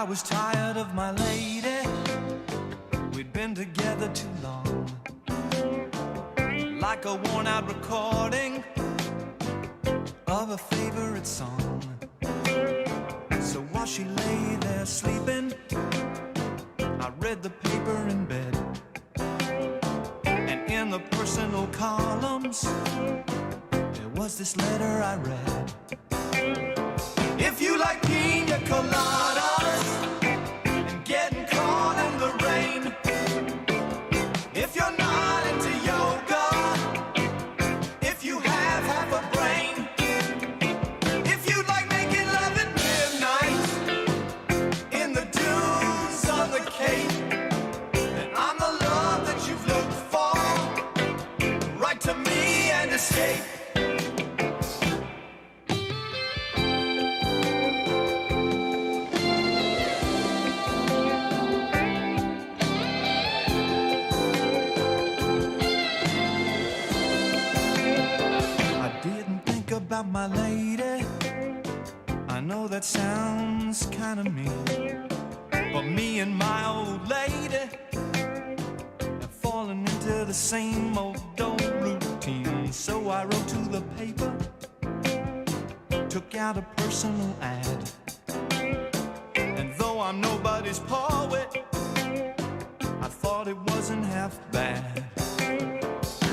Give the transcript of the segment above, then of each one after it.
was tired of my lady. We'd been together too long, like a worn-out recording of a favorite song. So while she lay there sleeping, I read the paper in bed, and in the personal columns there was this letter I read. If you like pina coladas and getting caught in the rain, if you're not into yoga, if you have half a brain, if you like making love at midnight in the dunes on the Cape, then I'm the love that you've looked for. Write to me and escape. About my lady, I know that sounds kind of mean, but me and my old lady have fallen into the same old routine. So I wrote to the paper, took out a personal ad, and though I'm nobody's poet, I thought it wasn't half bad.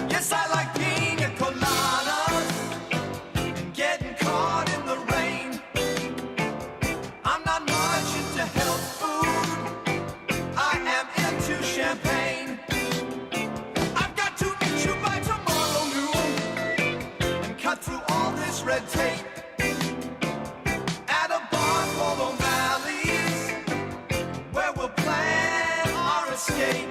Yes, I like pina coladas, getting caught in the rain. I'm not much into health food, I am into champagne. I've got to meet you by tomorrow noon and cut through all this red tape at a bar called O'Malley's, where we'll plan our escape.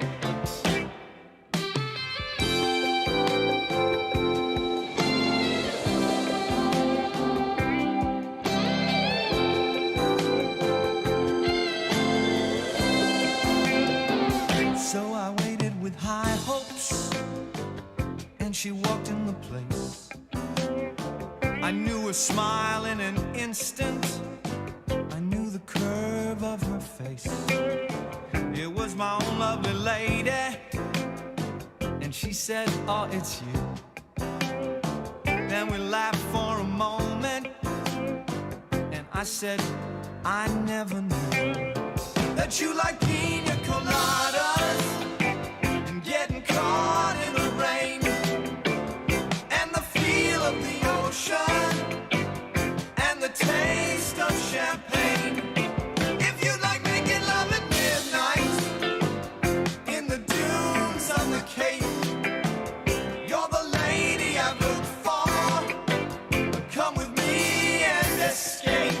High hopes, and she walked in the place. I knew her smile in an instant, I knew the curve of her face. It was my own lovely lady, and she said, oh, it's you. Then we laughed for a moment, and I said, I never knew that you like pina coladas, getting caught in the rain, and the feel of the ocean, and the taste of champagne. If you like making love at midnight in the dunes on the Cape, you're the lady I've looked for. Come with me and escape.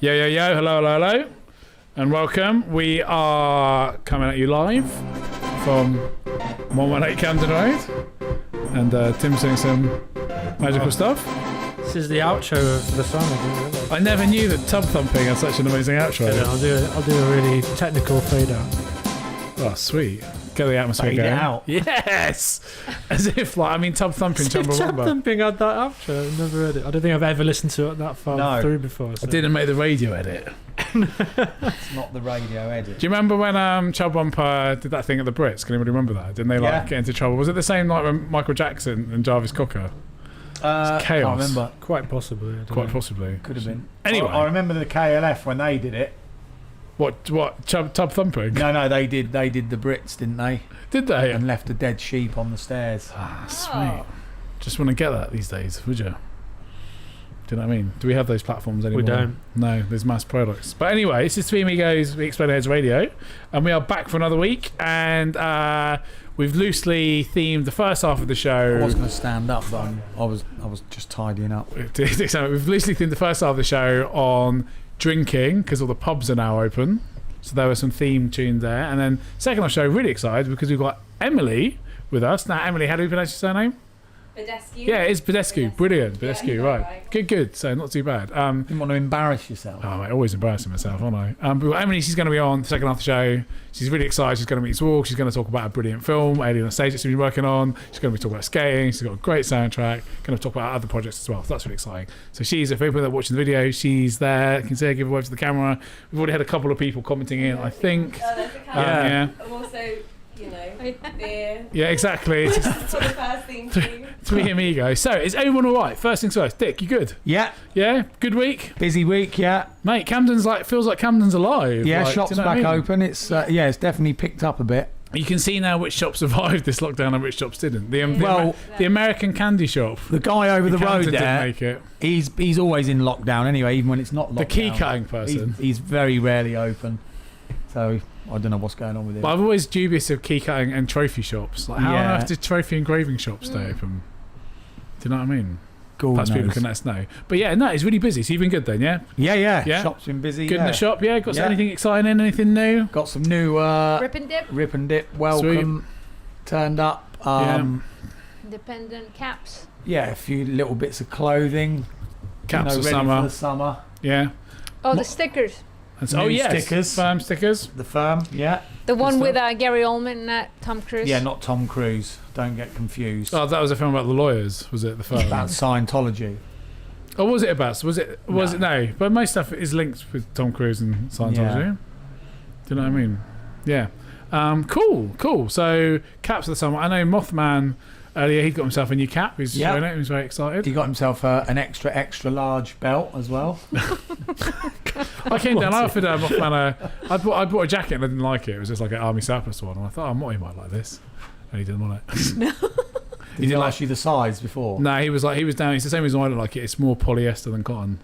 Yo, yo, yo, hello, hello, hello, and welcome. We are coming at you live from 118 Camden Road, and Tim's doing some magical stuff. This is the outro of the song. I didn't realise. I never knew that tub thumping had such an amazing outro. I'll do a really technical fade out. Oh, sweet. Get the atmosphere Fade it going. out. Yes! As if, like, I mean, Tub Thumping, Tub Chumbawamba. Thumping had that outro. I've never heard it. I don't think I've ever listened to it that far No. through before. I So. didn't make the radio edit. It's not the radio edit. Do you remember when Chumbawamba did that thing at the Brits? Can anybody remember that? Didn't they like Yeah. get into trouble? Was it the same like when Michael Jackson and Jarvis Cocker? Chaos. Can't remember. Quite possibly. I don't Quite know. possibly. Could have been. Anyway. I remember the KLF when they did it. What? Tub Thumping? No, they did the Brits, didn't they? Did they? And left a dead sheep on the stairs. Ah, sweet. Just want to get that these days, would you? Do you know what I mean? Do we have those platforms anymore? We don't. No, there's mass products. But anyway, this is Three Amigos, We Explain Heads Radio, and we are back for another week, and we've loosely themed the first half of the show. I was going to stand up, but I was just tidying up. We've loosely themed the first half of the show on drinking, because all the pubs are now open. So there were some theme tunes there. And then second half show, really excited, because we've got Emily with us. Now, Emily, how do we pronounce your surname? Badescu. Yeah, it's Badescu. Brilliant. Yeah, Badescu, you got it right. right. Good. So not too bad. Didn't want to embarrass yourself. Oh, mate, always embarrassing myself, aren't I? But we've got Emily, she's going to be on the second half of the show. She's really excited. She's going to meet us all. She's going to talk about a brilliant film, Alien on Stage, that she's been working on. She's going to be talking about skating. She's got a great soundtrack. Going to talk about other projects as well. So that's really exciting. So she's, if people that are watching the video, she's there. You can see her give a wave to the camera. We've already had a couple of people commenting in, I think. Oh, there's a camera. Yeah. I'm also, beer. Yeah, exactly. It's just For the first thing too. Three Amigos. So, is everyone all right? First things first. Dick, you good? Yeah, Yeah? Good week? busy week. Yeah, Mate, Camden's feels like Camden's alive. yeah. Like, Shops do you know what back I mean? open. It's it's definitely picked up a bit. You can see now which shops survived this lockdown and which shops didn't. Well, the American candy shop. The guy over the road Camden didn't there, make it. he's always in lockdown anyway, even when it's not lockdown. The key cutting person. He's very rarely open. So I don't know what's going on with him. But I'm always dubious of key cutting and trophy shops. Like, how on Yeah. earth did trophy engraving shops stay open? Do you know what I mean? God Perhaps people knows. can let us know. But yeah, no, it's really busy. So you've been good then, yeah? Yeah. Yeah? Shop's been busy. Good in yeah. the shop, yeah? Got Yeah. anything exciting in? Anything new? Got some new Rip and dip, Rip and Dip welcome turned up. independent caps. Yeah, a few little bits of clothing. Caps for ready summer. for the summer. Yeah. Oh, the stickers. And New yes. stickers. Firm stickers. The firm, yeah. The one stuff. with Gary Oldman and Tom Cruise. Yeah, not Tom Cruise. Don't get confused. Oh, that was a film about the lawyers, was it? The firm? About Scientology. Oh, was it about? Was it? No. But most stuff is linked with Tom Cruise and Scientology. Yeah. Do you know what I mean? Yeah. Cool. So caps of the summer. I know Mothman earlier. He got himself a new cap. He's Yeah. showing it. He was very excited. He got himself an extra large belt as well. I came down. I offered Mothman I bought a jacket and I didn't like it. It was just like an army surplus one. And I thought, Motty might like this, and he didn't want it. Did he ask you the size before? No, he was down. It's the same reason why I don't like it. It's more polyester than cotton.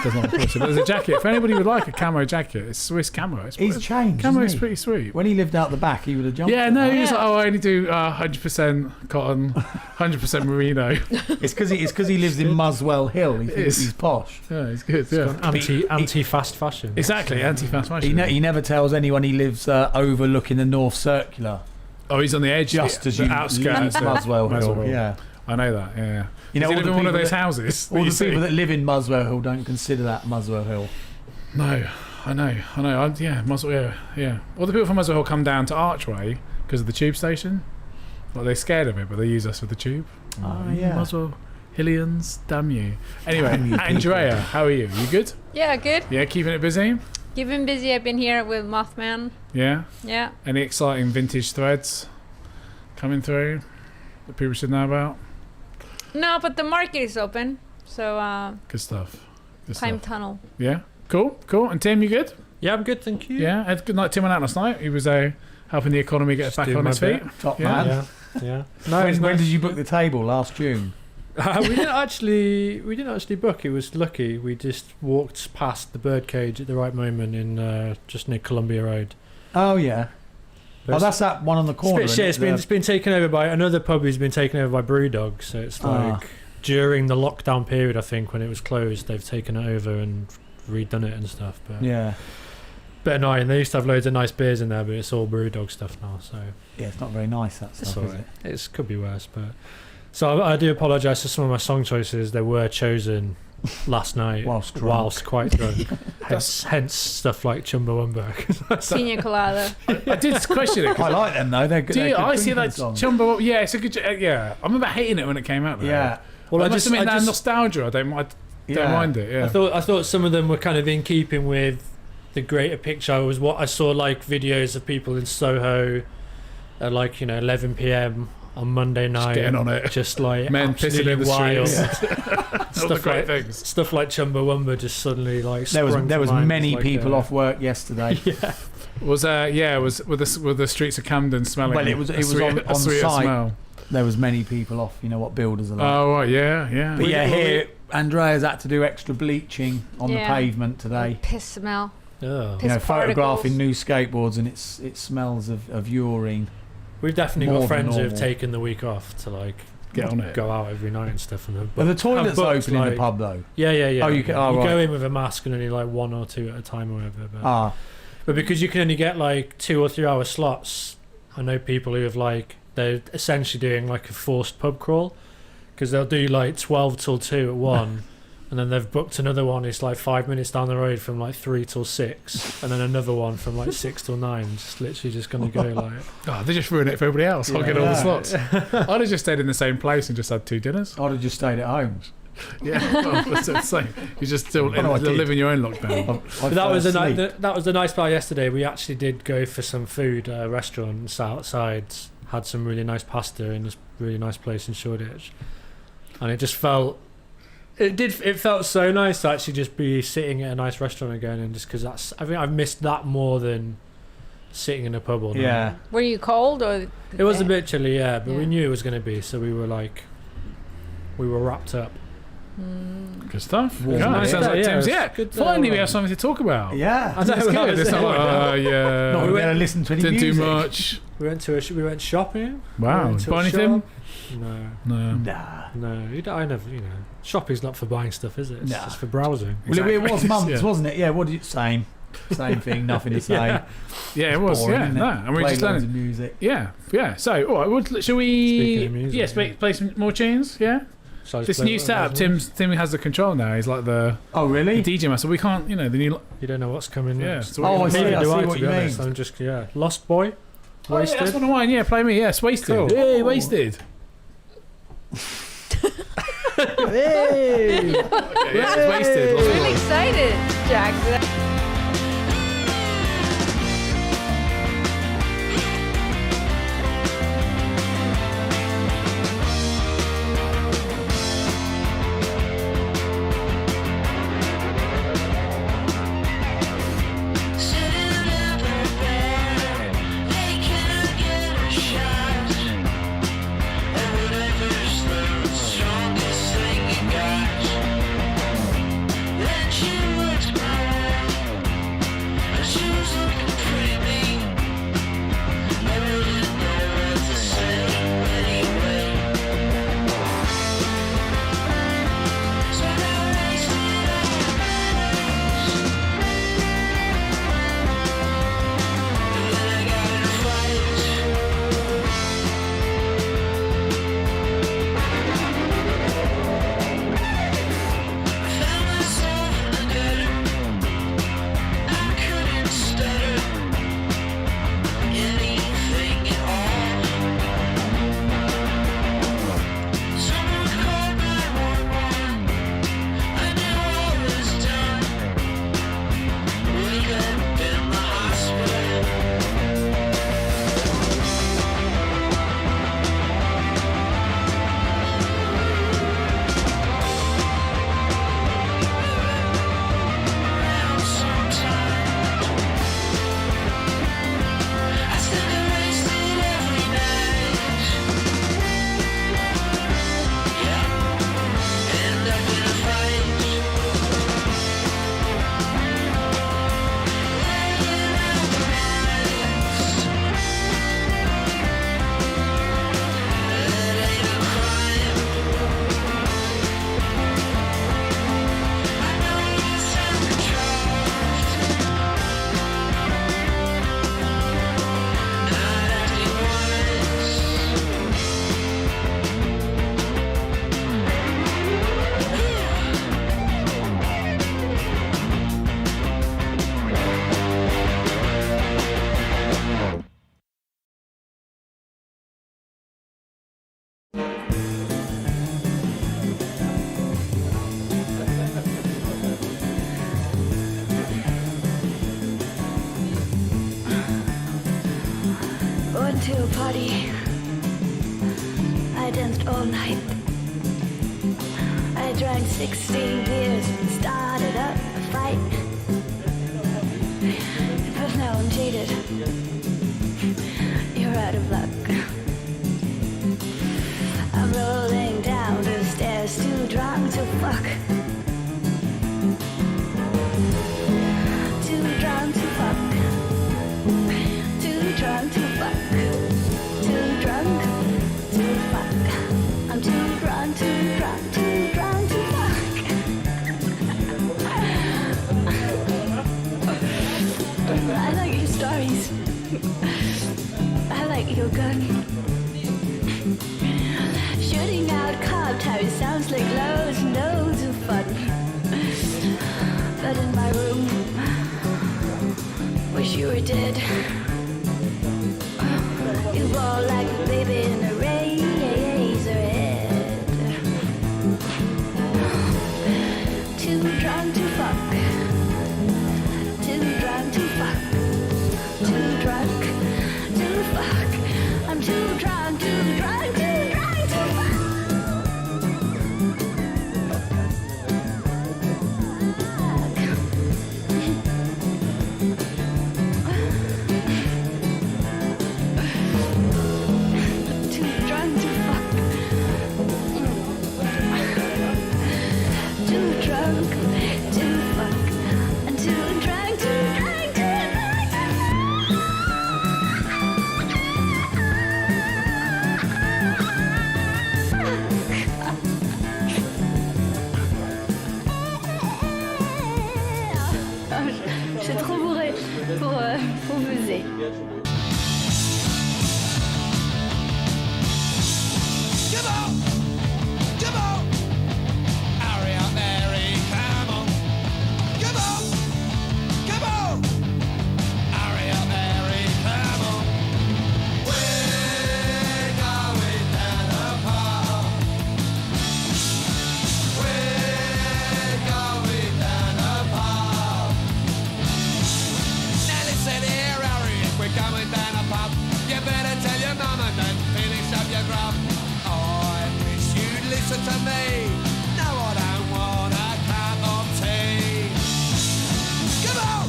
Does not appeal to me. But there's a jacket. If anybody would like a camo jacket, it's Swiss camo. It's He's changed. camo Isn't is he? pretty sweet. When he lived out the back, he would have jumped. Yeah, at no, that. he was like, I only do 100% cotton, 100% merino. It's because he lives in Muswell Hill. He thinks is. he's posh. Yeah, it's good. Yeah, Anti fast fashion. exactly. Anti-fast fashion. He never tells anyone he lives overlooking the North Circular, Oh, he's on the edge, just as the you outskirts. leave Muswell Hill. Muswell. Yeah. I know that. Yeah. You know, Does he all live the in one of people those that- houses. All the you see? people that live in Muswell Hill don't consider that Muswell Hill. No, I know. Muswell. Yeah. All the people from Muswell Hill come down to Archway because of the tube station. Like they're scared of it, but they use us for the tube. Oh, yeah. Muswell Hillians, damn you. Anyway, Damn you Andrea, how are you? You good? Yeah, good. Yeah, keeping it busy. Keeping busy. I've been here with Mothman. Yeah. Yeah. Any exciting vintage threads coming through that people should know about? No, but the market is open. So Good stuff. Good time stuff. tunnel. Yeah. Cool. And Tim, you good? Yeah, I'm good, thank you. Yeah. Had a good night. Tim went out last night. He was helping the economy get Just back doing on my its feet. bit. Top Yeah. man. Yeah. No, it was When nice. did you book the table? Last June. We didn't actually book. It was lucky. We just walked past the birdcage at the right moment in just near Columbia Road. Oh yeah. Oh, that's that one on the corner. It's, a bit shit. isn't it? It's been taken over by another pub. Who's been taken over by Brewdog. So it's like during the lockdown period, I think when it was closed, they've taken it over and redone it and stuff. But Yeah. bit annoying. They used to have loads of nice beers in there, but it's all Brewdog stuff now. So Yeah, it's not very nice, that it's stuff, is alright. it? It could be worse, but so I do apologise for some of my song choices. They were chosen last night Whilst drunk. quite drunk. hence stuff like Chumbawamba. Senior colada. I did question it. 'cause I like them though. They're good. do you, they're good I see drinking that songs. Chumbo. Yeah, it's a good. Yeah, I remember hating it when it came out. Though. Yeah. Well, I just mean that nostalgia. I don't mind. Don't Yeah. mind it. Yeah. I thought some of them were kind of in keeping with the greater picture. Was what I saw, like videos of people in Soho at 11 p.m. on Monday night, getting on it. just like Men pissing absolutely in the wild. streets. All the great things. Stuff like Chumbawamba just suddenly like There sprung was to mind. many Like, people off work yesterday. Was were the streets of Camden smelling? Well, it was a sweet- on a sweeter site. smell. There was many people off. You know what builders are like. Oh right, yeah. But yeah, here Andrea's had to do extra bleaching on the Yeah. pavement today. Piss smell. Ugh. You know, Piss photographing particles. new skateboards, and it smells of urine. We've definitely More got than friends who have normal. taken the week off to like Get on it. go out every night and stuff. And Are the toilets booked, open in like- the pub though? Yeah. Oh, you can- oh, you go right. in with a mask and only like one or two at a time or whatever. Ah, But because you can only get like 2 or 3 hour slots, I know people who have they're essentially doing like a forced pub crawl, because they'll do like 12 till 2 at 1, and then they've booked another one. It's like 5 minutes down the road from like 3 till 6, and then another one from like 6 till 9. Just literally just gonna go like. Oh, they just ruined it for everybody else. I'll get all the Yeah. slots. I'd have just stayed in the same place and just had 2 dinners. I'd have just stayed at home. Yeah, well, that's the same. You're just still Oh, no, I did. living your own lockdown. But that was that was the nice part yesterday. We actually did go for some food at a restaurant outside. Had some really nice pasta in this really nice place in Shoreditch, and it just felt. It felt so nice to actually just be sitting at a nice restaurant again, and just because I think I've missed that more than sitting in a pub all night. Yeah. Were you cold or? It was a bit chilly, yeah, but we Yeah. knew it was going to be, so we were wrapped up. Good stuff. Warm Yeah, day. sounds like Yeah, Tim's. it's Yeah, good, finally we have something to talk about. Yeah. I know, It's that good. was It's it. not like, yeah. Not going to listen to any Didn't music. do much. We went shopping. Wow. We went to Buy a anything? shop. No. No. Nah. I never. Shopping's not for buying stuff, is it? It's Nah. just for browsing. Well, it was Exactly. months, Yeah. wasn't it? Yeah. What did you same thing? Nothing to say. Yeah. Yeah, it was. Boring, Yeah, isn't it? no. And we're Play just loads learning. of music. Yeah. So, all right. Shall we? Speaking of music, yeah. Play some more tunes. Yeah. Shall I just This play new one of setup, those Tim has the control now. He's like the Oh, really? DJ master. We can't, the new. ones? You don't know what's coming Yeah. next. So what Oh, you I see. play? I see to what be you honest. mean. I'm just Lost Boy. Oh, yeah, Wasted. that's one of mine. Yeah, play me. Yes, wasted. Cool. Hey, wasted. Hey! Okay, yeah, it's wasted. Lost Really Boys. excited, Jack. Then she looks back. to a party. I danced all night. I drank 16 beers and started up a fight. But now I'm cheated. You're out of luck. I'm rolling down the stairs, too drunk to fuck. Too drunk to fuck. Too drunk to fuck. Too drunk to fuck. I'm too drunk, too drunk, too drunk to fuck. I like your stories. I like your gun. Shooting out cob towers sounds like loads and loads of fun. But in my room, wish you were dead. You roll like a baby in a razor head. Too drunk to fuck. Too drunk to fuck. Too drunk to fuck. I'm too drunk, too drunk, too drunk to fuck. Too drunk to fuck. Too drunk to fuck. I'm too drunk, too drunk, too drunk to fuck. Je suis trop bourrée pour buzzer. Come on! Come on! Hurry up, Mary, come on! Come on! Come on! Hurry up, Mary, come on! We're going down the park. We're going down the park. Now listen here, Harry, if we're going down the pub, you better tell your mum and then finish up your grub. I wish you'd listen to me. No, I don't want a cup of tea. Come on!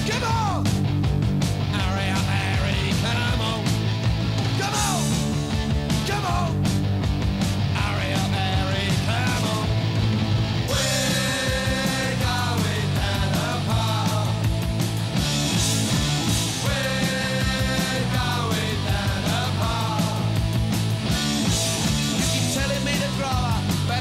Come on! Hurry up, Harry, come on! Come on! Come on! Hurry up, Harry, come on! We're going down the park. We're going down the park. You keep telling me to grow up, but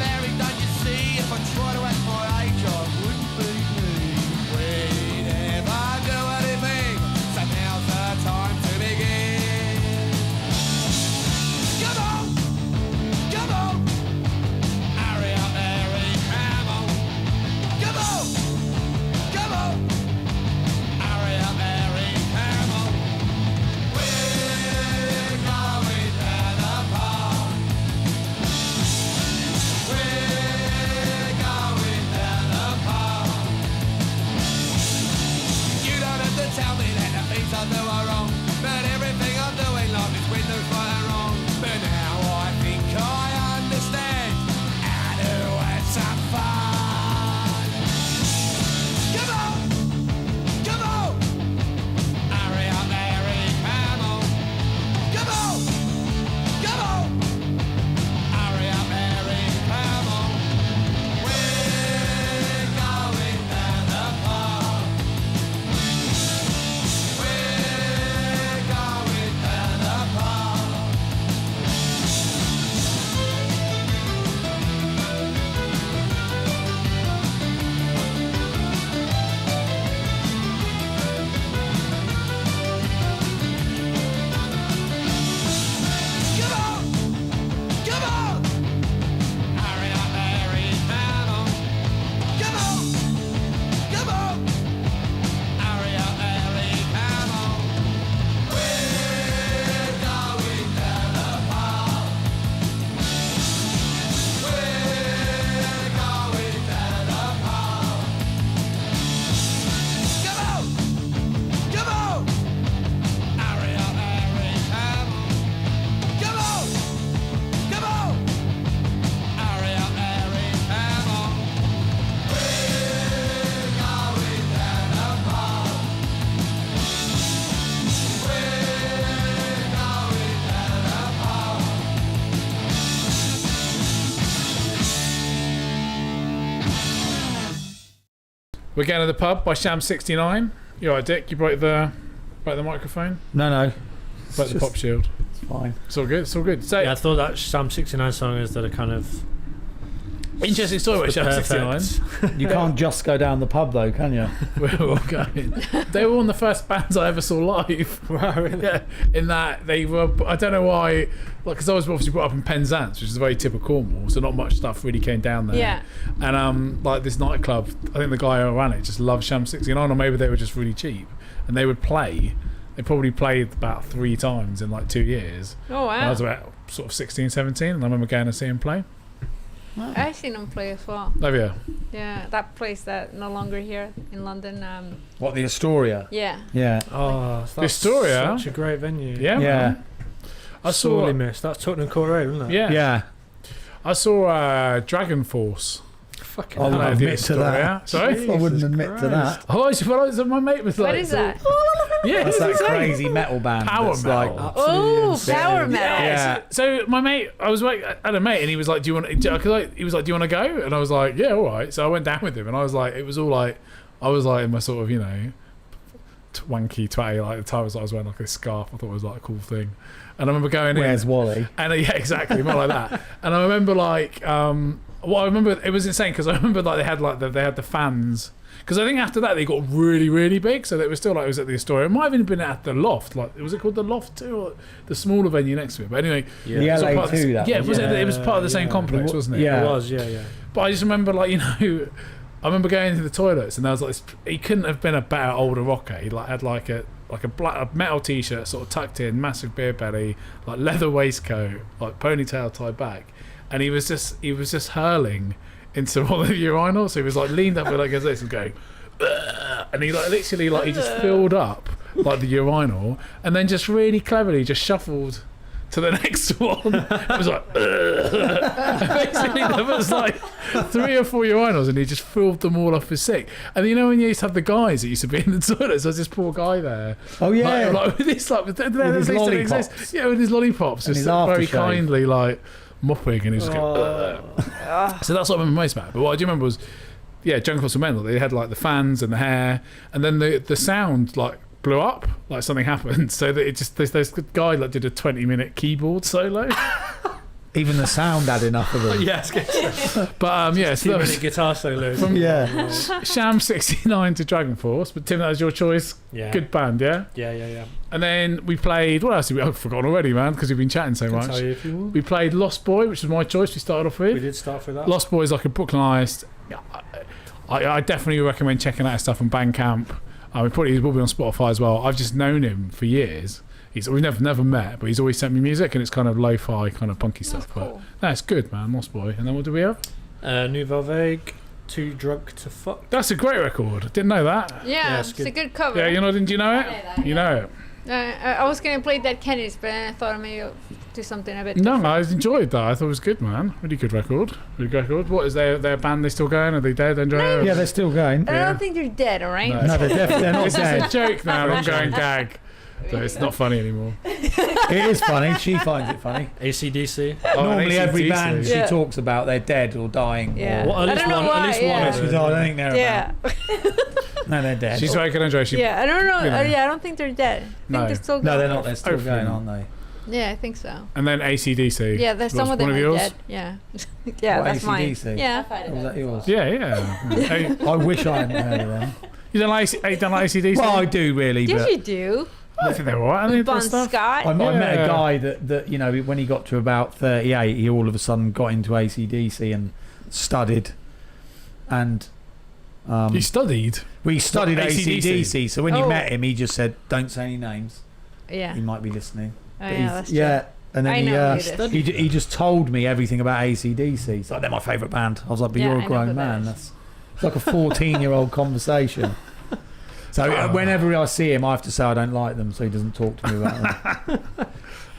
We're going to the pub by Sham 69. You alright, Dick? You broke the microphone? No. Broke the pop shield. It's fine. It's all good. It's all good. So Yeah, I thought that Sam 69 song is that a kind of interesting story about Sham 69. You can't just go down the pub though, can you? We were all going. They were one of the first bands I ever saw live. Wow, really? Yeah, in that they were. I don't know why. Like, because I was obviously brought up in Penzance, which is very typical Cornwall, so not much stuff really came down there. Yeah. And like this nightclub, I think the guy who ran it just loved Sham 69, or maybe they were just really cheap, and they would play. They probably played about 3 times in like 2 years. Oh When I wow. was about sort of 16, 17, and I remember going to see him play. I've seen them play as well. Oh yeah. Yeah, that place that no longer here in London. What, the Astoria? Yeah. Yeah. Oh, that's Victoria? such a great venue. Yeah. Yeah. Man. I saw. Sorely missed. That's Tottenham Court Road, isn't it? Yeah. Yeah. I saw Dragon Force. Fucking I hell. wouldn't Hello, admit the to that. Astoria. Sorry. I wouldn't Jesus admit to Christ. that. Oh, my mate was like, What is that? Yeah, That's that it's insane. crazy metal band. Power that's metal. Like, Oh, insane. power metal. Yeah. So my mate, I had a mate, and he was like, "Do you want?" He was like, "Do you want to go?" And I was like, "Yeah, all right." So I went down with him, and I was like, it was all like, I was like in my sort of, wanky twatty, like the time I was wearing like a scarf. I thought it was like a cool thing, and I remember going Where's in, Wally? and yeah, exactly, more like that. And I remember like, well, I remember it was insane because I remember like they had the fans. Because I think after that they got really, really big, so it was still like it was at the Astoria. It might have even been at the Loft. Like, was it called the Loft too, or the smaller venue next to it? But anyway, The it was all LA part of the- too, that yeah, was, was yeah. it was part of the same complex, wasn't it? Yeah. It was, yeah. But I just remember, like, I remember going into the toilets, and there was like this, he couldn't have been a better older rocker. He like had like a metal t-shirt, sort of tucked in, massive beer belly, like leather waistcoat, like ponytail tied back, and he was just hurling into one of the urinals. So he was like leaned up with like this and going. And he like literally like he just filled up like the urinal, and then just really cleverly just shuffled to the next one. It was like basically there was like 3 or 4 urinals, and he just filled them all off his sick. And when you used to have the guys that used to be in the toilets, there's this poor guy there. Oh yeah. like with this like with his they still lollipops. exist. Yeah, with his lollipops, And just his very aftershave. kindly like mopping, and he was just going. So that's what I remember most about. But what I do remember was, yeah, Jungle Force were mental. They had like the fans and the hair, and then the sound like blew up, like something happened. So that it just this guy like did a 20-minute keyboard solo. Even the sound had enough of them. Yes, But yeah, so that 2-minute was guitar solo. from Yeah. Sham 69 to Dragon Force. But Tim, that was your choice. Yeah. Good band, yeah. Yeah. And then we played. What else did we? I've forgotten already, man, because we've been chatting so Can much. tell you if you want. We played Lost Boy, which was my choice. We started off with. We did start with that. Lost Boy is like a Brooklyn-ized. I definitely recommend checking out his stuff on Bandcamp. He's probably on Spotify as well. I've just known him for years. We've never met, but he's always sent me music, and it's kind of lo-fi, kind of punky stuff. cool. But no, it's good, man. Lost Boy. And then what do we have? Nouvelle Vague, Too Drunk to Fuck. That's a great record. Didn't know that. Yeah, it's it's a good. good cover. Yeah, did you know it? I know that, You yeah. know it. I was gonna play Dead Kennedys, but then I thought I may do something a bit. No, different. I enjoyed that. I thought it was good, man. Really good record. Really good record. What is their band? They still going? Are they dead? Andrea? Yeah, they're still going. I don't think they're dead. All right. No. No, they're not It's just dead. a joke now. I'm going gag. So it's not funny anymore. It is funny. She finds it funny. AC/DC. Oh, Normally, and every AC/DC. band she Yeah. talks about, they're dead or dying. Yeah. Or, Well, at I least don't know one. why, At least yeah. one. of she's them. I don't think they're Yeah. about. No, they're dead. She's very good, Andrea. Yeah, I don't know. You know. Yeah, I don't think they're dead. I think No. they're still No, going. they're not. They're still Hopefully going, not. aren't they? Yeah, I think so. And then AC/DC. Yeah, there's some Was of them one are yours? dead. Yeah. Yeah, What, that's mine. AC/DC? Yeah. Or was that yours? Yeah, yeah. Hey, I wish I hadn't heard of them. you don't like AC/DC? Well, I do really, Yes, but you do. I think they're alright. I think Bon their stuff. Scott. I met Yeah. a guy that when he got to about 38, he all of a sudden got into AC/DC and studied, and You studied. we studied What, AC/DC? AC/DC. So when you Oh. met him, he just said, "Don't say any names." Yeah. He might be listening. Oh, But yeah, he's- that's true. yeah. And then I know who it is. he just told me everything about AC/DC. He's like, "They're my favourite band." I was like, "But Yeah, you're I a know grown who that man." is. That's it's like a 14-year-old conversation. So whenever I see him, I have to say I don't like them, so he doesn't talk to me about them.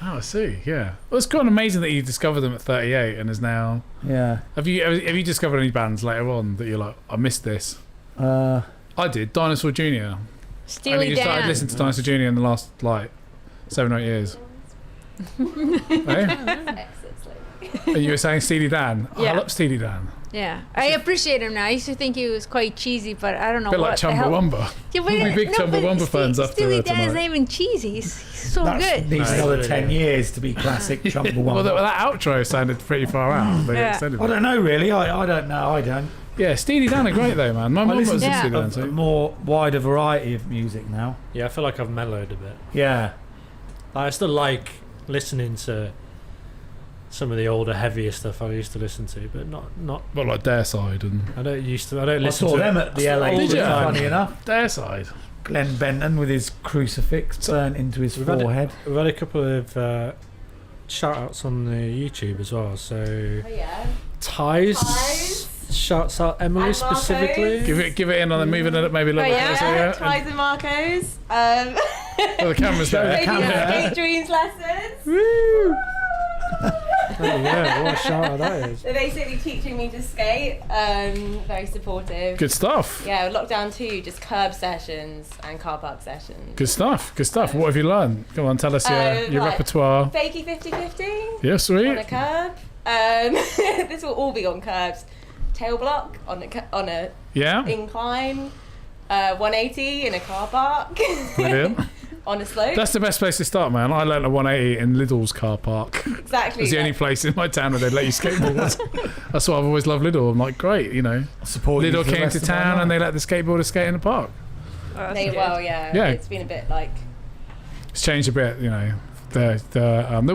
Oh, I see. Yeah. Well, it's quite amazing that you discovered them at 38 and is now. Yeah. Have you discovered any bands later on that you're like, I missed this? I did. Dinosaur Jr. I Steely only started Dan. listening to Dinosaur Jr. in the last like 7 or 8 years. Hey? Exits, like. And you were saying Steely Dan. Oh, I Yeah. love Steely Dan. Yeah, I appreciate him now. I used to think he was quite cheesy, but I don't know bit what like the hell. Chumbawamba. Yeah, We'll be big Chumbawamba fans after Steely Dan is tonight. not even cheesy. He's so good. Needs No, another really. 10 years to be classic Chumbawamba. Well, that outro sounded pretty far out. They Yeah. extended I it. don't know really. I don't know. I don't. Yeah, Steely Dan are great though, man. My I mum was listen a Yeah. Steely Dan to a too. more wider variety of music now. Yeah, I feel like I've mellowed a bit. Yeah. I still like listening to some of the older, heavier stuff I used to listen to, but not. But like Dare Side and I don't I listen saw to them at the LA. Did you? Funny enough, Dare Side. Glenn Benton with his crucifix burnt into his We've had it- forehead. We've had a couple of shout outs on the YouTube as well. So Oh yeah. Ties shouts out Emily And Marco's. specifically. Give it in on the moving it up maybe a little Oh, bit yeah? closer. Yeah. Ties and Marcos. Oh, the camera's Show there. the camera. Skate dreams lessons. Oh, yeah, what a shout out that is. They're basically teaching me to skate. Very supportive. Good stuff. Yeah, lockdown 2, just curb sessions and car park sessions. Good stuff. Good stuff. What have you learned? Come on, tell us your like- repertoire. Fakey 50-50 Yeah, on a sweet. curb. This will all be on curbs. Tail block on a Yeah, incline. 180 in a car park. brilliant. On a slope. That's the best place to start, man. I learnt a 180 in Lidl's car park. exactly. It's the only place in my town where they let you skateboard. That's why I've always loved Lidl. I'm like, great, you know. Support you Lidl for the came rest to of my town life. and they let the skateboarders skate in the park. Well, yeah. Yeah. It's been a bit like It's changed a bit, you know. There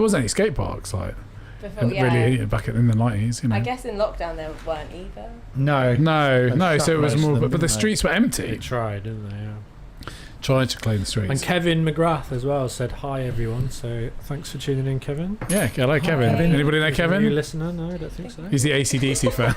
wasn't any skate parks like before. Yeah. really back in the 90s, you know. I guess in lockdown there weren't either. No. No, They so it was shut most more, of them, but the didn't they? streets were They empty. tried, didn't they? Yeah. Tried to clean the And streets. Kevin McGrath as well said hi everyone. So thanks for tuning in, Kevin. Yeah, hello, Kevin. Kevin. Anybody know Are you a Kevin? listener? No, I don't think so. He's the AC/DC fan.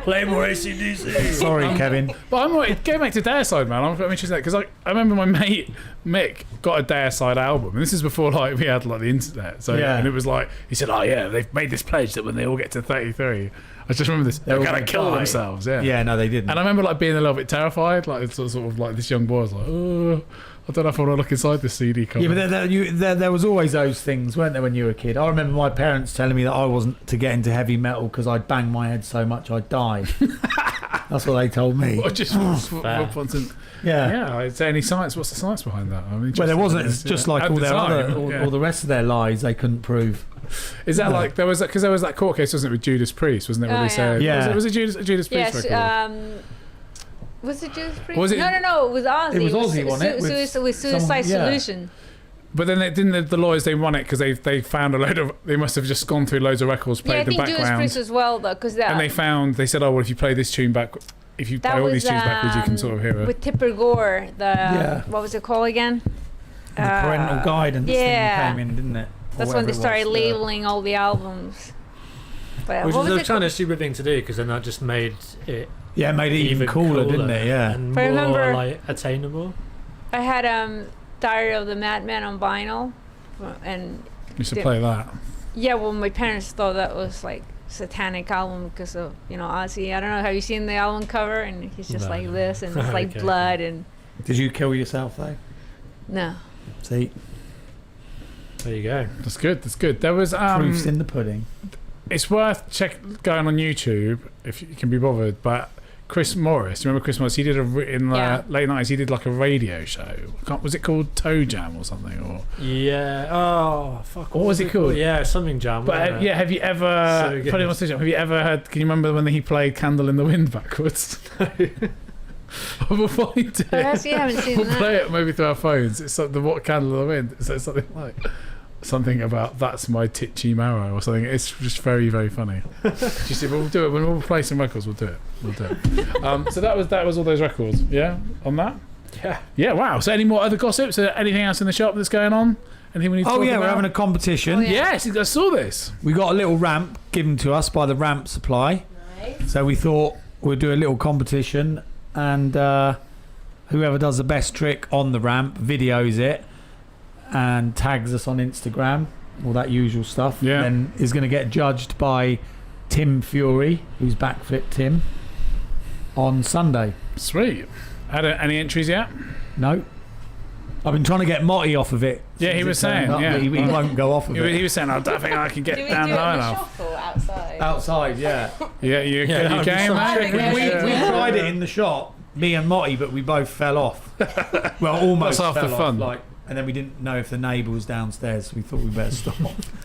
Play more ACDC. Sorry, Kevin. But I'm like, going back to Dare Side, man. I'm interested in that because I remember my mate Mick got a Dare Side album, and this is before like we had like the internet. So Yeah. and it was like he said, "Oh yeah, they've made this pledge that when they all get to 33, I just remember this. They're all gonna gonna kill die. themselves." Yeah. Yeah, no, they didn't. And I remember like being a little bit terrified, like it's sort of like this young boy was like, "Oh, I don't know if I want to look inside this CD cover." Yeah, but there was always those things, weren't there, when you were a kid? I remember my parents telling me that I wasn't to get into heavy metal because I'd bang my head so much I'd die. That's what they told me. Or just Fair. Yeah. yeah. Is there any science? What's the science behind that? I mean, Well, there wasn't. It's just like At all the their time, other, yeah. all the rest of their lies they couldn't prove. Is that No. like there was because there was that court case, wasn't it, with Judas Priest, wasn't it? Where Oh, they yeah. said, Yeah. was it Judas Priest Yes. record? Was it Judas Priest? Was it- No, it was Ozzy. It was Ozzy, wasn't it? With Suicide someone- yeah. Solution. But then the lawyers they won it because they found a load of they must have just gone through loads of records, Yeah, I played the think Judas background, Priest as well, though, because and they said, oh well, if you play this tune back, if you play that all these was tunes backwards, you can sort of hear it. with Tipper Gore. Yeah. What was it called again? The parental guidance yeah. thing came in, didn't it? Or That's when whatever they it started was. labeling all the albums. But Which what is was a it kind called? of stupid thing to do because then that just made it Yeah, it made it even cooler, didn't it? Yeah. and But I more remember- like attainable. I had Diary of the Madman on vinyl, and You should play that. yeah, well, my parents thought that was like satanic album because of Ozzy. I don't know. Have you seen the album cover? And he's just No. like this, and it's like Okay. blood, and Did you kill yourself though? no. See, There you go. That's good. That's good. There was proof's in the pudding. it's worth going on YouTube if you can be bothered. But Chris Morris, remember Chris Morris? He did in the Yeah. late 90s. He did like a radio show. Was it called Toe Jam or something? Or Yeah. Oh fuck. What was it called? Yeah, something jam. but wasn't it? yeah, have you ever So good. put it on stage? Have you ever heard? Can you remember when he played "Candle in the Wind" backwards? We'll find it. I actually haven't seen We'll that. play it maybe through our phones. It's like the "What Candle in the Wind." So it's something like something about "That's my titchy marrow" or something. It's just very very funny. You see, we'll do it when we'll play some records. We'll do it. We'll do it. So that was all those records. Yeah, on that. Yeah. Yeah. Wow. So any more other gossips? Anything else in the shop that's going on? Anything we need to Oh talk yeah, about? we're having a competition. Oh, yeah. Yes, I saw this. We got a little ramp given to us by the ramp supply. Nice. So we thought we'd do a little competition, and whoever does the best trick on the ramp videos it and tags us on Instagram, all that usual stuff. Yeah. Then is going to get judged by Tim Fury, who's Backflip Tim, on Sunday. Sweet. Had any entries yet? No, I've been trying to get Motty off of it. Yeah, he since was it turned saying, up, yeah. but he won't go off of it. He was saying, I don't think I can get Do we down do it low in the enough. shop or outside? Outside, yeah. Yeah, you that'd be came, so mate. tricky. We tried it in the shop, me and Motty, but we both fell off. Well, almost That's half the fell fun. off, and then we didn't know if the neighbour was downstairs, so we thought we better stop.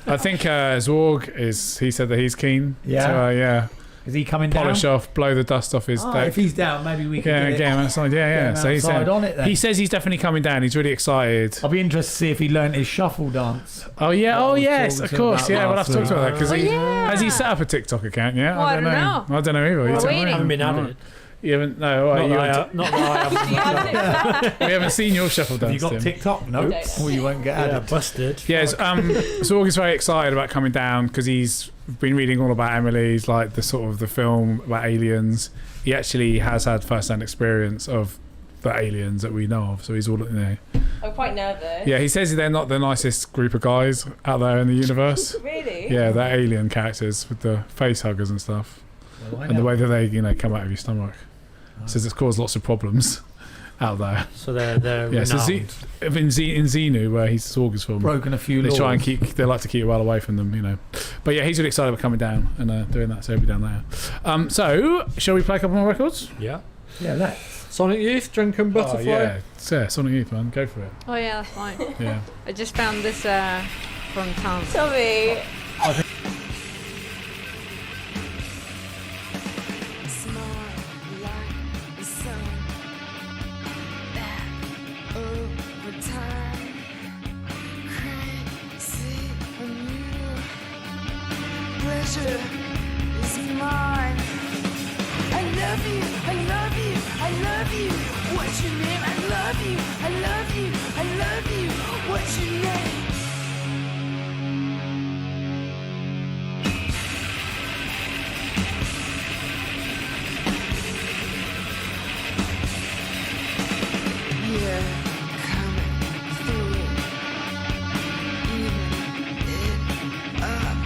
I think Zorg he said that he's keen to Is he coming down? polish off, blow the dust off his deck. If he's down, maybe we can Get him outside. Yeah. So he's outside on it then. he says he's definitely coming down. He's really excited. I'll be interested to see if he learnt his shuffle dance. Oh yeah. I Oh was yes, talking of to course. him Yeah, about we'll have to talk last about that because week. he Oh, yeah. has he set up a TikTok account yet? Well, I don't know. I don't know either. You We're tell me. waiting. I haven't been added. You haven't. No, all right, Not that I haven't. we haven't seen your shuffle dance. Have you got Tim. TikTok? No. don't know. Well, you won't get Yeah, added. busted. Yes, Zorg is very excited about coming down because he's been reading all about Emily's, like the sort of the film about aliens. He actually has had first-hand experience of the aliens that we know of, so he's all I'm quite nervous. Yeah, he says they're not the nicest group of guys out there in the universe. Really? Yeah, they're alien characters with the face huggers and stuff, Well, I and the know. way that they come out of your stomach. Says it's caused lots of problems out there. So they're Yeah, so renowned. in Xenu, where he's Zorg's from, Broken a few they laws. try and they like to keep it well away from them, But yeah, he's really excited about coming down and doing that, so he'll be down there. So, shall we play a couple more records? Yeah. Yeah, let's. Sonic Youth, Drunken Butterfly. Yeah, Sonic Youth, man, go for it. Oh yeah, that's fine. Yeah. I just found this from town. Tommy. Pleasure is mine. I love you, I love you, I love you. What's your name? I love you, I love you, I love you. What's your name? You're coming through, even it up,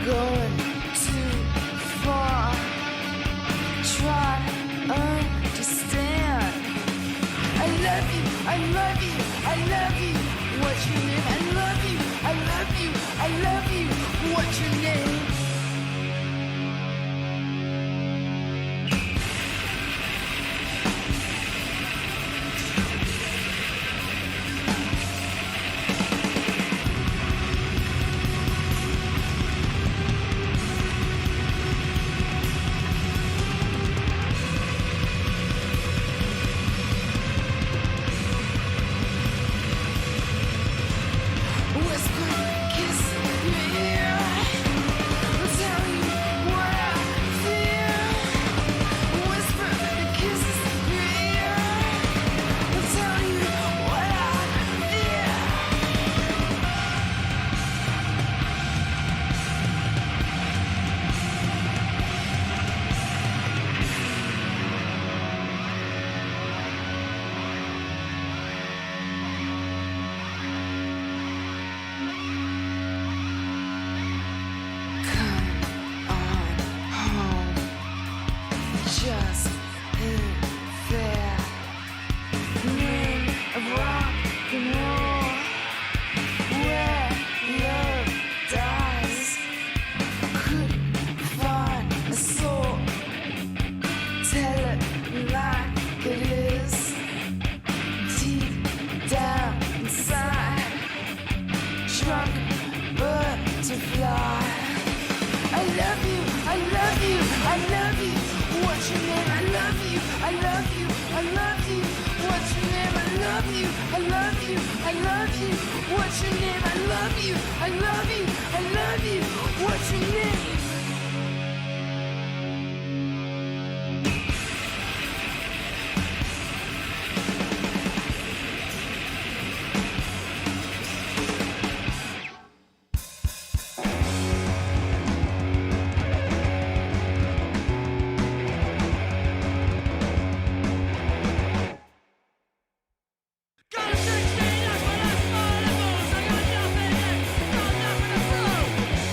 going too far. Try to understand. I love you, I love you, I love you. What's your name? I love you, I love you, I love you. What's your name? Whisper, kiss your ear. I'll tell you what I feel. Whisper, kisses your ear. I'll tell you what I feel. Come on home, just in there. Name of rock and roll, where love dies. Couldn't find a soul. Tell it like it is, deep down inside. Drunk butterfly. I love you, I love you, I love you. What's your name? I love you, I love you, I love you. What's your name? I love you, I love you, I love you. What's your name? I love you, I love you, I love you. What's your name? Got a 16, that's my last five levels. I got nothing left, got nothing to prove.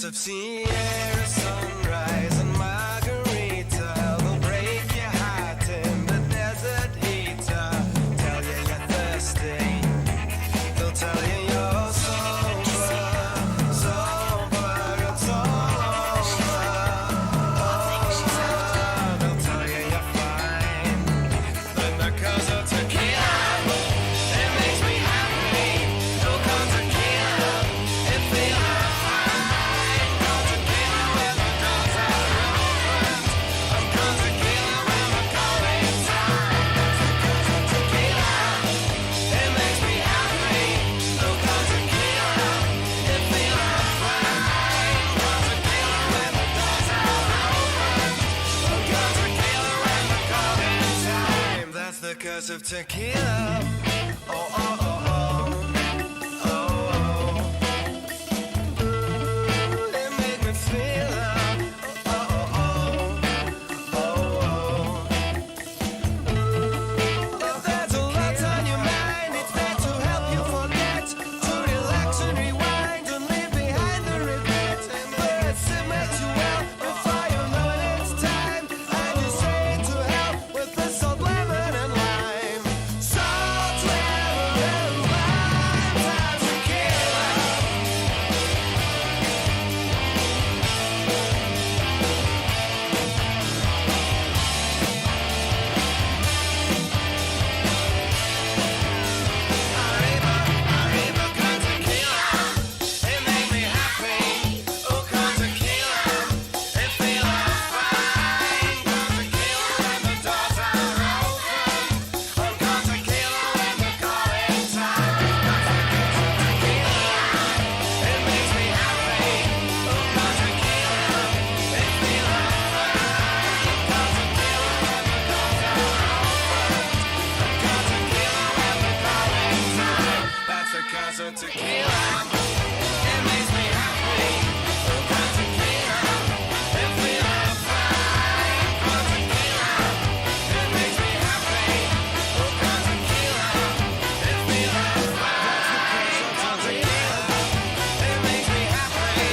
curse of Sierra sunrise and margarita will break your heart in the desert heater. Tell you you're thirsty, they'll tell you you're sober, it's all over. They'll tell you you're fine. Then the curse of tequila, it makes me happy. No cause tequila, it feels fine. Cause tequila when the doors are opened. And cause tequila when the calling time. Cause of tequila, it makes me happy. No cause tequila, it feels fine. Cause tequila when the doors are opened. And cause tequila when the calling time. That's the curse of tequila. Oh, oh, oh, oh. It made me feel if there's a lot on your mind, it's there to help you forget, to relax and rewind and leave behind the regret. But it makes you well before you know it, it's time, and you say to hell with the salt, lemon and lime. Salt, lemon and lime, times tequila. Arriba con tequila, it make me happy. Oh, con tequila, it feel fine. Con tequila when the doors are open. Oh, con tequila when the calling time. Con tequila, it makes me happy. Oh, con tequila, it feel fine. Con tequila when the doors are open. Con tequila when the calling time. That's the curse of tequila. It makes me happy. Oh, con tequila, it feels fine. Con tequila, it makes me happy. Oh, con tequila, it feels fine. Con tequila, it makes me happy.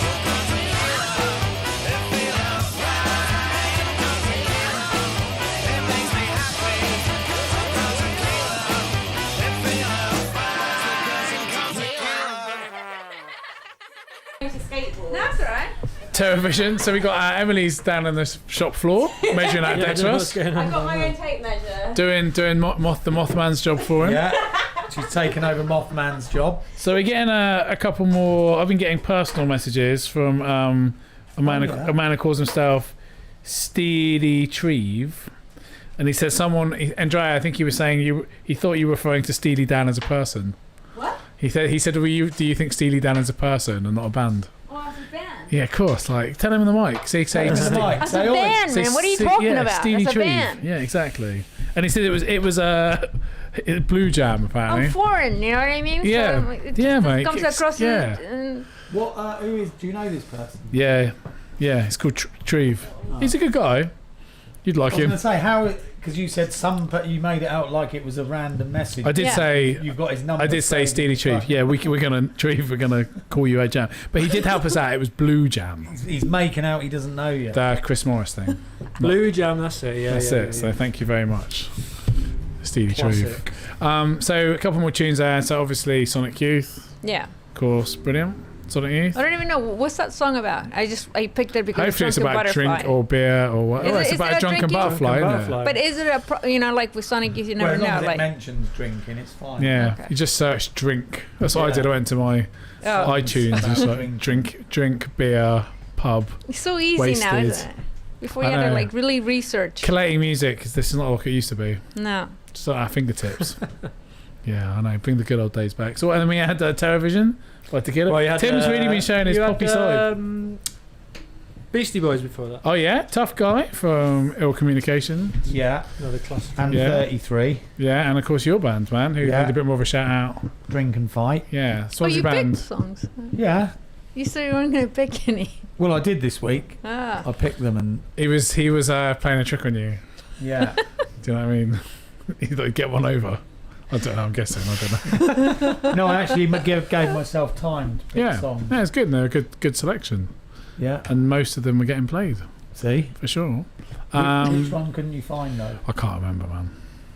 Oh, con tequila, it feels fine. Con tequila, it makes me happy. Oh, con tequila, it feels fine. Con tequila. That's all right. Television. So we got Emily's down on the shop floor measuring out decks for us, I got my own tape measure. doing the Mothman's job for him. Yeah. She's taken over Mothman's job. So we're getting a couple more. I've been getting personal messages from a man who calls himself Steely Treve, and he says Andrea, I think he was saying he thought you were referring to Steely Dan as a person. What? He said, do you think Steely Dan is a person and not a band? Oh, it's a band. Yeah, of course. Like, tell him in the mic. Say Tell him in the mic. That's Say a oi. band, man. What are you talking about? Steely That's a Treve. band. Yeah, exactly. And he said it was Blue Jam apparently. I'm foreign, you know what I mean? Yeah. So it Yeah, just mate. comes It's- across yeah. and What? Who is? Do you know this person? Yeah, it's called Treve. He's a good guy. You'd like I was him. going to say how, because you said but you made it out like it was a random message. I did Yeah. say. You've got his number. I did say saved Steely in Treve. front. Yeah, we're gonna Treve. We're gonna call you a jam. But he did help us out. It was Blue Jam, He's making out he doesn't know yet. the Chris Morris thing. Blue Jam, that's it. Yeah, That's yeah, it. yeah, So yeah. thank you very much, Steely Treve. Classic. So a couple more tunes there. So obviously Sonic Youth, yeah. of course, brilliant. Sonic Youth. I don't even know what's that song about. I picked it because Hopefully it's Drunken about Butterfly. drink or beer or what. Is Oh, it- it's is about it a a drunken drinking- butterfly, Drunken isn't it? But is it like with Sonic Youth, you Well, never as long know. as it Like, mentions drinking, it's fine. Yeah, Okay. you just search drink. That's what I Yeah. did. I went to my oh, iTunes. About Just like drink. drink, beer, pub. it's so easy now, wasted. isn't it? Before you I had to know. like really research. Collating music. 'Cause this is not like it used to be. No. Just at our fingertips. Yeah, I know. Bring the good old days back. So, and then we had television. Like Tequila. Well, you had, Tim's really been showing his you had, poppy side. Beastie Boys before that. Oh yeah, Tough Guy from Ill Communication. Yeah. Another classic. And Yeah. 33. Yeah, and of course your band, man, who Yeah. need a bit more of a shout out. Drink and Fight. Yeah, Oh, Swansea you band. picked songs. Yeah. You said you weren't going to pick any. Well, I did this week. Ah. I picked them and He was playing a trick on you. yeah. Do you know what I mean? He thought he'd get one over. I don't know. I'm guessing. I don't know. No, I actually gave myself time to pick songs. Yeah, it's good. They're a good selection, Yeah. and most of them were getting played See? for sure. Which one couldn't you find though? I can't remember, man.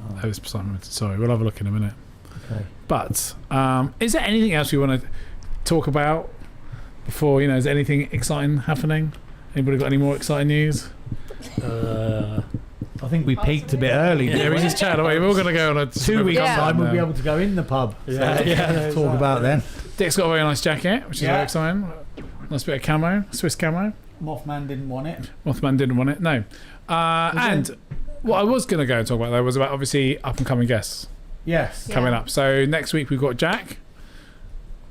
Oh. That was something. Sorry, we'll have a look in a minute. Okay. But is there anything else we want to talk about before? Is there anything exciting happening? Anybody got any more exciting news? I think we peaked a bit early. Yeah, we just chatted away. We're all going to go on a 2 weeks Yeah. time we'll be able to go in the pub. Yeah. Talk about then. Dick's got a very nice jacket, which is very exciting. Nice bit of camo, Swiss camo. Mothman didn't want it. Mothman didn't want it, no. And what I was going to go and talk about though was about obviously up and coming guests Yes. coming up. So next week we've got Jack.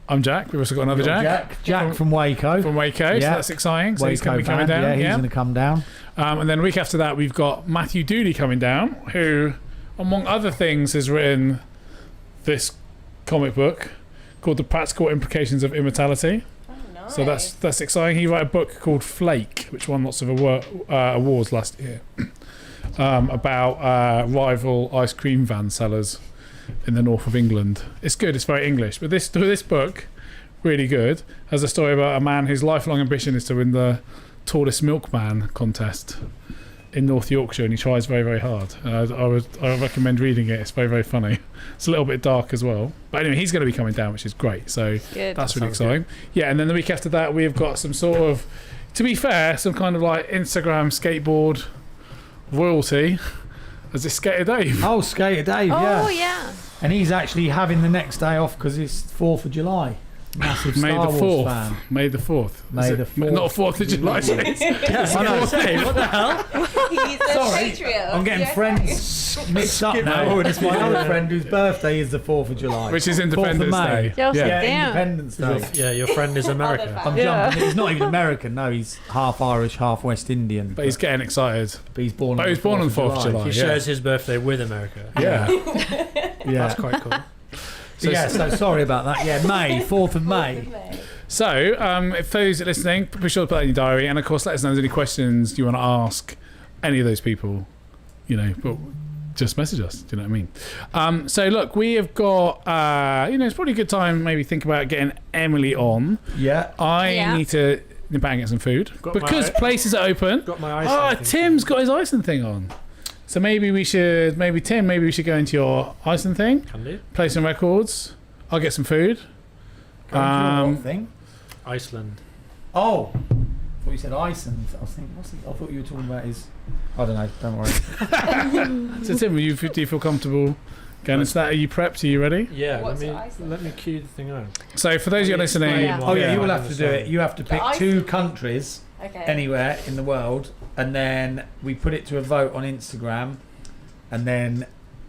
I'm Jack. We've also got another Jack. Jack from Waco. From Waco, so Yeah. that's exciting. So Waco he's going to be coming band, down. Yeah, he's going to come down. And then a week after that, we've got Matthew Dooley coming down, who, among other things, has written this comic book called The Practical Implications of Immortality. Oh, nice. So that's exciting. He wrote a book called Flake, which won lots of awards last year, about rival ice cream van sellers in the north of England. It's good. It's very English. But this book, really good, has a story about a man whose lifelong ambition is to win the tallest milkman contest in North Yorkshire, and he tries very, very hard. I recommend reading it. It's very, very funny. It's a little bit dark as well. But anyway, he's going to be coming down, which is great. So Good. that's really Sounds exciting. Yeah, and then the week after that, we've got some sort of, to be fair, some kind of like Instagram skateboard royalty. As a Skater Dave. Oh, Skater Dave, Oh, yeah. yeah. And he's actually having the next day off because it's 4th of July. Massive May Star the Wars 4th. fan. May the 4th. May Is the it? 4th. Not 4th of July. I know. What the hell? He's a Sorry, patriot. I'm getting Yeah, friends mixed up now. It's my other friend whose birthday is the 4th of July. Which is 4th of Independence May. Day. Joseph, Yeah, damn. Independence Day. Yeah, your friend is America. Other I'm Yeah. jumping. He's not even American. No, he's half Irish, half West Indian. But he's getting excited. But he's born. But on he was the born on 4th of July. He Yeah. shares his birthday with America. Yeah. Yeah. That's quite cool. So- So sorry about that. Yeah, May, 4th of May. So, if those are listening, be sure to put that in your diary. And of course, let us know if there's any questions you want to ask any of those people. But just message us. Do you know what I mean? So, look, we have got, it's probably a good time maybe think about getting Emily on. Yeah. I Yeah. need to nip out and get some food. Got because my- places are open. Got my ice. Oh, Tim's got his Iceland thing on. So maybe we should go into your Iceland thing, Can do. play some records. I'll get some food. What thing? Iceland. Oh, I thought you said Iceland. I was thinking, I thought you were talking about his. I don't know. Don't worry. So Tim, do you feel comfortable going into that? Are you prepped? Are you ready? Yeah, What's Iceland? let me cue the thing out. So for those of you listening, Yeah. Oh yeah, you will I have to do it. You have to pick Iceland. 2 countries Okay. anywhere in the world, and then we put it to a vote on Instagram, and then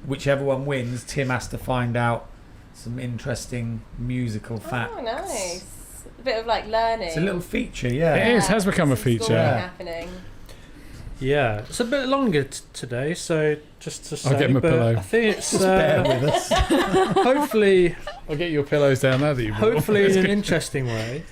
whichever one wins, Tim has to find out some interesting musical facts. Oh, nice. A bit of like learning. It's a little feature, yeah. It is, has become a Some feature. schooling Yeah. happening. Yeah, it's a bit longer today, so just to say, I'll get him a but pillow. I think it's Bear with us. hopefully I'll get your pillows down there that you brought. hopefully in an interesting way,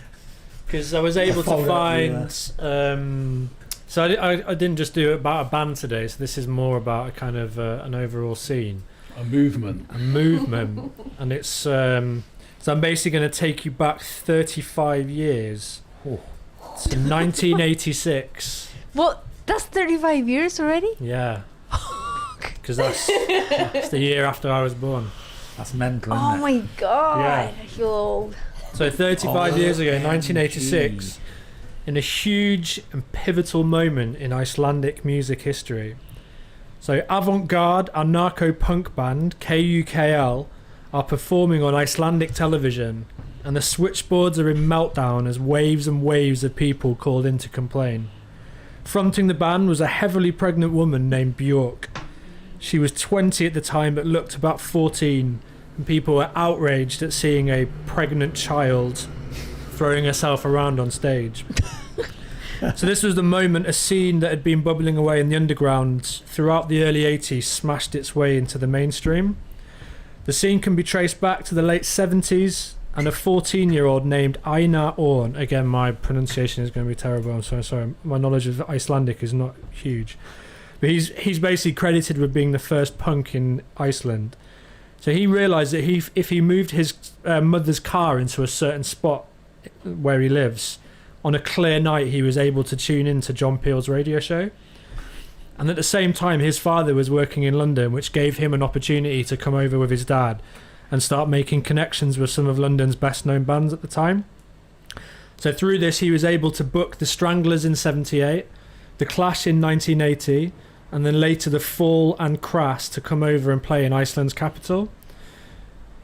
because I was able to Fold up, yeah. find. So I didn't just do it about a band today. So this is more about a kind of an overall scene, a movement. a movement, and it's. So I'm basically going to take you back 35 years Oh. to 1986. What? That's 35 years already? Yeah, because that's the year after I was born. That's mental, Oh isn't it? my god. Yeah. You're old. So 35 Oh, years ago, OMG. 1986, in a huge and pivotal moment in Icelandic music history. So avant-garde anarcho-punk band KUKL are performing on Icelandic television, and the switchboards are in meltdown as waves and waves of people called in to complain. Fronting the band was a heavily pregnant woman named Björk. She was 20 at the time but looked about 14, and people were outraged at seeing a pregnant child throwing herself around on stage. So this was the moment a scene that had been bubbling away in the underground throughout the early 80s smashed its way into the mainstream. The scene can be traced back to the late 70s, and a 14-year-old named Einar Orn, again my pronunciation is going to be terrible, I'm so sorry, my knowledge of Icelandic is not huge, but he's basically credited with being the first punk in Iceland. So he realised that if he moved his mother's car into a certain spot where he lives, on a clear night he was able to tune into John Peel's radio show. And at the same time, his father was working in London, which gave him an opportunity to come over with his dad and start making connections with some of London's best-known bands at the time. So through this, he was able to book the Stranglers in 78, the Clash in 1980, and then later the Fall and Crass to come over and play in Iceland's capital.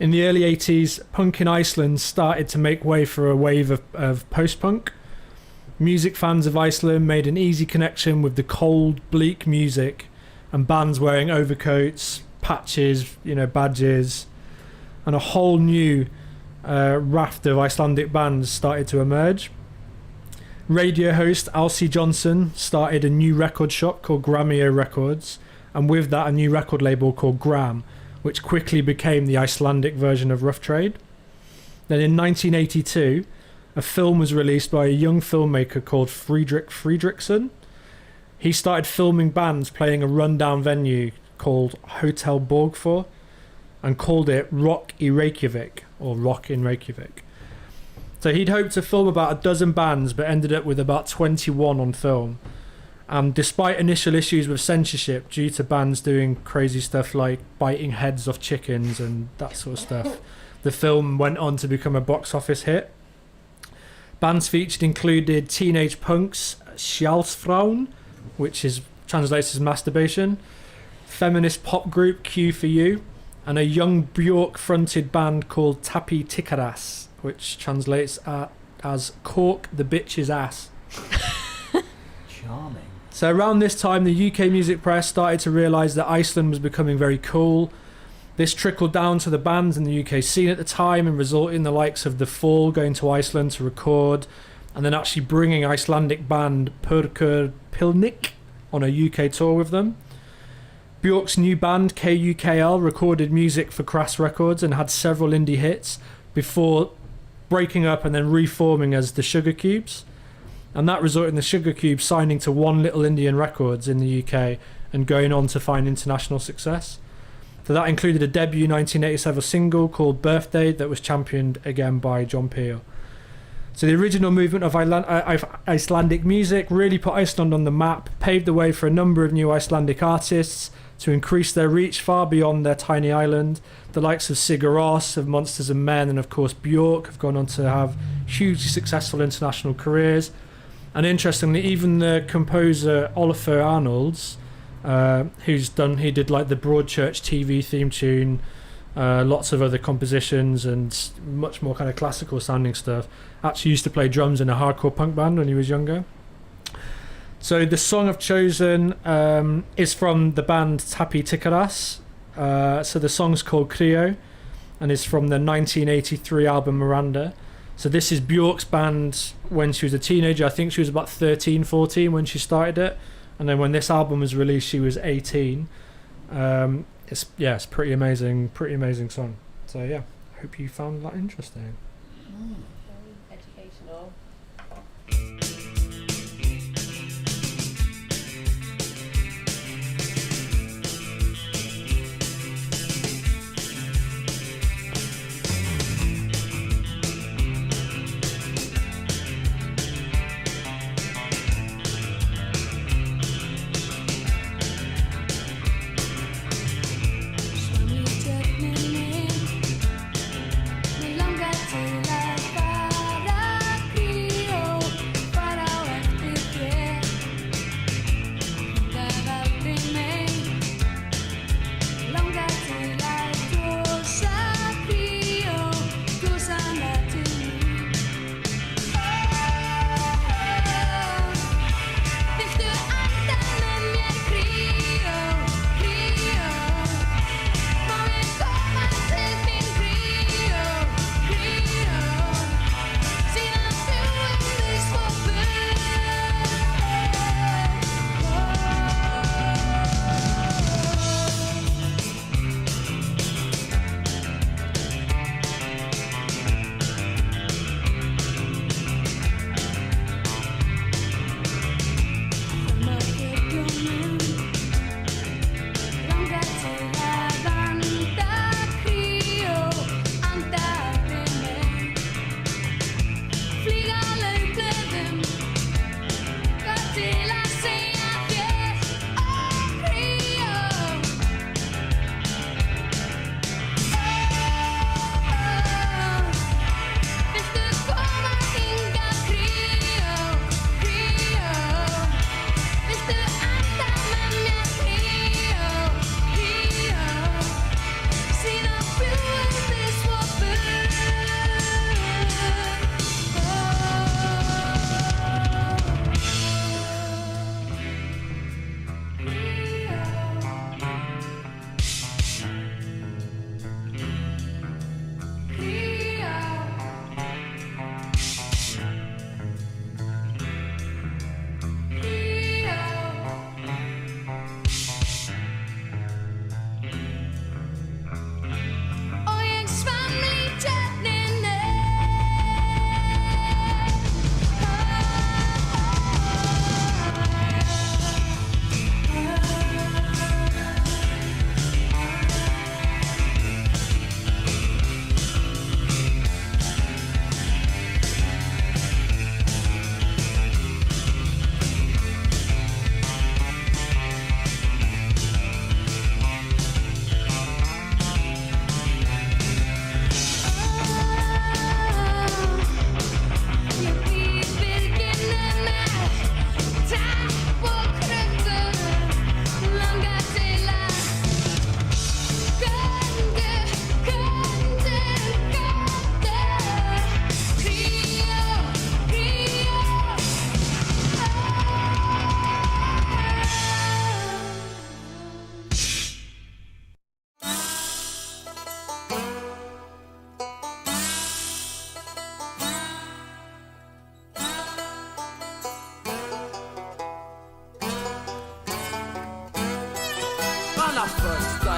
In the early 80s, punk in Iceland started to make way for a wave of post-punk. Music fans of Iceland made an easy connection with the cold, bleak music and bands wearing overcoats, patches, badges, and a whole new raft of Icelandic bands started to emerge. Radio host Alcy Johnson started a new record shop called Grameo Records, and with that a new record label called Gram, which quickly became the Icelandic version of Rough Trade. Then in 1982, a film was released by a young filmmaker called Friedrich Friedrichsen. He started filming bands playing a rundown venue called Hotel Borgfor and called it Rock i Reykjavik, or Rock in Reykjavik. So he'd hoped to film about a dozen bands but ended up with about 21 on film. And despite initial issues with censorship due to bands doing crazy stuff like biting heads off chickens and that sort of stuff, the film went on to become a box office hit. Bands featured included Teenage Punk's Sjálfsfrán, which is translates as masturbation, feminist pop group Q for You, and a young Björk-fronted band called Tapi Tikaras, which translates as Cork the Bitch's Ass. Charming. So around this time, the UK music press started to realise that Iceland was becoming very cool. This trickled down to the bands in the UK scene at the time and resulted in the likes of The Fall going to Iceland to record, and then actually bringing Icelandic band Purkur Pilnik on a UK tour with them. Björk's new band KUKL recorded music for Crass Records and had several indie hits before breaking up and then reforming as the Sugar Cubes. And that resulted in the Sugar Cubes signing to One Little Indian Records in the UK and going on to find international success. So that included a debut 1987 single called Birthday that was championed again by John Peel. So the original movement of Icelandic music really put Iceland on the map, paved the way for a number of new Icelandic artists to increase their reach far beyond their tiny island. The likes of Sigur Rós, of Monsters and Men, and of course Björk have gone on to have hugely successful international careers. And interestingly, even the composer Olafur Arnalds, he did like the Broadchurch TV theme tune, lots of other compositions and much more kind of classical sounding stuff, actually used to play drums in a hardcore punk band when he was younger. So the song I've chosen is from the band Tapi Tikaras. So the song's called Crio and is from the 1983 album Miranda. So this is Björk's band when she was a teenager. I think she was about 13, 14 when she started it. And then when this album was released, she was 18. It's pretty amazing song. So yeah, hope you found that interesting. Very educational. Mig langar till att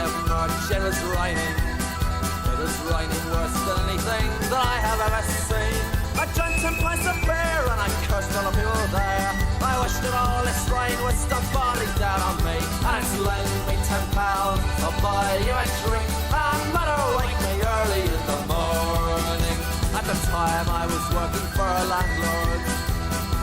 day of March, it was raining. It was raining worse than anything that I have ever seen. I drank 10 pints of beer and I cursed all the people there. I wished that all this rain would stop falling down on me. And it's lend me £10, I'll buy you a drink, and mother wake me early in the morning. At the time I was working for a landlord,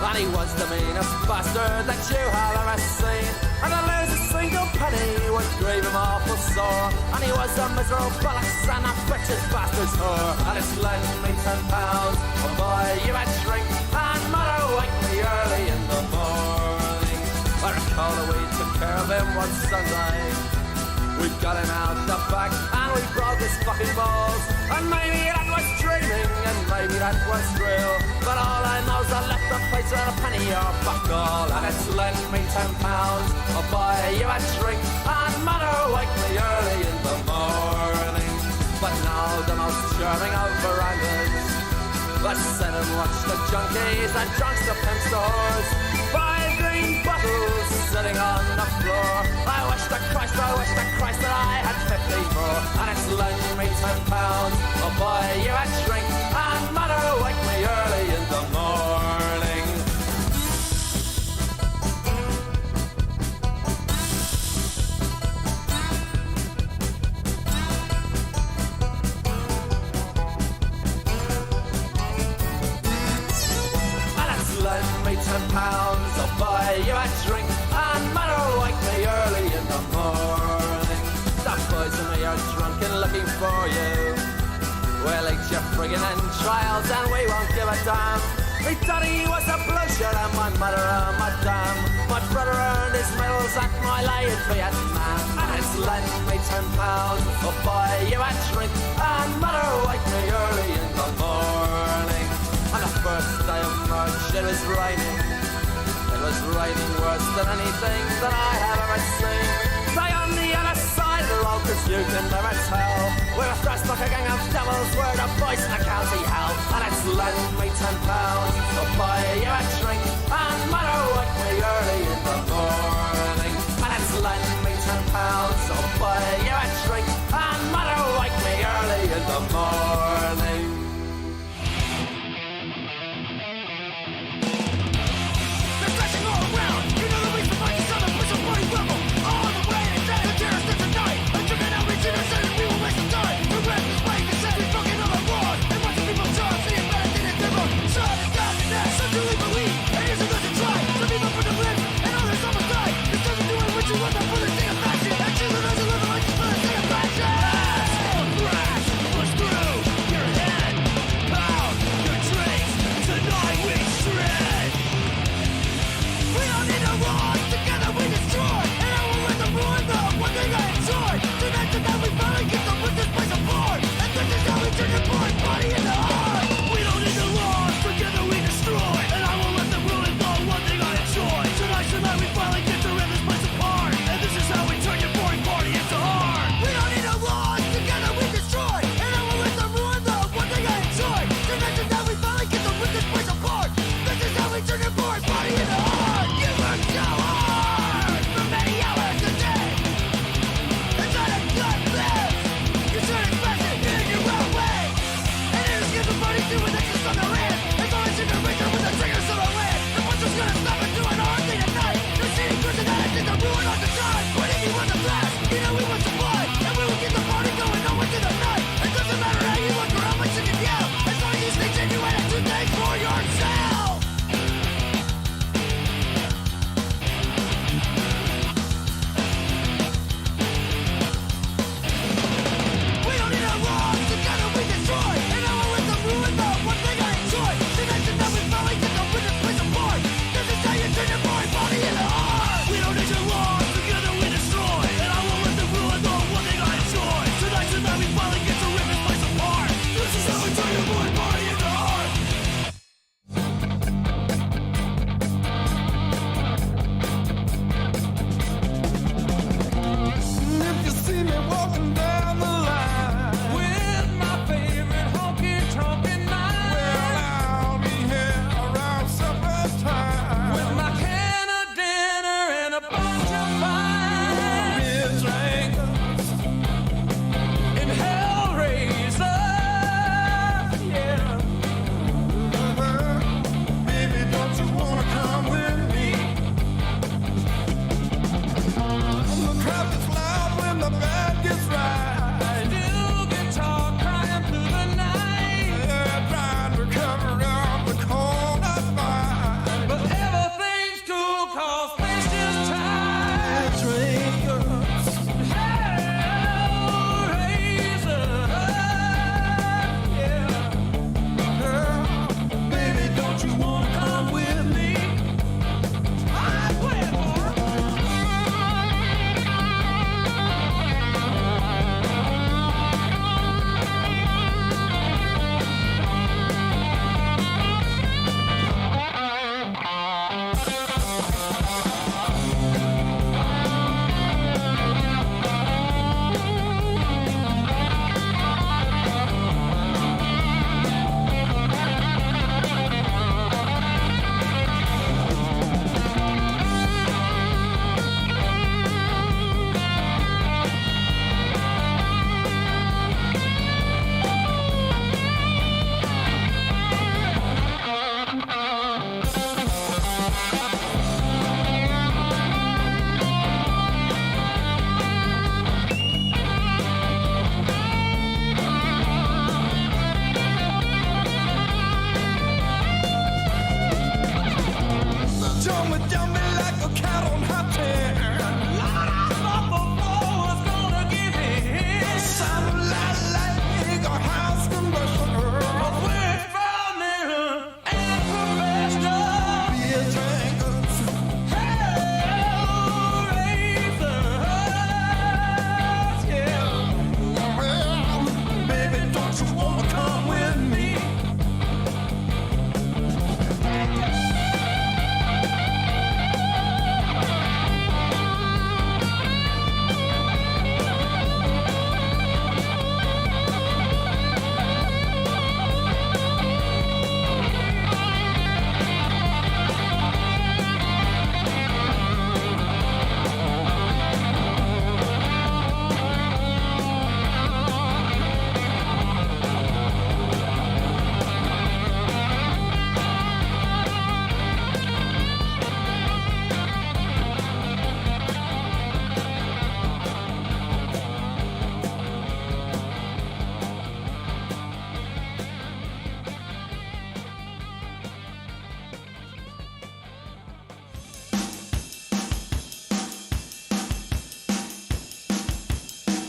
and he was the meanest bastard that you have ever seen. And to lose a single penny would grieve him awful sore. And he was a miserable bollocks and a bitch's bastard's whore. And it's lend me £10, I'll buy you a drink, and mother wake me early in the morning. I recall that we took care of him one Sunday. We got him out the back and we broke his fucking balls. And maybe that was dreaming and maybe that was real, but all I know is I left the place with a penny or fuck all. And it's lend me £10, I'll buy you a drink, and mother wake me early in the morning. But now the most charming of verandas, let's sit and watch the junkies and drunks the pimp stores. 5 green bottles sitting on the floor. I wish to Christ that I had 50 more. And it's lend me £10, I'll buy you a drink, and mother wake me early in the morning. Lend me £10, I'll buy you a drink, and mother wake me early in the morning. The boys and me are drunk and looking for you. We'll eat your friggin' entrails and we won't give a damn. Me daddy was a blue shirt and my mother a madame. My brother earned his medals at my late Vietnam. And it's lend me £10, I'll buy you a drink, and mother wake me early in the morning. On the first day of March, it was raining. It was raining worse than anything that I have ever seen. Stay on the other side of the road, 'cause you can never tell. We're dressed like a gang of devils, we're the boys in the county hell. And it's lend me £10, I'll buy you a drink, and mother wake me early in the morning. And it's lend me £10, I'll buy you a drink, and mother wake me early in the morning. Believe right. Steel guitar crying through the night. Yeah, trying to cover up the corner fight. But everything's cool 'cause space is tight. Drinkers, hellraisers, yeah. Girl, baby, don't you wanna come with me? I will. Jump me like a cat on hot tin. Lord, I thought before was gonna give in. Sound like a house conversion. We're experimental and professional. Beer drinkers, hellraisers, yeah. Well, baby, don't you wanna come with me?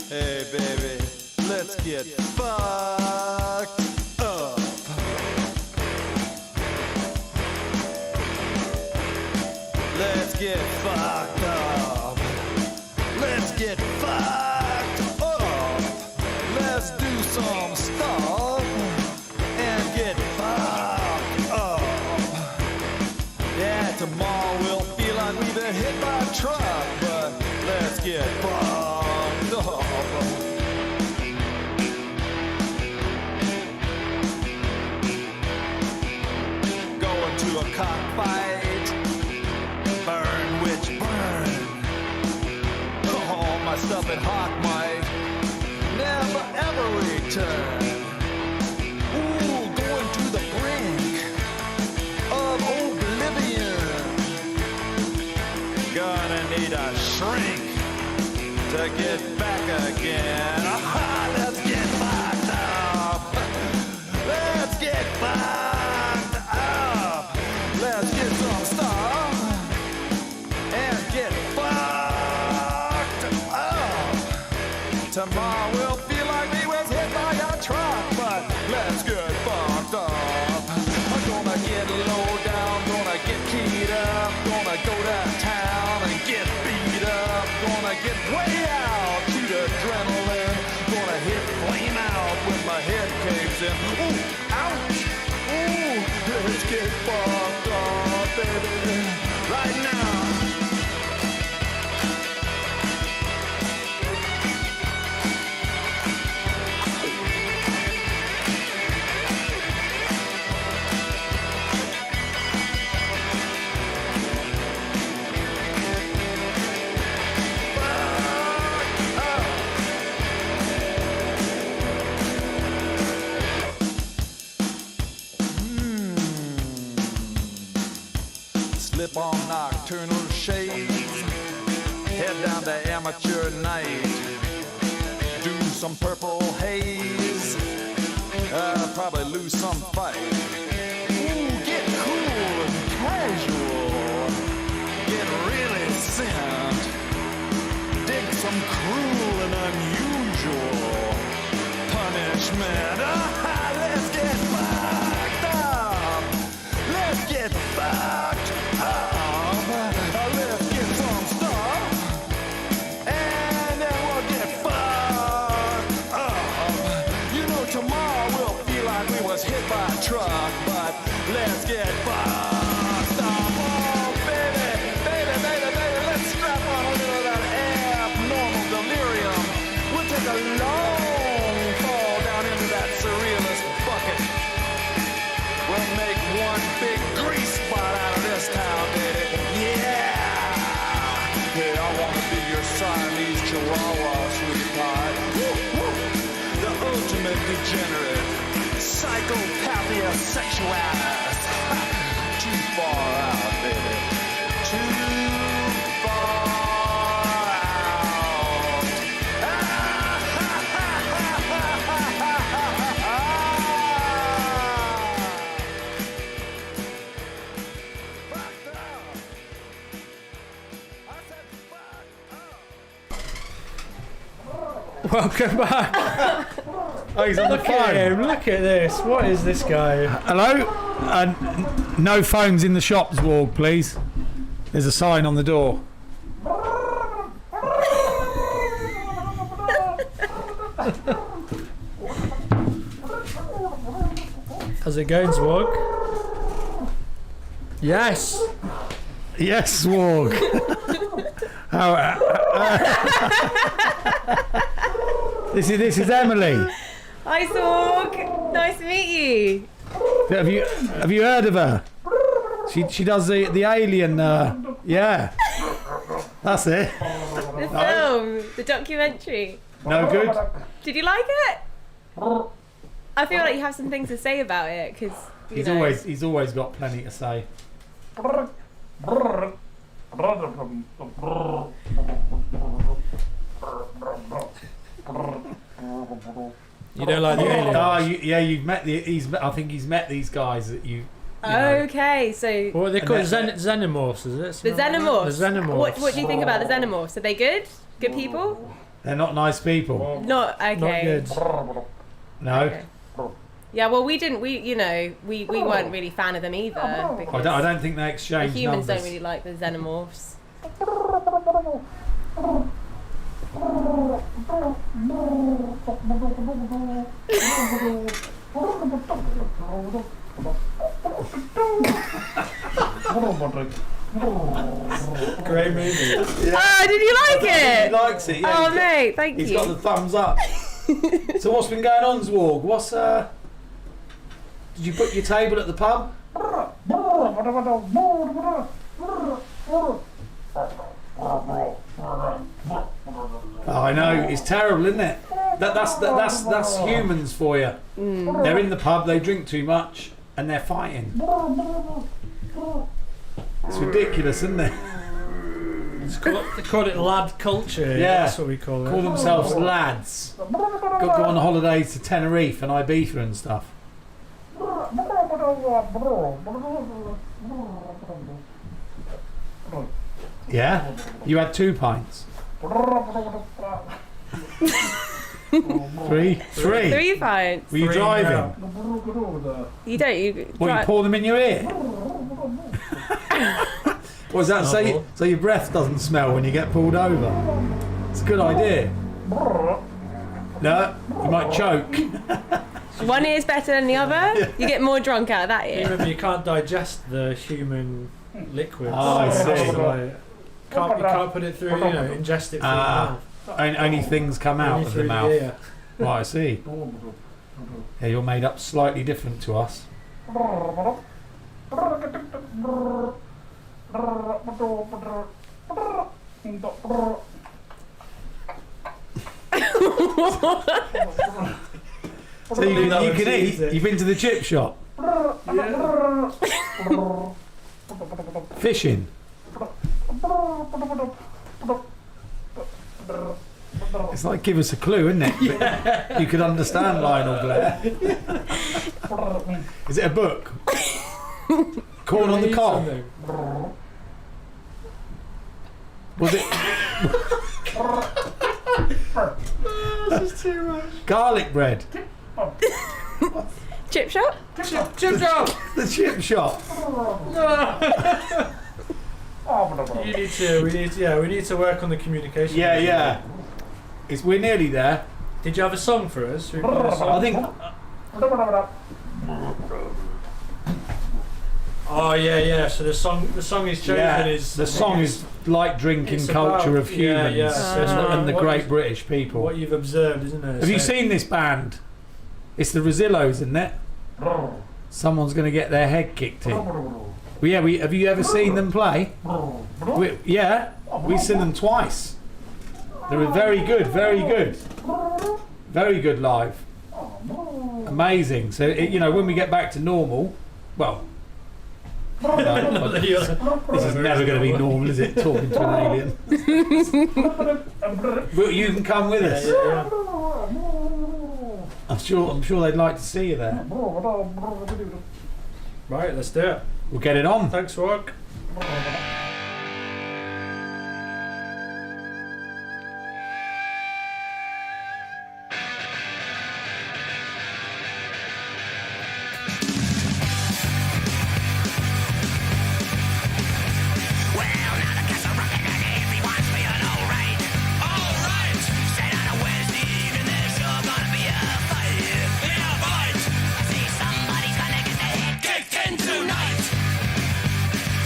Hey baby, let's get fucked up. Let's get fucked up. Let's get fucked up. Let's do some stuff and get fucked up. Yeah, tomorrow we'll feel like we've been hit by a truck, but let's get fucked up. Going to a cockfight, burn witch burn. Oh, my stuff at Hawk might never ever return. Ooh, going to the brink of oblivion. Gonna need a shrink to get back again. Let's get fucked up. Let's get fucked up. Let's get some stuff and get fucked up. Tomorrow we'll feel like we was hit by a truck, but let's get fucked up. I'm gonna get low down, gonna get keyed up, gonna go to town and get beat up, gonna get way out, shoot adrenaline, gonna hit flame out when my head caves in. Ooh, ouch! Ooh, let's get fucked up, baby, right now. Slip on nocturnal shades, head down to amateur night. do some purple haze. Probably lose some fight. Ooh, get cool and casual. Get really sent. Dig some cruel and unusual punishment. Let's get fucked up. Let's get fucked up. Let's get some stuff. And then we'll get fucked up. You know, tomorrow we'll feel like we was hit by a truck, but let's get fucked up. Oh, baby, baby, baby, baby, let's strap on a little of that abnormal delirium. We'll take a long fall down into that surrealist bucket. We'll make one big grease spot out of this town, baby. Yeah! Hey, I want to be your Siamese Chihuahua, sweetie pie. Woo, woo. The ultimate degenerate. Psychopathia sexualis. Too far out, baby. Too far Welcome back. Oh, he's on the Look at phone. him. Look at this. What is this guy? Hello? No phones in the shops, Warg, please. There's a sign on the door. How's it going, Zwog? Yes. Yes, Warg. This is Emily. Hi, Sorg. Nice to meet you. Have you heard of her? She does the alien. Yeah, that's it. The film, the documentary. No good. Did you like it? I feel like you have some things to say about it because He's always got plenty to say. You don't like the aliens? Oh, you've met I think he's met these guys that you. Okay, so What are they called? Xenomorphs, is it? the xenomorphs. The xenomorphs. What do you think about the xenomorphs? Are they good? Good people? They're not nice people. Not okay. Not good. No. Okay. Yeah, well, we didn't. We weren't really fan of them either. Because I don't think they the exchange humans numbers. don't really like the xenomorphs. Great movie. Oh, did you like it? He likes it. Yeah, Oh, mate, thank he's you. got the thumbs up. So what's been going on, Zwog? What's Did you book your table at the pub? Oh, I know. It's terrible, isn't it? That's humans for you. They're in the pub. They drink too much, and they're fighting. It's ridiculous, isn't it? They call it lad culture. Yeah. That's what we call it. Call themselves lads. Go on holidays to Tenerife and Ibiza and stuff. Yeah? You had 2 pints. 3? 3? 3 pints. Were you Three driving? now. You don't. You What, you pour them in your ear? What does that say? Double. So your breath doesn't smell when you get pulled over. It's a good idea. No, you might choke. One ear's better than the other. You get more drunk out of that ear. Remember, you can't digest the human liquids. Oh, I see. That's why you can't put it through, ingest it through the mouth. Only things come out Only of the through mouth. ear. Right, I see. Yeah, you're made up slightly different to us. So you can eat. You've been to the chip shop. Fishing. It's like give us a clue, isn't it? But you could understand Lionel Blair. Is it a book? Corn on the cob. Was it? This is too much. Garlic bread. Chip shop? Chip shop. The chip shop. We need to work on the communication. Yeah. We're nearly there. Did you have a song for us? Should we play a song? I think. Oh yeah. So the song he's chosen Yeah, is the song is like drinking it's culture about- of humans So it's not- and the what great you've- British people. What you've observed, isn't it? Have you So- seen this band? It's the Rosillos, isn't it? Someone's going to get their head kicked in. Well, yeah, have you ever seen them play? We've seen them twice. They were very good live. Amazing. So, when we get back to normal, well, this is never going to be normal, is it? Talking to an alien. But you can come with us. Yeah. I'm sure they'd like to see you there. Right, let's do it. We'll get it on. Thanks for work.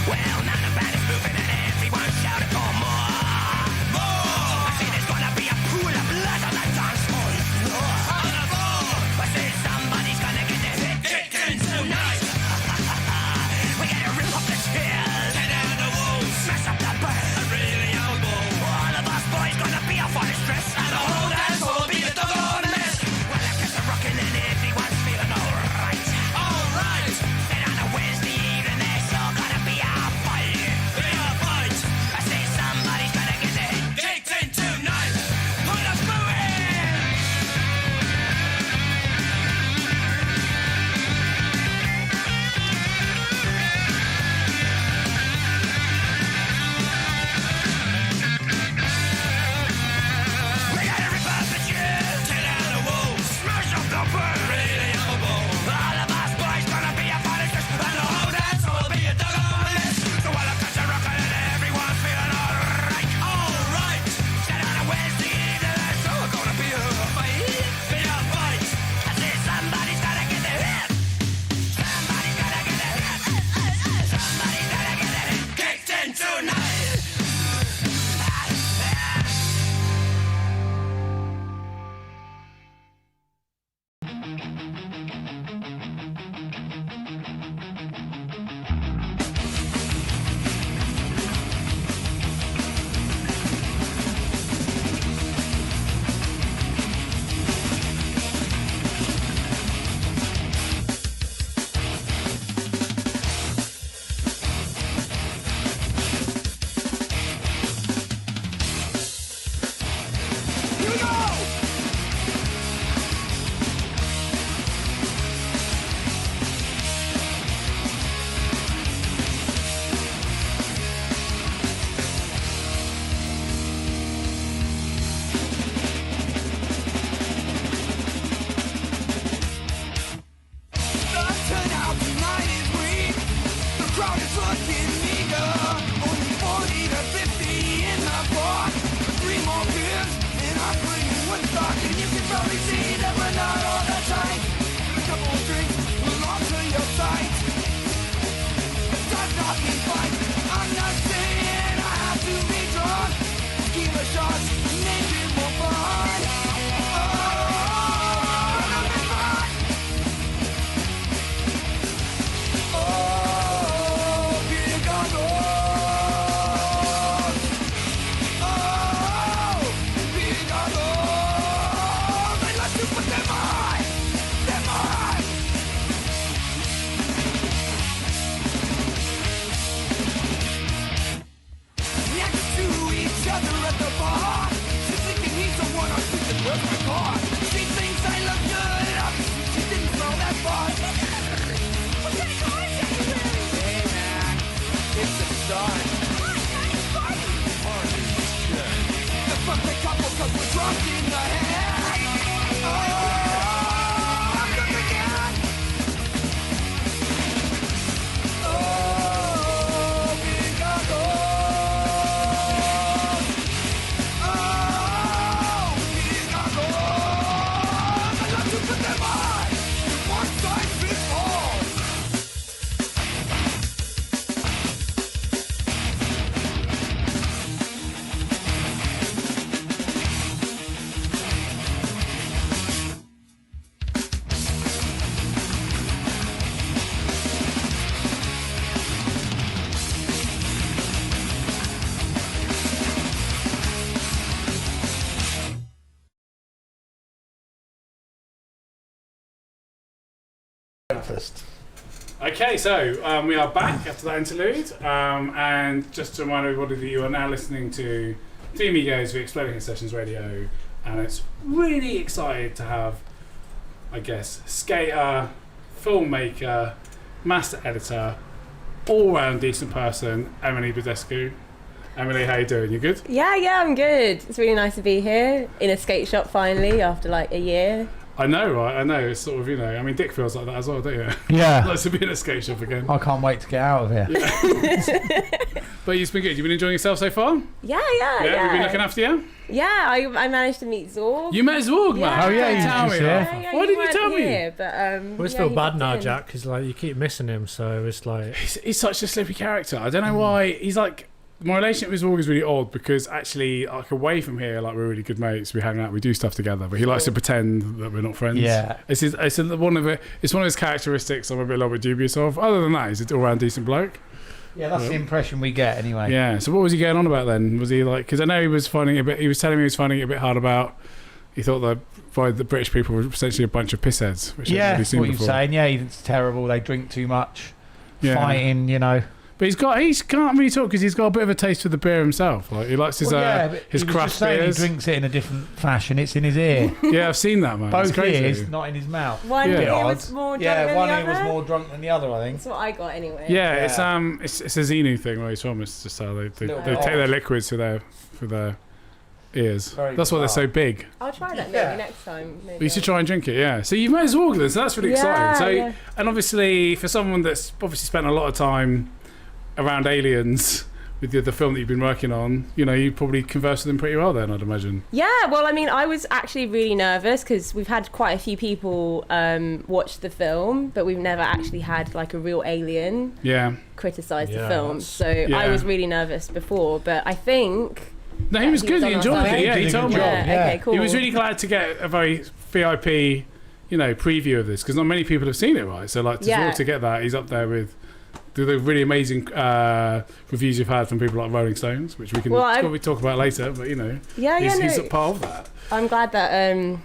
Well, not a bad breakfast. Okay, so we are back after that interlude, and just to remind everybody that you are now listening to the Amigos for Exploding Sessions Radio, and it's really excited to have, I guess, skater, filmmaker, master editor, all-round decent person, Emily Badescu. Emily, how you doing? You good? Yeah, I'm good. It's really nice to be here in a skate shop finally after like a year. I know, right? I know. It's sort of, I mean, Dick feels like that as well, don't you? Yeah. Likes to be in a skate shop again. I can't wait to get out of here. But it's been good. You've been enjoying yourself so far? Yeah. We've been looking after you? Yeah, I managed to meet Zorg. You met Zorg, man? Oh, yeah, you tell me. yeah. Why didn't you tell me? Here, but, We just feel bad now, Jack, because like you keep missing him, so it's like He's such a slippy character. I don't know why. He's like, my relationship with Zorg is really odd because actually, like away from here, like we're really good mates. We hang out, we do stuff together. But he likes to pretend that we're not friends. Yeah. It's one of his characteristics I'm a little bit dubious of. Other than that, he's an all-round decent bloke. Yeah, that's the impression we get anyway. Yeah. So what was he going on about then? Was he like? Because I know he was telling me he was finding it a bit hard about. He thought that the British people were essentially a bunch of pissheads. Which Yeah, I've really seen what you're before. saying. Yeah, it's terrible. They drink too much, Yeah. fighting, But he can't really talk because he's got a bit of a taste for the beer himself. Like he likes his but his he was craft just saying beers. He drinks it in a different fashion. It's in his ear. Yeah, I've seen that, man. It's Both crazy. ears, not in his mouth. One Yeah. ear Odd. was more drunk Yeah, than one the ear was other. more drunk than the other, I think. That's what I got anyway. Yeah, Yeah. it's a Xenu thing where he's from. It's just how they little take bit their odd. liquids for their ears. Very That's why they're so bizarre. big. I'll try that Yeah. maybe next time. Maybe But you should try and drink it, yeah. So you've met Zorg then, so that's really Yeah, exciting. So yeah. and obviously for someone that's obviously spent a lot of time around aliens with the film that you've been working on, you probably converse with them pretty well then, I'd imagine. Yeah, well, I mean, I was actually really nervous because we've had quite a few people watch the film, but we've never actually had like a real alien Yeah. criticise the Yeah, film. that's- So Yeah. I was really nervous before, but I think No, he was good. on He our enjoyed side. it. Yeah, He he did a told good me. job. Yeah, okay, cool. He was really glad to get a very VIP, preview of this because not many people have seen it, right? So like to get that, he's up there with the really amazing reviews you've had from people like Rolling Stones, which we can probably talk about later. But he's a part of that. I'm glad that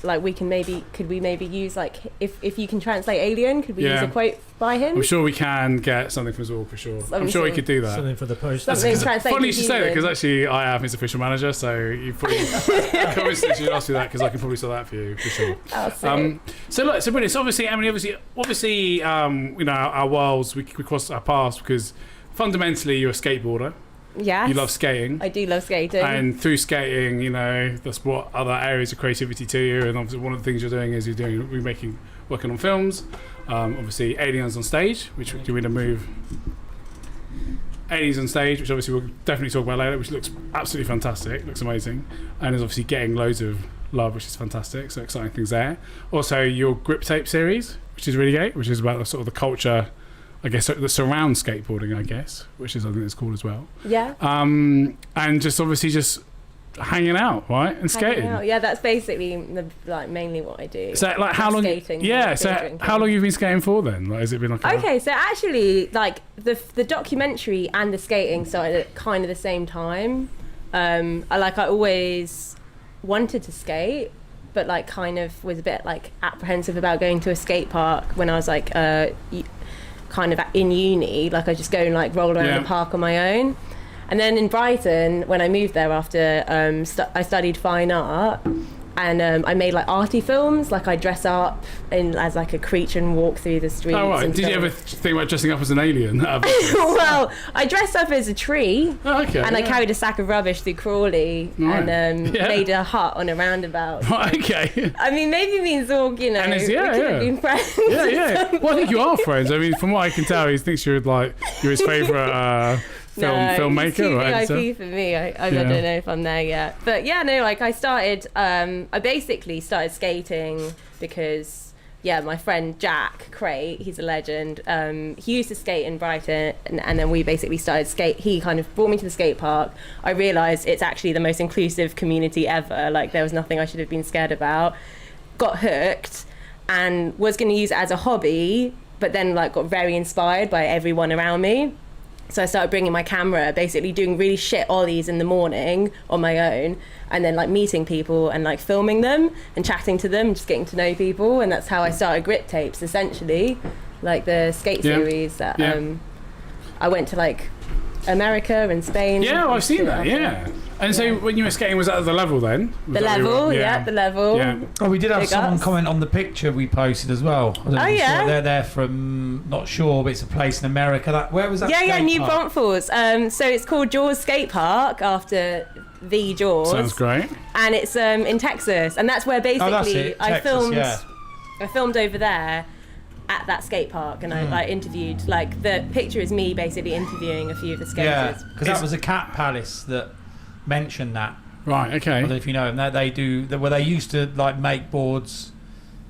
like could we maybe use like if you can translate alien, could we use a quote by him? I'm sure we can get something from Zorg for sure. I'm sure he could do that. something for the post. Something translated Funny you should say that human. because actually I am his official manager, so you probably coincidentally should ask me that because I can probably sort that for you for sure. Oh, sick. So look, so brilliant. So obviously, Emily, obviously, our worlds we cross our paths because fundamentally you're a skateboarder. Yes. You love skating. I do love skating. And through skating, that's brought other areas of creativity to you. And obviously, one of the things you're doing is working on films. Obviously, Aliens on Stage, which we're going to move. Aliens on Stage, which obviously we'll definitely talk about later, which looks absolutely fantastic, looks amazing, and is obviously getting loads of love, which is fantastic. So exciting things there. Also, your Grip Tape series, which is really great, which is about the sort of the culture, I guess, that surrounds skateboarding, I guess, which is I think it's called as well. Yeah. And just obviously just hanging out, right, and skating. Hanging out. Yeah, that's basically mainly what I do. So like how long? Skating. Yeah. and So drinking. how long have you been skating for then? Like, has it been like? Okay, so actually, like the documentary and the skating started at kind of the same time. I always wanted to skate, but like kind of was a bit like apprehensive about going to a skate park when I was like kind of in uni. Like I just go and like roll around the park on my own. And then in Brighton, when I moved there after I studied fine art, and I made like arty films. Like I dress up as like a creature and walk through the streets. Oh right. and Did you film. ever think about dressing up as an alien? Well, I dressed up as a tree, Okay. and I carried a sack of rubbish through Crawley, Right. and Yeah. made a hut on a roundabout. Okay. I mean, maybe me and Zorg, we could have been friends. Yeah. Well, I think you are friends. I mean, from what I can tell, he thinks you're his favourite filmmaker, he's too right? VIP for me. I don't know if I'm there yet. But yeah, no, like I started, I basically started skating because, my friend Jack Crate, he's a legend. He used to skate in Brighton, and then we basically started skate. He kind of brought me to the skate park. I realised it's actually the most inclusive community ever. Like there was nothing I should have been scared about. Got hooked and was going to use it as a hobby, but then like got very inspired by everyone around me. So I started bringing my camera, basically doing really shit ollies in the morning on my own, and then like meeting people and like filming them and chatting to them, just getting to know people, and that's how I started Grip Tapes, essentially, like the skate series that I went to like America and Spain. Yeah, I've seen that. Yeah. And so when you were skating, was that at the level then? The level, the level. Yeah. Oh, we did have Big someone ups. comment on the picture we posted as well. I don't know Oh, if you saw yeah? it. They're there from, not sure, but it's a place in America. Where was that? Yeah, skate New park? Braunfels. So it's called Jaws Skate Park after the Jaws. Sounds great. And it's in Texas, and that's where basically that's it, I Texas, filmed. yeah. I filmed over there at that skate park, and I interviewed. Like the picture is me basically interviewing a few of the Yeah, skaters. because that was a Cat Palace that mentioned that. Right. Okay. I don't know if you know them. They do. Well, they used to like make boards,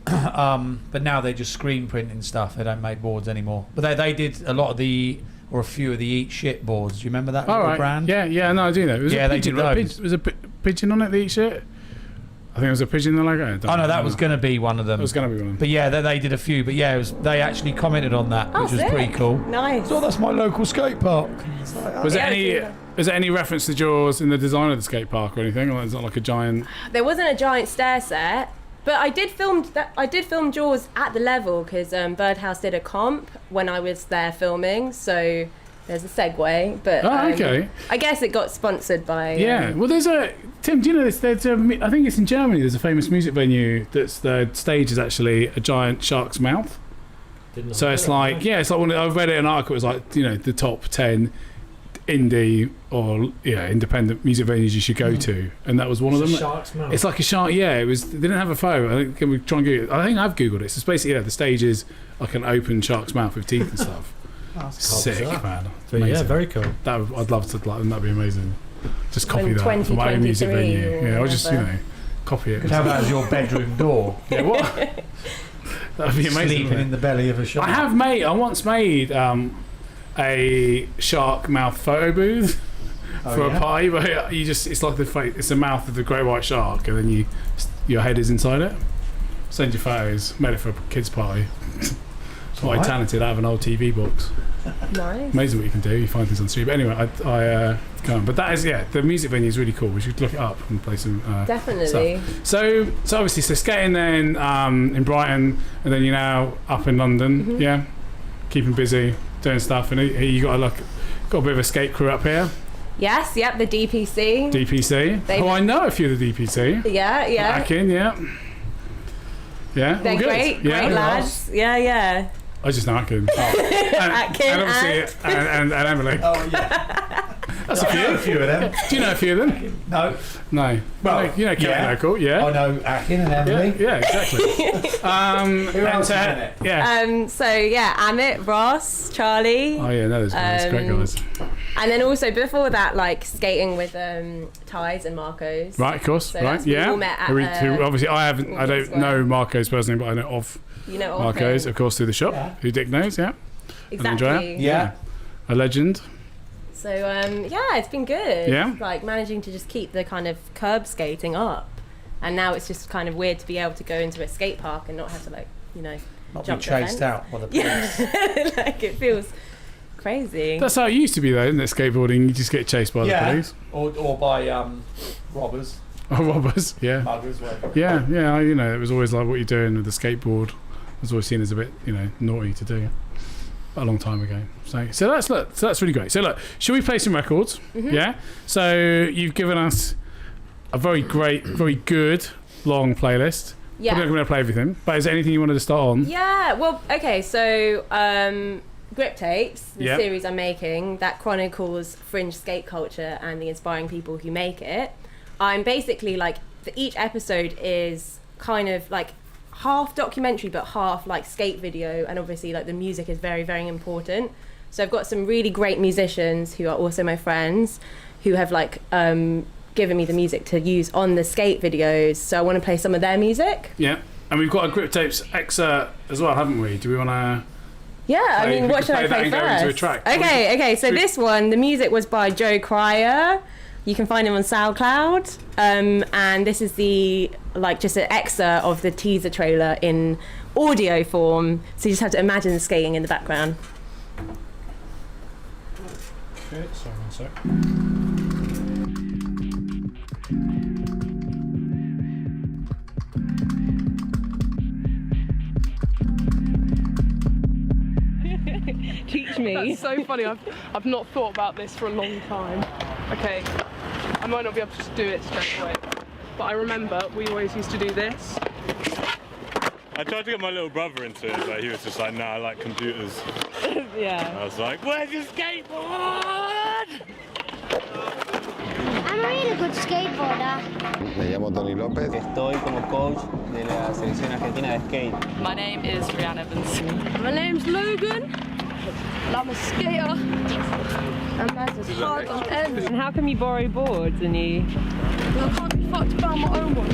but now they just screen printing stuff. They don't make boards anymore. But they did a lot of the, or a few of the Eat Shit boards. Do you remember that All little right. brand? Yeah. No, I do know. It was Yeah, a they pigeon, did right? those. Was a pigeon on it that eat shit? I think it was a pigeon in the logo. I don't Oh no, know. that was going to be one of them. That was going to be one. But yeah, they did a few. But yeah, they actually commented on that, Oh, which was sick. pretty cool. Nice. So that's my local skate park. It's like, oh, Was Yeah, there any reference to Jaws in the design of the skate park or anything? Or is it like a giant? There wasn't a giant stair set, but I did film Jaws at the level because Birdhouse did a comp when I was there filming. So there's a segue, but Okay. I guess it got sponsored by. Yeah. Well, there's a Tim. Do you know this? There's I think it's in Germany. There's a famous music venue that's the stage is actually a giant shark's mouth. So it's like it's like I've read it in an article. It's like the top 10 indie or independent music venues you should go to, and that was one of them. Shark's mouth. It's like a shark. Yeah, it was. They didn't have a photo. I think can we try and Google it? I think I've googled it. So it's basically the stage is like an open shark's mouth with teeth and stuff. Sick, man. But yeah, Amazing. very cool. I'd love to. That'd be amazing. Just copy In that for my own music 2023 venue. or Yeah, or just whatever. copy it. How about as your bedroom door? Yeah, what? That'd be amazing. Sleeping wouldn't in it? the belly of a shark. I once made a shark mouth photo booth for a party, but it's like it's the mouth of the great white shark, and then your head is inside it. Send your photos. Made it for a kids party. Quite Alright. talented out of an old TV box. Nice. Amazing what you can do. You find things on the street. But anyway, I can't. But that is the music venue is really cool. We should look it up and play some. Definitely. So obviously, skating then in Brighton, and then you're now up in London. Mm-hmm. Yeah, keeping busy, doing stuff, and you got a bit of a skate crew up here. Yes. Yep. The DPC. DPC. They- I know a few of the DPC. Yeah. Akin, yeah. They're all good. great Yeah. lads. Yeah. I just know Akin. Akin and obviously, and Emily. Oh yeah. That's a few. A few of them. Do you know a few of them? No. No. Well, you know Kevin Local, yeah. I know Akin and Emily. Yeah, exactly. Who else is in it? Yeah. So Amit, Ross, Charlie, Oh yeah, no, those guys, great guys. and then also before that, like skating with Ties and Marcos. Right, of course. So right, that's- we yeah. all met at, Who obviously I don't Square. know Marcos personally, but I know of You know, all Marcos, things. of course, through the shop. Yeah. Who Dick knows, yeah. And Andrea. Exactly. Yeah. A legend. So it's been good. Yeah. Like managing to just keep the kind of curb skating up, and now it's just kind of weird to be able to go into a skate park and not have to Not be jump the chased fence. out by the police. Yeah. Like it feels crazy. That's how it used to be, though, isn't it? Skateboarding, you just get chased by the police. Or by robbers, Or robbers, yeah. muggers, whatever. Yeah, it was always like what you're doing with the skateboard was always seen as a bit, naughty to do. A long time ago. So that's really great. So look, should we play some records? Mm-hmm. Yeah. So you've given us a very great, very good long playlist. Yeah. We're not going to play everything, but is there anything you wanted to start on? Yeah, well, okay, so Grip Tapes, the Yep. series I'm making, that chronicles fringe skate culture and the inspiring people who make it. I'm basically each episode is kind of like half documentary but half like skate video, and obviously the music is very, very important. So I've got some really great musicians who are also my friends who have given me the music to use on the skate videos, so I want to play some of their music. Yeah. And we've got a Grip Tapes excerpt as well, haven't we? Do we want to... Yeah, Play- I mean, we what could should I play that play and go into a first? track. Okay, so Should we- this one, the music was by Joe Cryer. You can find him on SoundCloud. And this is just an excerpt of the teaser trailer in audio form. So you just have to imagine the skating in the background. Okay, sorry, one sec. Teach me. That's so funny. I've not thought about this for a long time. Okay, I might not be able to just do it straight away, but I remember we always used to do this. I tried to get my little brother into it, but he was just like, nah, I like computers. Yeah. I was like, where's your skateboard? I'm a really good skateboarder. Me llamo Tony López. Estoy como coach de la selección argentina de skate. My name is Rihanna Evans. My name's Logan. And I'm a skater. And that's as hard on ends. And how come you borrow boards and you... Well, I can't be fucked about my own one.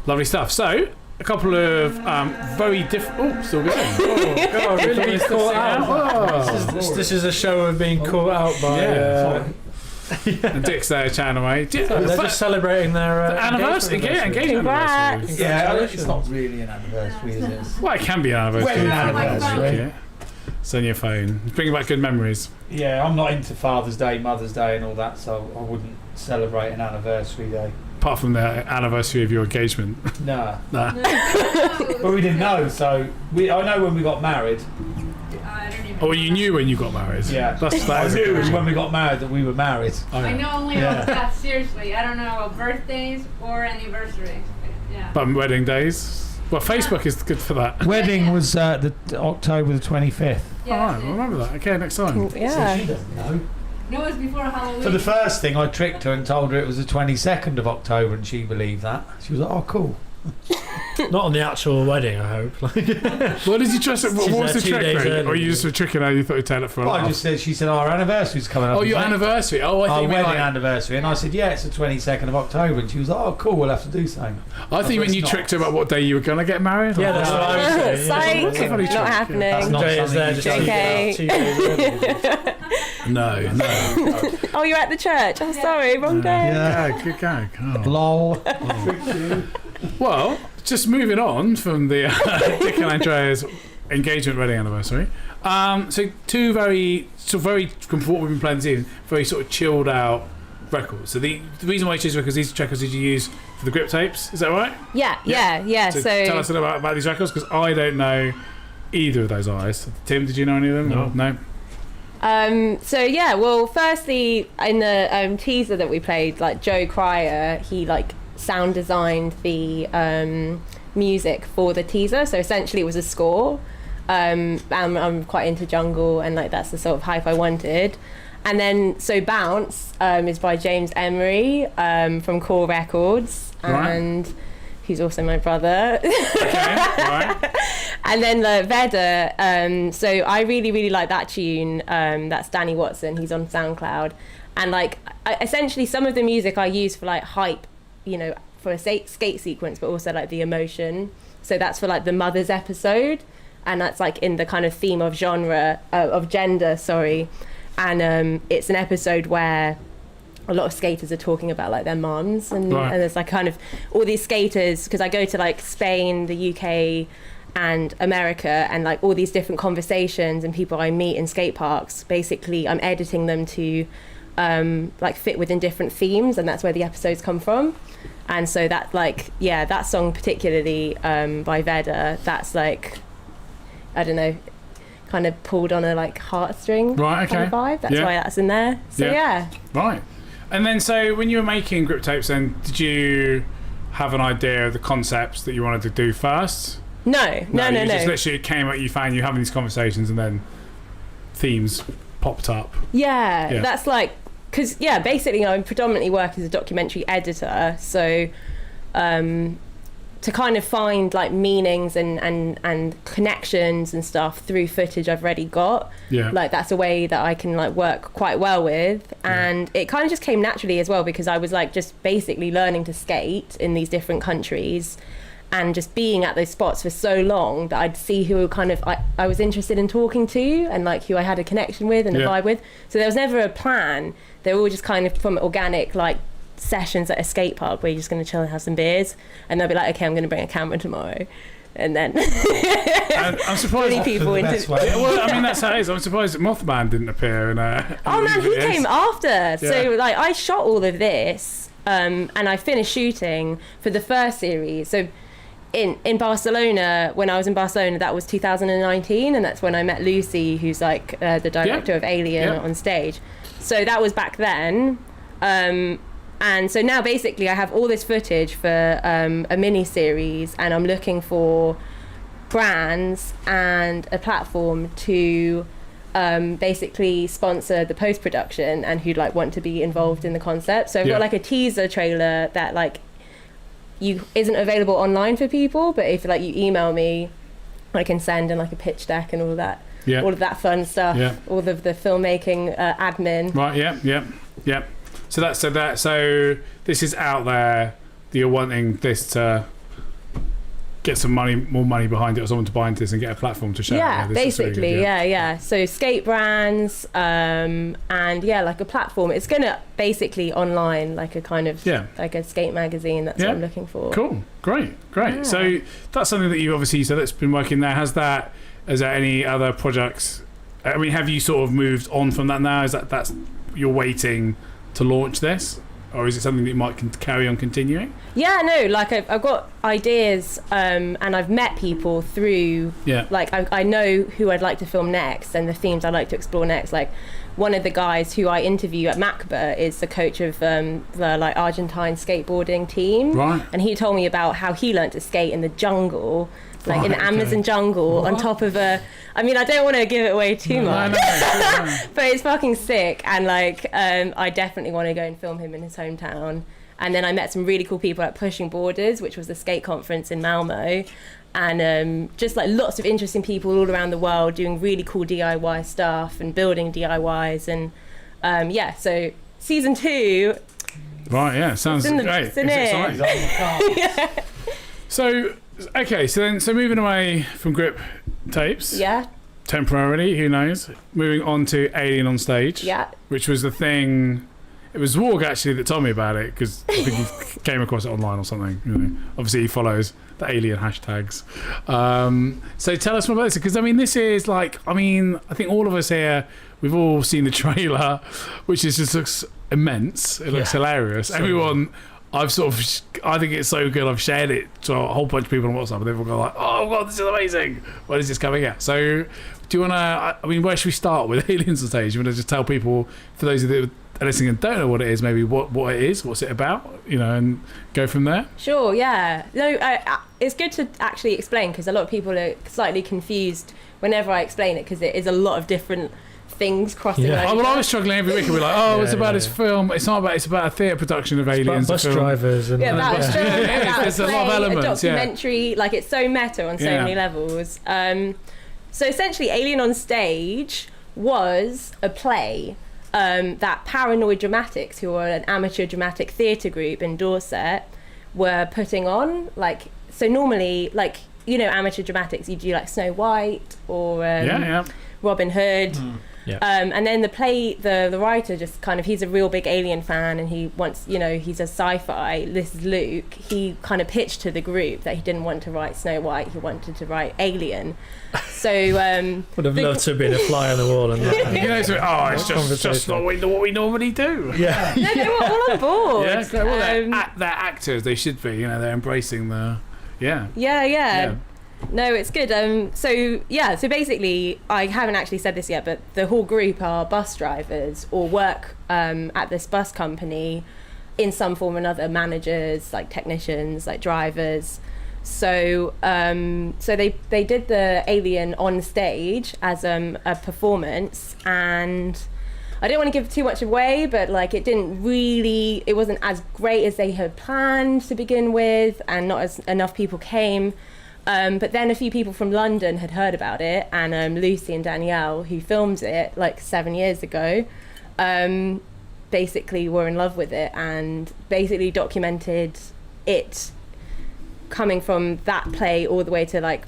Lovely stuff. So, a couple of very different. Oh, still going. Oh, God, really Being caught out. Oh. This is a show of being caught out by. And Dick's there, chatting away. They're just celebrating their anniversary. Engagement anniversary. Yeah, it's not really an anniversary, is it? Well, it can be an anniversary. Wedding anniversary. Yeah. It's on your phone. Bringing back good memories. Yeah, I'm not into Father's Day, Mother's Day, and all that, so I wouldn't celebrate an anniversary day. Apart from the anniversary of your engagement. Nah. Nah. But we didn't know, so I know when we got married. Oh, you knew when you got married? Yeah. I knew when we got married that we were married. I know only about that, seriously. I don't know about birthdays or anniversaries. Yeah. But wedding days? Well, Facebook is good for that. Wedding was the October the 25th. Yeah, Alright, we'll remember that. Okay, next time. Yeah. So she doesn't know. No, it was before Halloween. For the first thing, I tricked her and told her it was the 22nd of October, and she believed that. She was like, "Oh, cool." Not on the actual wedding, I hope. What did you trust? What was the 2 trick? days Though? early. Or you just were tricking her? You thought you'd tell it for a Well, I laugh? just said, she said, our anniversary's coming up. Oh, your anniversary. Oh, I Our think you meant wedding like, anniversary. And I said, yeah, it's the 22nd of October. And she was like, oh, cool, we'll have to do something. I think when you tricked her about what day you were going to get married. Yeah, that's what I was saying. Psych. That's a funny trick, Not yeah. happening. That's not Jay is something there you just do. Okay. 2 days early. No. Oh, you're at the church. Oh, sorry, wrong day. Yeah, good gag. Oh. Lol. Well, just moving on from the Dick and Andrea's engagement wedding anniversary. So two very from what we've been playing this evening, very sort of chilled out records. So the reason why you choose records, these records did you use for the grip tapes? Is that right? Yeah. So tell us a little about these records, because I don't know either of those artists. Tim, did you know any of them? No. Well, firstly, in the teaser that we played, like Joe Cryer, he like sound designed the music for the teaser. So essentially, it was a score. I'm quite into jungle, and like that's the sort of hype I wanted. And then Bounce is by James Emery from Core Records, and who's also my brother. Right. And then the Veda, so I really like that tune. That's Danny Watson. He's on SoundCloud, and like essentially some of the music I use for like hype, for a skate sequence, but also like the emotion. So that's for like the Mothers episode, and that's like in the kind of theme of gender. And it's an episode where a lot of skaters are talking about like their moms, and there's like kind of all these skaters, because I go to like Spain, the UK and America, and like all these different conversations and people I meet in skate parks, basically I'm editing them to like fit within different themes, and that's where the episodes come from. And so that that song particularly by Veda, that's like, I don't know, kind of pulled on a like heartstring kind of vibe. That's why that's in there. So yeah. Right. And then so when you were making grip tapes, then did you have an idea of the concepts that you wanted to do first? No. You just literally came at you found you having these conversations, and then themes popped up. Yeah. That's like, because basically I predominantly work as a documentary editor, so to kind of find like meanings and connections and stuff through footage I've already got, like that's a way that I can like work quite well with. And it kind of just came naturally as well, because I was like just basically learning to skate in these different countries and just being at those spots for so long that I'd see who kind of I was interested in talking to, and like who I had a connection with and a vibe with. So there was never a plan. They were all just kind of from organic like sessions at a skate park where you're just going to chill and have some beers, and they'll be like, okay, I'm going to bring a camera tomorrow, and then I'm surprised people into well, I mean, that's how it is. I'm surprised that Mothman didn't appear in oh man, he came after. So like I shot all of this and I finished shooting for the first series. So in Barcelona, when I was in Barcelona, that was 2019, and that's when I met Lucy, who's like the director of Alien on stage. So that was back then. And so now basically I have all this footage for a mini series, and I'm looking for brands and a platform to basically sponsor the post-production and who'd like want to be involved in the concept. So I've got like a teaser trailer that like isn't available online for people, but if like you email me, I can send in like a pitch deck and all of that. All of that fun stuff, all of the filmmaking admin. Right, So this is out there. You're wanting this to get some more money behind it, or someone to buy into this and get a platform to show. Yeah, this is really basically, good, yeah. So skate brands, and like a platform. It's gonna basically online, like a kind of like a skate magazine. That's what I'm looking for. Cool, great. Yeah. So that's something that you obviously said that's been working there. Is there any other projects? I mean, have you sort of moved on from that now? Is that's you're waiting to launch this? Or is it something that you might carry on continuing? Yeah, no, like I've got ideas, and I've met people through. Yeah. Like I know who I'd like to film next and the themes I'd like to explore next. Like one of the guys who I interview at Macba is the coach of the like Argentine skateboarding team. Right. And he told me about how he learned to skate in the jungle. Like in the Amazon jungle on top of I don't want to give it away too much. No. But it's fucking sick, and like I definitely want to go and film him in his hometown. And then I met some really cool people at Pushing Borders, which was the skate conference in Malmo, and just like lots of interesting people all around the world doing really cool DIY stuff and building DIYs, and so season 2. Right, yeah, sounds great. It's exciting. Yeah. So moving away from grip tapes. Yeah. Temporarily, who knows? Moving on to Alien on Stage. Yeah. Which was the thing. It was Warg actually that told me about it, because I think he came across it online or something. You know, obviously he follows the Alien hashtags. So tell us more about this, because this is like, I think all of us here, we've all seen the trailer, which just looks immense. It looks hilarious. So everyone. I think it's so good. I've shared it to a whole bunch of people on WhatsApp, and they've all gone like, "Oh God, this is amazing! When is this coming out?" So, do you want to? Where should we start with Aliens on Stage? You want to just tell people, for those of you that are listening and don't know what it is, maybe what it is, what's it about, and go from there. Sure. Yeah. No, it's good to actually explain, because a lot of people are slightly confused whenever I explain it, because it is a lot of different things crossing over. I was struggling every week. We're like, it's about this film. It's not about. It's about a theatre production of Aliens. About bus drivers and about a show, about there's a lot of elements. A documentary. Like it's so meta on so many levels. So essentially, Alien on Stage was a play that Paranoid Dramatics, who are an amateur dramatic theatre group in Dorset, were putting on. Like, so normally, like, amateur dramatics, you do like Snow White or Robin Hood. Yeah. And then the writer just kind of, he's a real big Alien fan, and he wants, he's a sci-fi. This is Luke. He kind of pitched to the group that he didn't want to write Snow White. He wanted to write Alien. So would have loved to have been a fly on the wall and it's just not what we normally do. Yeah. No, they were all on board. Yeah. Well, they're actors. They should be. They're embracing the. Yeah. No, it's good. So basically, I haven't actually said this yet, but the whole group are bus drivers or work at this bus company in some form or another, managers, like technicians, like drivers. So they did the Alien on Stage as a performance, and I don't want to give too much away, but like it wasn't as great as they had planned to begin with, and not enough people came. But then a few people from London had heard about it, and Lucy and Danielle, who filmed it like 7 years ago, basically were in love with it, and basically documented it coming from that play all the way to like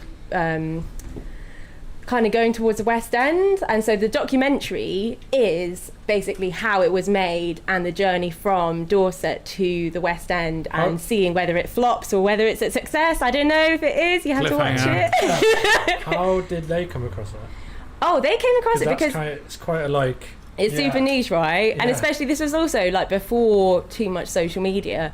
kind of going towards the West End. And so the documentary is basically how it was made and the journey from Dorset to the West End, and seeing whether it flops or whether it's a success. I don't know if it is. You have to watch it. How did they come across that? Oh, they came across it because it's quite a it's super niche, right? And especially this was also like before too much social media.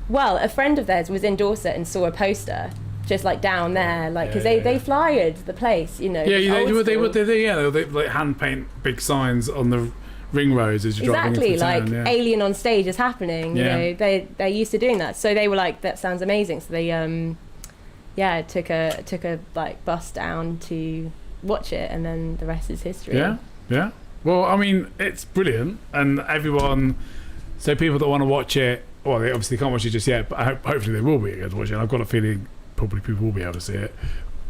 Well, a friend of theirs was in Dorset and saw a poster just like down there, like, because they flyered the place, they like hand paint big signs on the ring roads as you're driving into the town. Like Alien on Stage is happening. They're used to doing that, so they were like, that sounds amazing. So they took a like bus down to watch it, and then the rest is history. Yeah. Well, I mean, it's brilliant, and everyone. So people that want to watch it, well, they obviously can't watch it just yet, but hopefully they will be able to watch it. I've got a feeling probably people will be able to see it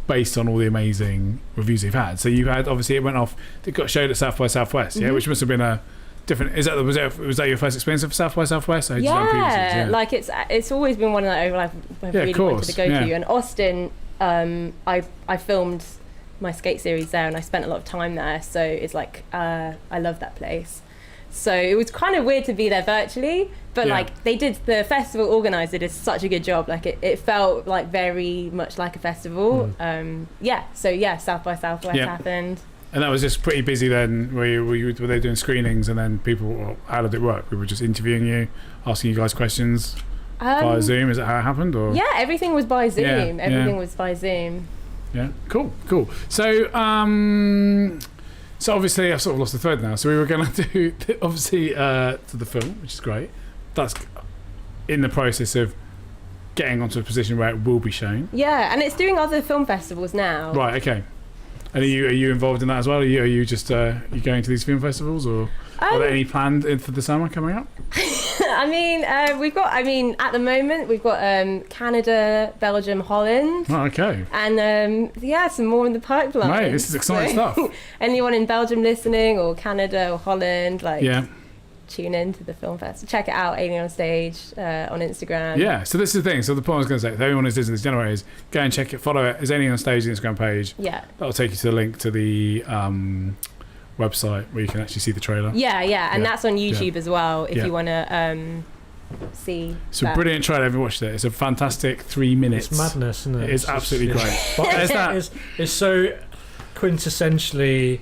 based on all the amazing reviews they've had. So you had, obviously it went off, it got showed at South by Southwest, which must have been a different. Was that your first experience of South by Southwest? Or had you done previously? Yeah, like it's always been one that I've really wanted to go to. And Austin, I filmed my skate series there, and I spent a lot of time there. So it's like I love that place. So it was kind of weird to be there virtually, but like the festival organizer did such a good job. Like it felt like very much like a festival. South by Southwest happened. And that was just pretty busy then. Were they doing screenings, and then people? How did it work? We were just interviewing you, asking you guys questions via Zoom. Is that how it happened? Or yeah, everything was by Zoom. Yeah, everything was by Zoom. Yeah, cool. So so obviously I've sort of lost the thread now. So we were going to do to the film, which is great. That's in the process of getting onto a position where it will be shown. Yeah, and it's doing other film festivals now. Right. Okay. And are you involved in that as well? Are you just you going to these film festivals, or are there any planned for the summer coming up? I mean, at the moment we've got Canada, Belgium, Holland. Oh, okay. And some more in the pipeline. Mate, this is exciting stuff. Anyone in Belgium listening, or Canada or Holland, tune in to the film fest. Check it out, Alien on Stage on Instagram. Yeah, so this is the thing. So the point I was going to say, if everyone who's listening to this generator is go and check it, follow it. It's Alien on Stage, the Instagram page. Yeah. That'll take you to the link to the website where you can actually see the trailer. Yeah, and that's on YouTube as well if you want to see. It's a brilliant trailer. Have you watched it? It's a fantastic 3 minutes. It's madness, isn't it? It is absolutely great. But it's so quintessentially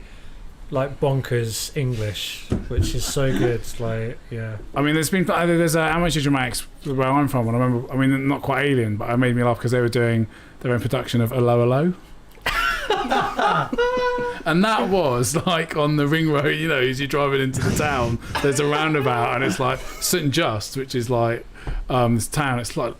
like bonkers English, which is so good. Like, yeah. I mean, there's Amateur Dramatics where I'm from, and I remember. I mean, not quite Alien, but it made me laugh because they were doing their own production of Hello Hello. And that was like on the ring road, as you're driving into the town, there's a roundabout, and it's like St Just, which is like this town. It's like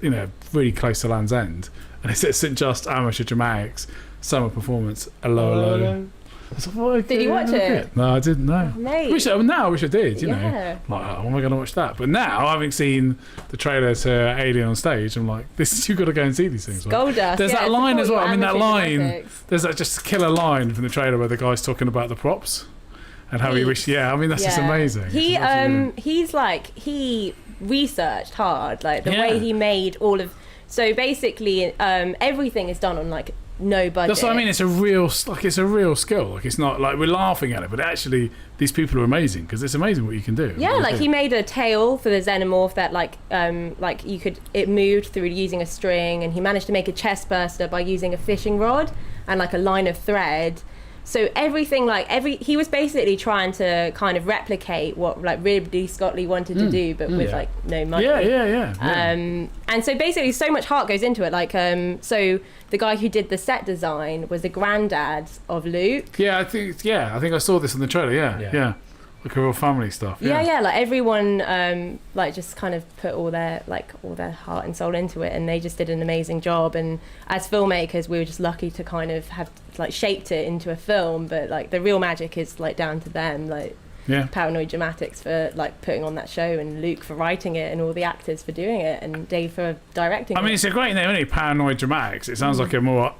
really close to Land's End, and it's at St Just Amateur Dramatics summer performance. Hello. Did you watch it? No, I didn't know. Oh, mate. I wish I did, Yeah. Like, how am I going to watch that? But now, having seen the trailer to Alien on Stage, I'm like, you've got to go and see these things. Goldust. There's that line as well. I mean, that line, dramatics. there's that just killer line from the trailer where the guy's talking about the props and how he wished, I mean, that's just amazing. He researched hard, like the way he made all of, so basically everything is done on like no budget. That's what I mean. It's a real skill. Like, it's not like we're laughing at it, but actually these people are amazing because it's amazing what you can do. Yeah, like he made a tail for the Xenomorph that it moved through using a string, and he managed to make a chest burster by using a fishing rod and like a line of thread. So everything, he was basically trying to kind of replicate what like Ridley Scott wanted to do, but with like no money. Yeah. And so basically, so much heart goes into it. Like, so the guy who did the set design was the granddad of Luke. Yeah, I think I saw this in the trailer. Yeah. Like a real family stuff. Yeah. Like everyone, just kind of put all their heart and soul into it, and they just did an amazing job. And as filmmakers, we were just lucky to kind of have like shaped it into a film. But like the real magic is like down to them, like Paranoid Dramatics for like putting on that show, and Luke for writing it, and all the actors for doing it, and Dave for directing. I mean, it's a great name, isn't it? Paranoid Dramatics. It sounds like a more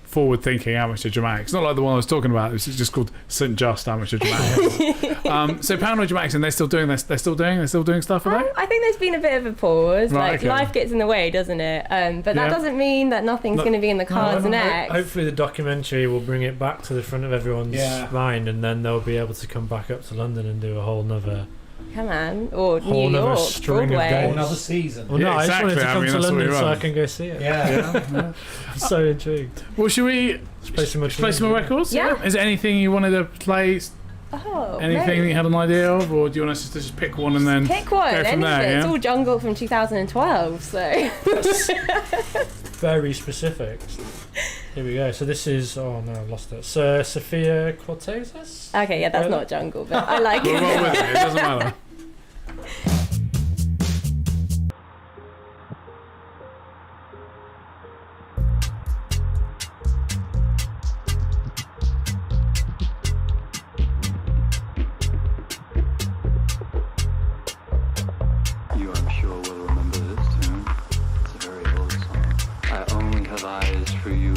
forward-thinking amateur dramatics. Not like the one I was talking about. It's just called St Just Amateur Dramatics. So Paranoid Dramatics, and they're still doing stuff, are they? I think there's been a bit of a pause. Right, life gets in the way, doesn't it? But that doesn't mean that nothing's going to be in the cards next. Hopefully the documentary will bring it back to the front of everyone's mind, and then they'll be able to come back up to London and do a whole nother. Come on, or whole New York, string Broadway. of games. Another season. Well, no, exactly. I just wanted to come to London so I can go see it. Yeah. I'm so intrigued. Well, should we play some more records? Yeah. Is there anything you wanted to play? Anything that you had an idea of, or do you want us to just pick one and then pick one? Go from there, It's all Jungle from 2012, so very specific. Here we go. So this is I've lost it. So Sophia Cortezes. Okay, yeah, that's not Jungle, but I like it. We'll roll with it. It doesn't matter. You, I'm sure, will remember this tune. It's a very old song. I only have eyes for you.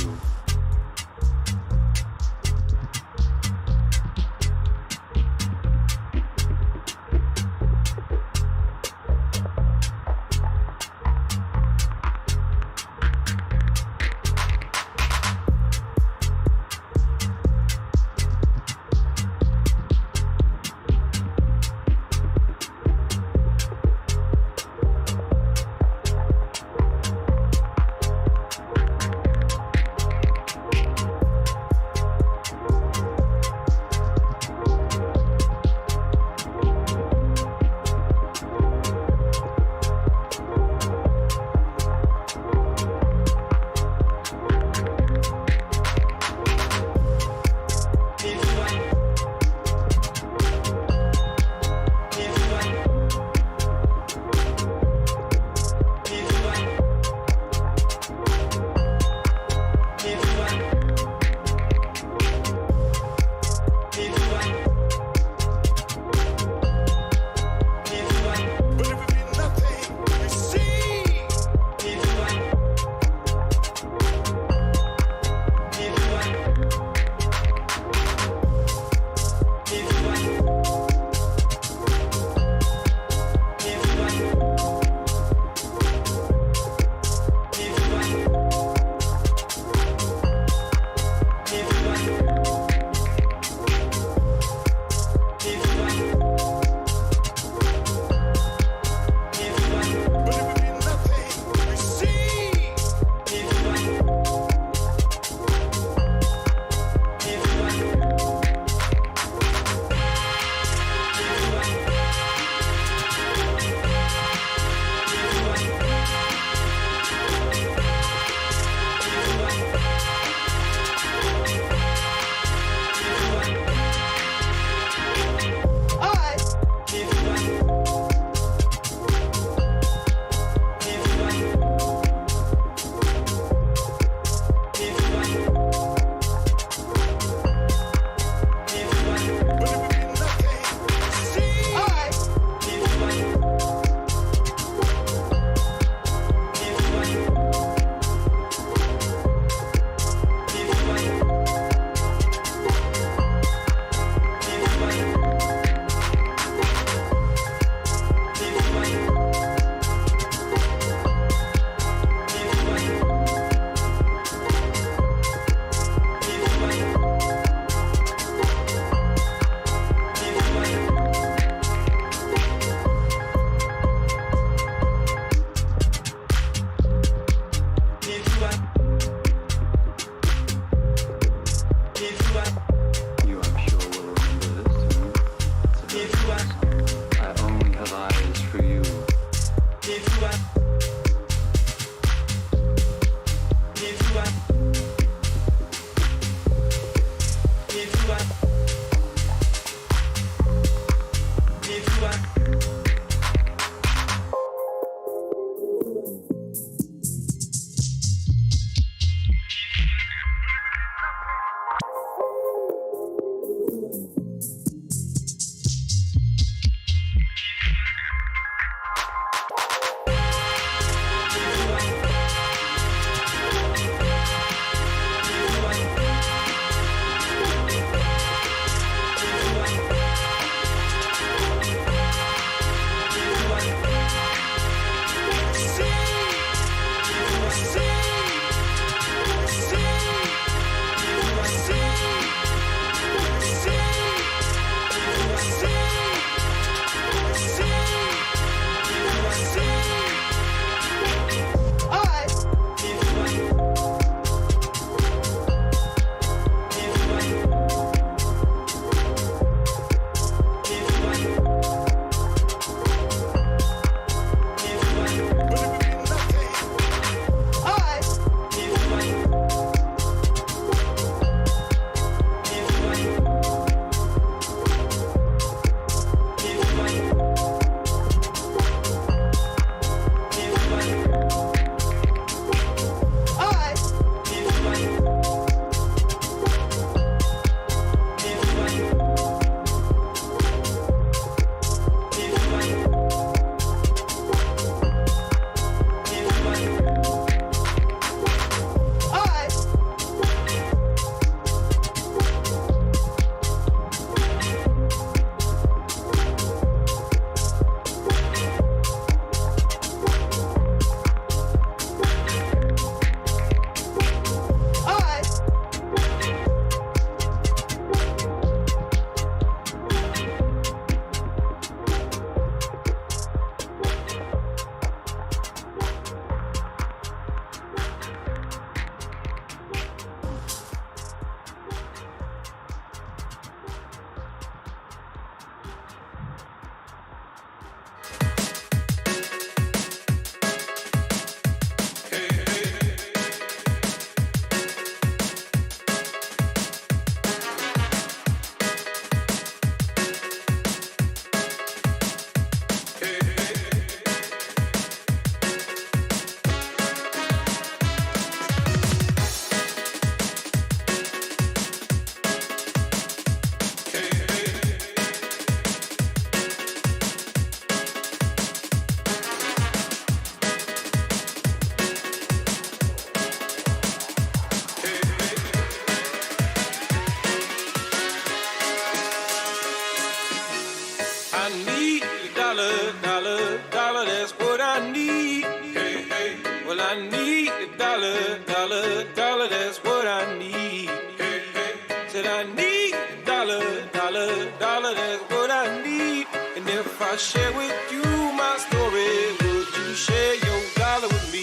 I share with you my story, would you share your dollar with me?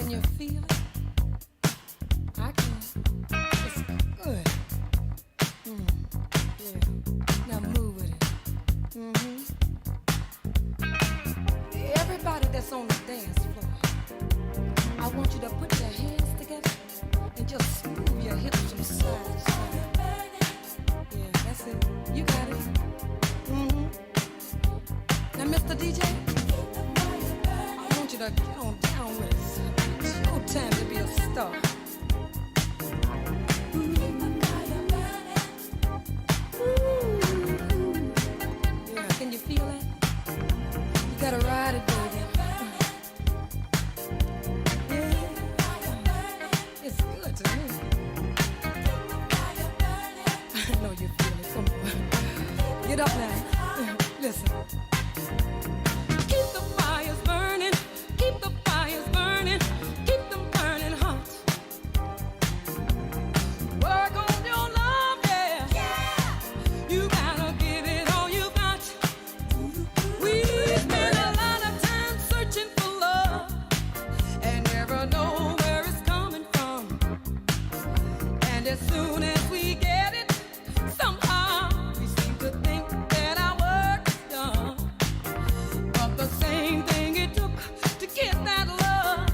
Can you feel it? I can. It's good. Yeah. Now move with it. Everybody that's on the dance floor, I want you to put your hands together and just move your hips from side to side. Yeah, that's it. You got it. Now, Mr. DJ, I want you to get on down with us. It's no time to be a star. Yeah, can you feel that? You gotta ride it, baby. Yeah, it's good to me. I know you feel it. Come on, get up now. Listen. Keep the fires burning. Keep the fires burning. Keep them burning hot. Work on your love, yeah. You gotta give it all you got. We spend a lot of time searching for love and never know where it's coming from. And as soon as we get it, somehow we seem to think that our work is done. But the same thing it took to get that love,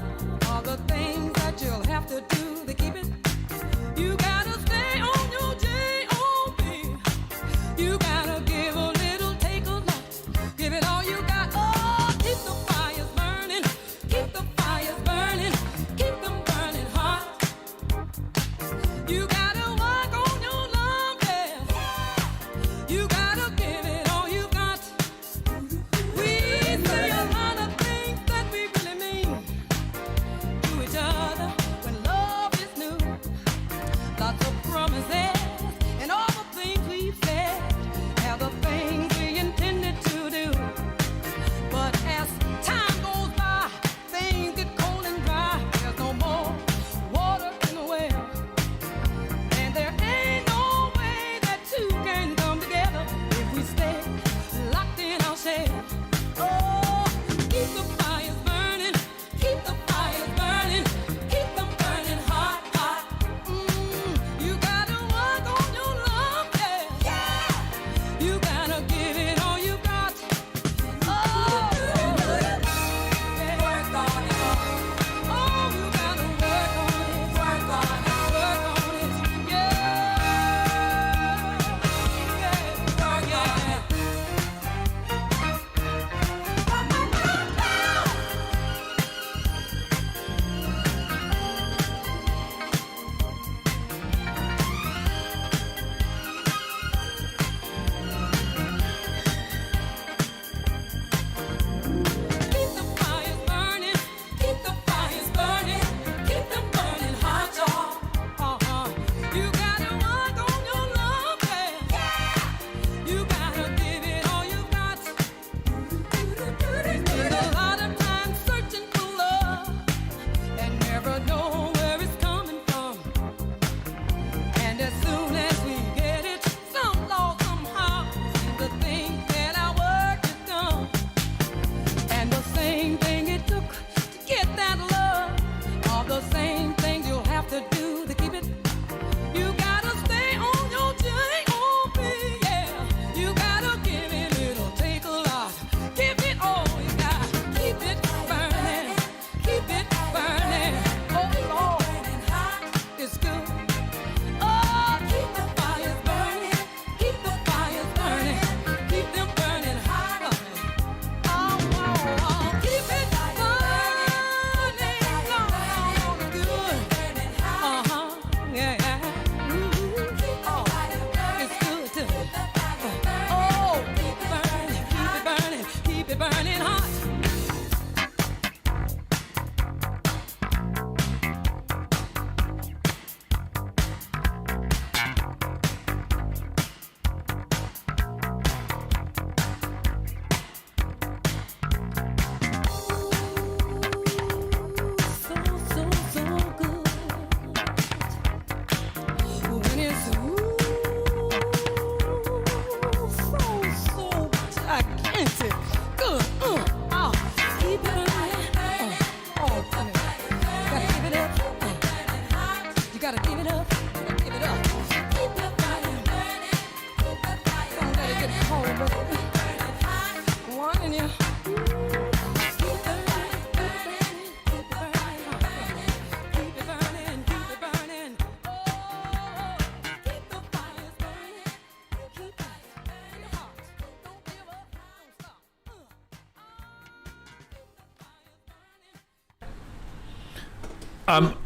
all the things that you'll have to do to keep it. You gotta stay on your J.O.B. You gotta give a little, take a lot. Give it all you got. Oh, keep the fires burning. Keep the fires burning. Keep them burning hot. You gotta work on your love, yeah. You gotta give it all you got. We say a lot of things that we really mean to each other when love is new. Lots of promises and all the things we've said are the things we intended to do. But as time goes by, things get cold and dry. There's no more water in the well, and there ain't no way that two can come together if we stay locked in our shell. Oh, keep the fires burning. Keep the fires burning. Keep them burning hot, hot. You gotta work on your love, yeah. You gotta give it all you got. Oh, work on it. Oh, you gotta work on it. Work on it. Work on it. Yeah. Work on it. Keep the fires burning. Keep the fires burning. Keep them burning hot, y'all. You gotta work on your love, yeah. You gotta give it all you got. Spend a lot of time searching for love and never know where it's coming from. And as soon as we get it, somehow seem to think that our work is done. And the same thing it took to get that love, all the same things you'll have to do to keep it. You gotta stay on your J.O.B. Yeah, you gotta give it little, take a lot. Give it all you got. Keep it burning. Keep it burning. Oh Lord, it's good. Oh, keep the fires burning. Keep the fires burning. Keep them burning hot. Oh, keep it burning. Oh, good. Yeah. Oh, it's good too. Oh, keep it burning. Keep it burning. Keep it burning hot. So good. When it's so gigantic. Good. Keep it burning.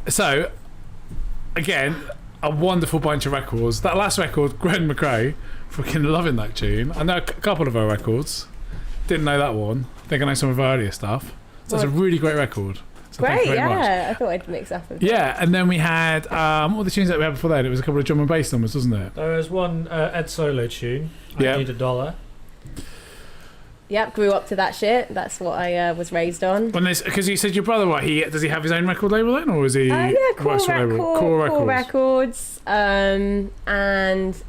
So, again, a wonderful bunch of records. That last record, Gwen McRae, freaking loving that tune. I know a couple of her records. Didn't know that one. I think I know some of her earlier stuff. So it's a really great record. So thank Great, you very much. I thought I'd mix up. Yeah, and then we had what were the tunes that we had before that? It was a couple of drum and bass numbers, wasn't it? There was one Ed Solo tune. Yeah. I Need $1. Yep, grew up to that shit. That's what I was raised on. Because you said your brother, what? Does he have his own record label then, or is he? Yeah, works for a label? Core Records. And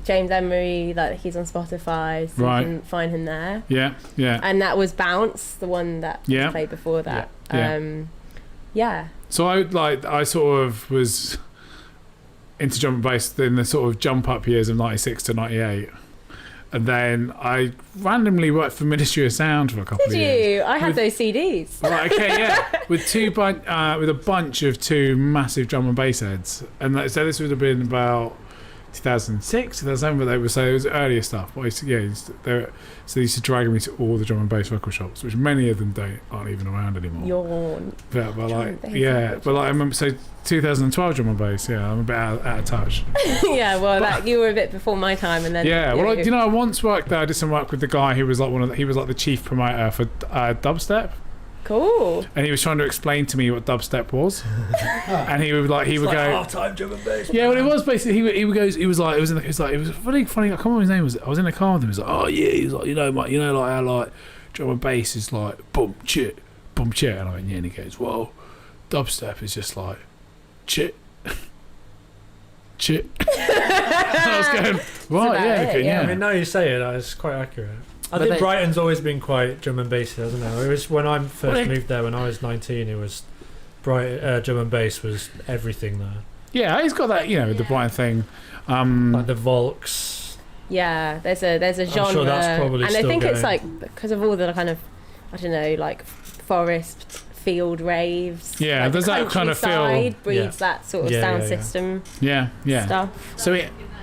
James Emery, like he's on Spotify, so Right. you can find him there. Yeah, yeah. And that was Bounce, the one that Yeah. played before that. Yeah. Yeah. So I sort of was into drum and bass in the sort of jump up years of 96 to 98. And then I randomly worked for Ministry of Sound for a couple Did of years. you? I had those CDs. Right, okay, yeah. With a bunch of two massive drum and bass heads. And so this would have been about 2006, 2007, but it was earlier stuff. But so they used to drag me to all the drum and bass record shops, which many of them aren't even around anymore. Yawn. But I remember, so 2012 drum and bass, yeah, I'm a bit out of touch. Yeah, well, you were a bit before my time, and then Yeah, well, I once worked there. I did some work with the guy who was like he was like the chief promoter for dubstep. Cool. And he was trying to explain to me what dubstep was, and he would go half-time drum and bass. Yeah, well, it was basically it was really funny. I can't remember what his name was. I was in a car with him. He was like, oh yeah, he was like, like how like drum and bass is like boom chit, and I went, yeah, and he goes, well, dubstep is just like chit. And I was going, right, yeah, okay, yeah. I mean, now you say it, it's quite accurate. I But think Brighton's always been quite drum and bassy, hasn't it? It was when I first Well, moved there when I was 19. It was drum and bass was everything there. Yeah, he's got that, the Brighton thing. Like the Volks. Yeah, there's a genre, I'm sure that's probably and I still think it's going. like because of all the kind of, I don't know, like forest field raves. Yeah, like there's that kind of feel. countryside breeds Yeah. that sort of Yeah, sound yeah, yeah. system. Yeah. Stuff. So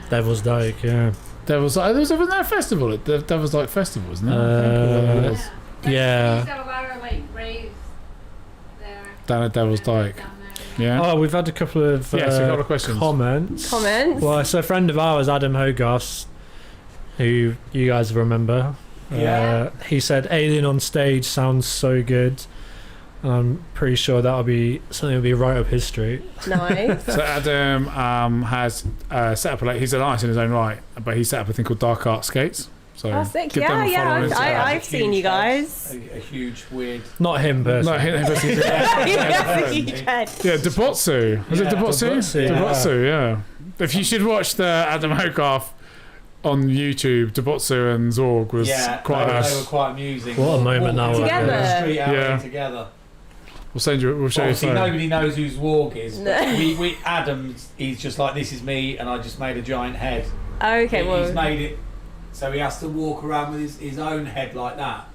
Devil's Dyke, yeah. Wasn't there a festival at the Devil's Dyke Festival, isn't there? Yeah. Used to have a lot of like raves there. Down at Devil's Dyke. Yeah. Oh, we've had a couple of Yes, a couple of questions. comments. Comments? So a friend of ours, Adam Hogarth, who you guys remember, he said Alien on stage sounds so good. I'm pretty sure that'll be something that'll be right up his street. Nice. So Adam has set up he's an artist in his own right, but he set up a thing called Dark Art Skates. So Oh, sick. give them a follow on Instagram. I've seen you guys. A huge weird. Not him personally. No, him personally. Yes, you can. Yeah, Debotsu. Was it Debotsu? Debotsu, yeah. Debotsu, yeah. If you should watch the Adam Hogarth on YouTube, Debotsu and Zorg was quite they nice. were quite amusing. What a moment that was. Together. Street out Yeah. together. We'll show you. Obviously, a photo. nobody knows whose Warg is. No. But we Adam, he's just like, this is me, and I just made a giant head. Okay, He's well, made it, so he has to walk around with his own head like that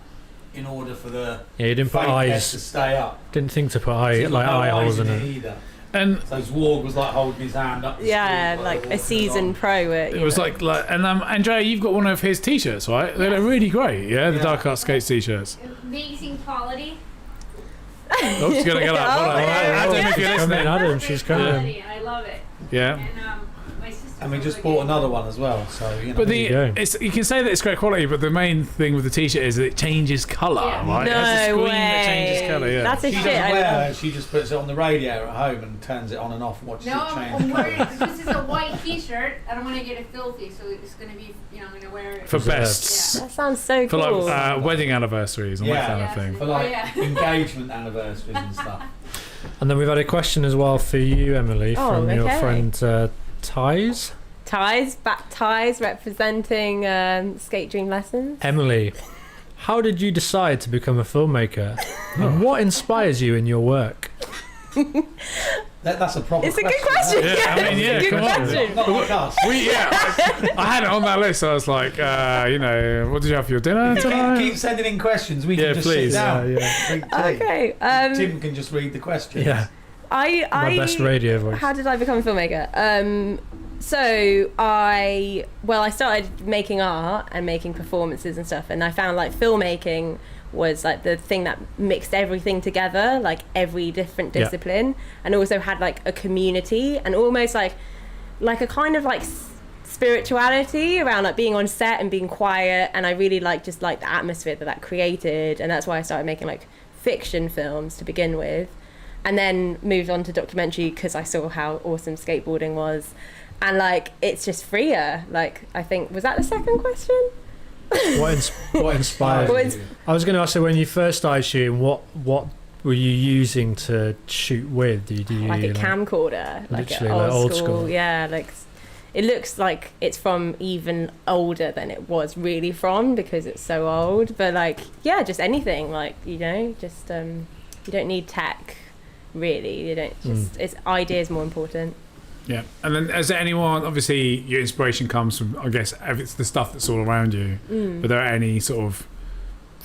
in order for the Yeah, he didn't put fake head to eyes. stay up. Didn't think to put So he's got no eye eyes holes in it. either. And So his Warg was like holding his hand up. the yeah, street while like they a walking seasoned along. pro. it was like and Andrea, you've got one of his t-shirts, right? They look really great. Yeah, the Yeah. Dark Art Skates t-shirts. Amazing quality. Oh, she's gonna get up. Hold on. Adam, if you're Come in, listening. Adam, she's coming. Quality. I love it. Yeah. And my sister. And we just bought another one as well. So But There you go. you can say that it's great quality, but the main thing with the t-shirt is that it changes colour, Yeah. right? It has a No screen way. that changes colour. Yeah. That's a she shit. doesn't I wear love. it. She just puts it on the radio at home and turns it on and off and watches No, it change. I'm wearing this is a white T-shirt. I don't want to get it filthy, so it's gonna be, I'm gonna wear it. For bests. That sounds so For cool. like wedding anniversaries and that kind of thing. For like Yeah. engagement anniversaries and stuff. And then we've had a question as well for you, Emily, Oh, from your okay. friend Ties. Ties representing Skate Dream Lessons. Emily, how did you decide to become a filmmaker? And what inspires you in your work? That's a proper It's a good question. Yeah, I mean, yeah, it's a good come on. question. Not like us. I had it on that list. I was like, what did you have for your dinner tonight? Keep sending in questions. We Yeah, can just please. sit down. Yeah. Drink tea. Okay. Tim can just read the questions. Yeah, my best radio voice. How did I become a filmmaker? So I started making art and making performances and stuff, and I found like filmmaking was like the thing that mixed everything together, like every different Yeah. discipline, and also had like a community and almost like a kind of like spirituality around like being on set and being quiet. And I really just like the atmosphere that created, and that's why I started making like fiction films to begin with, and then moved on to documentary because I saw how awesome skateboarding was, and like it's just freer. Like I think, was that the second question? What inspired you? I was going to ask you, when you first started shooting, what were you using to shoot with? Do you Like a camcorder, like an literally, old school. Yeah, like it looks like it's from even older than it was really from because it's so old. But like, yeah, just anything, like, you know, just you don't need tech really. You don't just it's ideas more important. Yeah, and then is there anyone? Obviously, your inspiration comes from, I guess, it's the stuff that's all around you. But there are any sort of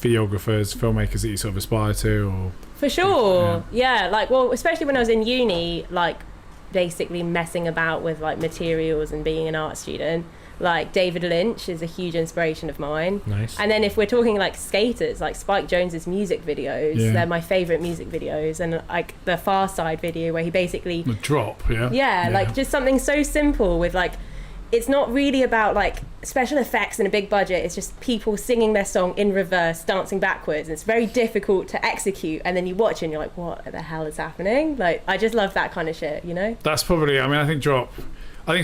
videographers, filmmakers that you sort of aspire to, or? For sure, yeah. Like, well, especially when I was in uni, like, basically messing about with like materials and being an art student. Like David Lynch is a huge inspiration of mine. Nice. And then if we're talking like skaters, like Spike Jonze's music videos, they're my favorite music videos. And like the Far Side video where he basically The drop, yeah. yeah, like just something so simple with like, it's not really about like special effects and a big budget. It's just people singing their song in reverse, dancing backwards. And it's very difficult to execute. And then you watch it and you're like, what the hell is happening? Like, I just love that kind of shit, you know? That's probably, I mean, I think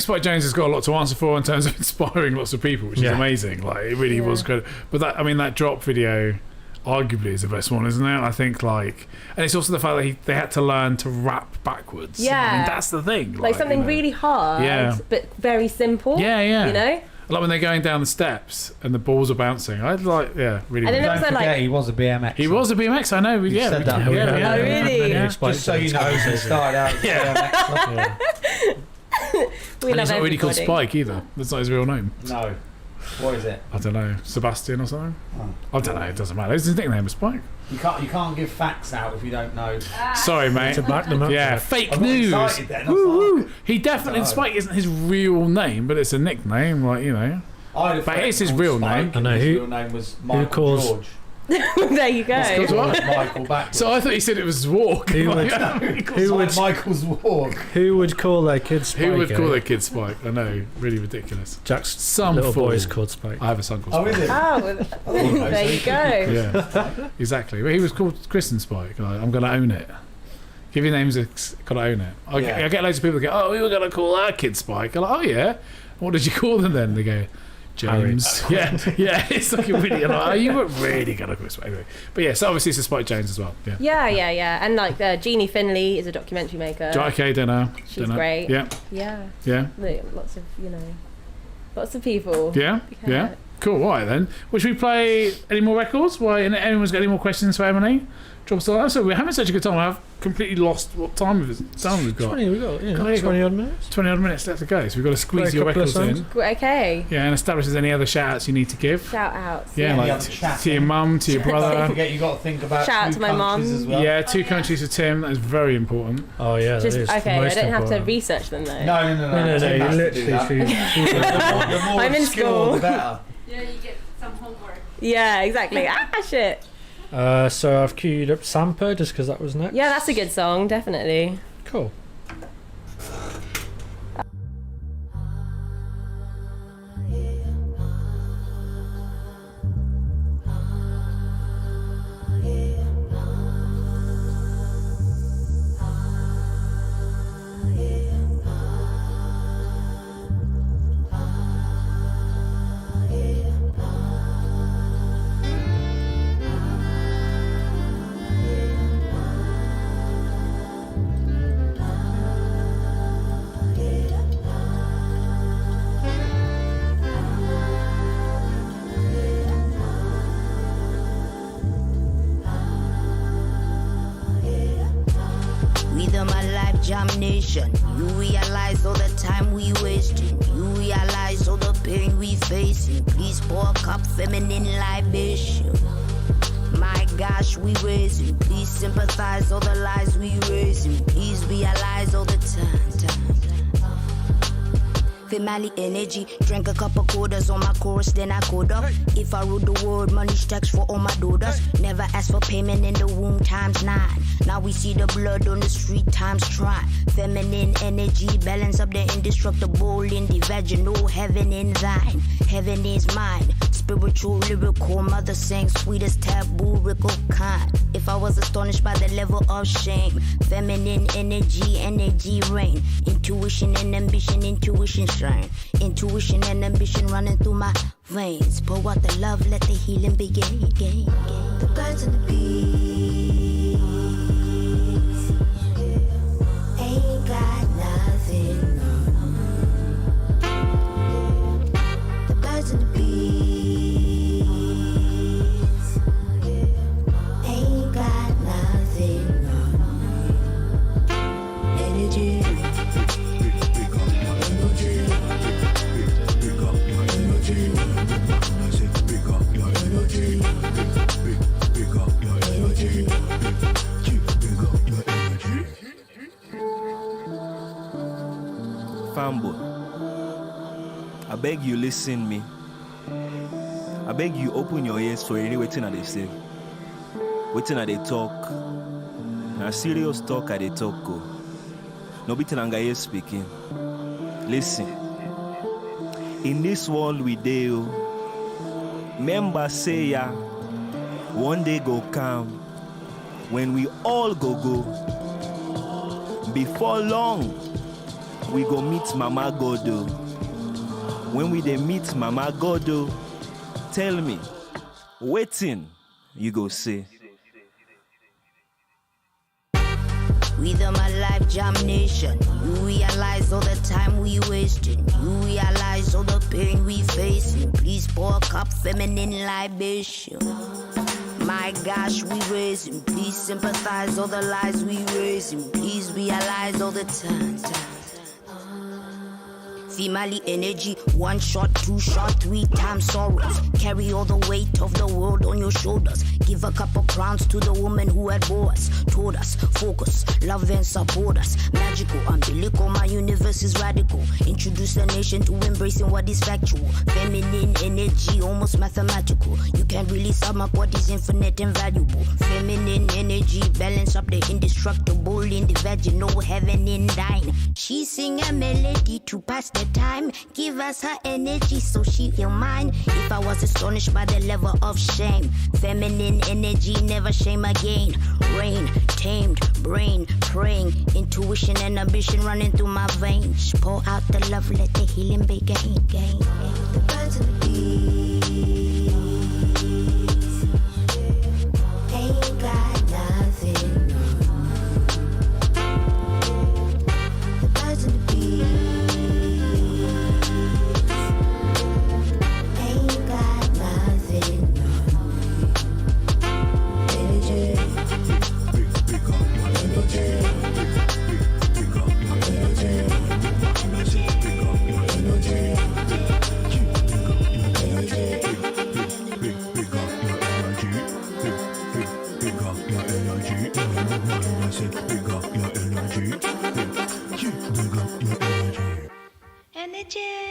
Spike Jonze has got a lot to answer for in terms of inspiring lots of people, which is amazing. Like, it really was good. But that drop video arguably is the best one, isn't it? I think like, and it's also the fact that they had to learn to rap backwards. Yeah. I mean, that's the thing. Like something you know. really hard, but very simple. Yeah, yeah. You know? Like when they're going down the steps and the balls are bouncing. I'd like, really. And then Don't also, forget, like, he was a BMX. He was a BMX, I know. You said that. Oh, really? Just so you know, he started out as a BMX. We and love he's not really called everybody. Spike either. That's not his real name. No. What is it? I don't know. Sebastian or something? Oh. I don't know. It doesn't matter. It's his nickname is Spike. You can't give facts out if you don't know. Sorry, mate. To back them up. Yeah, fake I'm not news. excited then, I was Woo, like, woo. He definitely, Spike isn't his real name, but it's a nickname, like, you know. But it's his real name. I know. His Who real name was Michael calls- George. There you go. It's called what? Michael backwards. So I thought you said it was Walk. Who would- Who would Michael's walk? Who would call their kid Spike? Who would call their kid Spike? I know, really ridiculous. Jack's Some little fool. boy is called Spike. I have a son called Oh, Spike. is it? Oh, well, there you go. Yeah, exactly. But he was called Kristen Spike. Like, I'm going to own it. Give your names, got to own it. I get loads of people that go, oh, we were going to call our kid Spike. I'm like, oh, yeah. What did you call them then? They go, James. Yeah. It's like a really, like, oh, you were really going to call Spike. Anyway. But yeah, so obviously it's a Spike Jones as well. Yeah. Yeah. And like Jeannie Finley is a documentary maker. Okay, don't know. She's great. Yeah. Yeah. Lots of people. Yeah. Cool. All right then. Well, should we play any more records? Why? And anyone's got any more questions for Emily? Drop us a line. So we're having such a good time. I've completely lost what time we've got. 20 odd minutes. 20 odd minutes left to go. So we've got to squeeze Play a your couple of records in. Okay. Yeah, and establish there's any other shout outs you need to give. Shout outs. Yeah, Any like other chat to your mum, to your Don't brother. forget, you got to think about Shout out two to my countries mum. as well. Yeah, two countries for Tim. That is very important. Oh yeah, Just that is okay. I most don't have to important. research them though. No. No, Tim you has to do literally. that. The more I'm in obscure, school. the better. Yeah, you get some homework. Yeah, exactly. Shit. So I've queued up Sampa just because that was next. Yeah, that's a good song, definitely. Cool. Rhythm a life jam nation. You realize all the time we wasting. You realize all the pain we facing. Please pour a cup feminine libation. My gosh, we raising. Please sympathize all the lies we raising. Please realize all the time. Family energy, drank a couple quarters on my chorus, then I code up. If I rule the world, money stacks for all my daughters. Never asked for payment in the womb ×9. Now we see the blood on the street ×3. Feminine energy, balance up the indestructible in the vaginal. Heaven in thine, heaven is mine. Spiritual, lyrical, mother sang sweetest taboo, rickle kind. If I was astonished by the level of shame, feminine energy, energy reign. Intuition and ambition, intuition shine. Intuition and ambition running through my veins. Pour out the love, let the healing begin. The birds and the bees ain't got nothing. The birds and the bees ain't got nothing. Energy. Fanboy, I beg you listen me. I beg you open your ears for any waiting at they say. Waiting at they talk. Na serious talk at they talk go. No beating anga speaking. Listen. In this world we deal. Member say ya. One day go come. When we all go. Before long. We go meet Mama Godo. When we dey meet Mama Godo, tell me, waiting, you go say. With my life jam nation, you realize all the time we wasting. You realize all the pain we facing. Please pour a cup feminine libation. My gosh, we raising. Please sympathize all the lies we raising. Please realize all the time. Female energy, 1 shot, 2 shot, 3 times sorrows. Carry all the weight of the world on your shoulders. Give a couple crowns to the woman who had bore us. Told us, focus, love and support us. Magical, umbilical, my universe is radical. Introduce the nation to embracing what is factual. Feminine energy, almost mathematical. You can't really sum up what is infinite and valuable. Feminine energy, balance up the indestructible in the vaginal, heaven in thine. She sing a melody to pass the time. Give us her energy so she feel mine. If I was astonished by the level of shame, feminine energy, never shame again. Rain, tamed, brain, praying. Intuition and ambition running through my veins. Pour out the love, let the healing begin. The birds and the bees ain't got nothing. The birds and the bees ain't got nothing. Energy.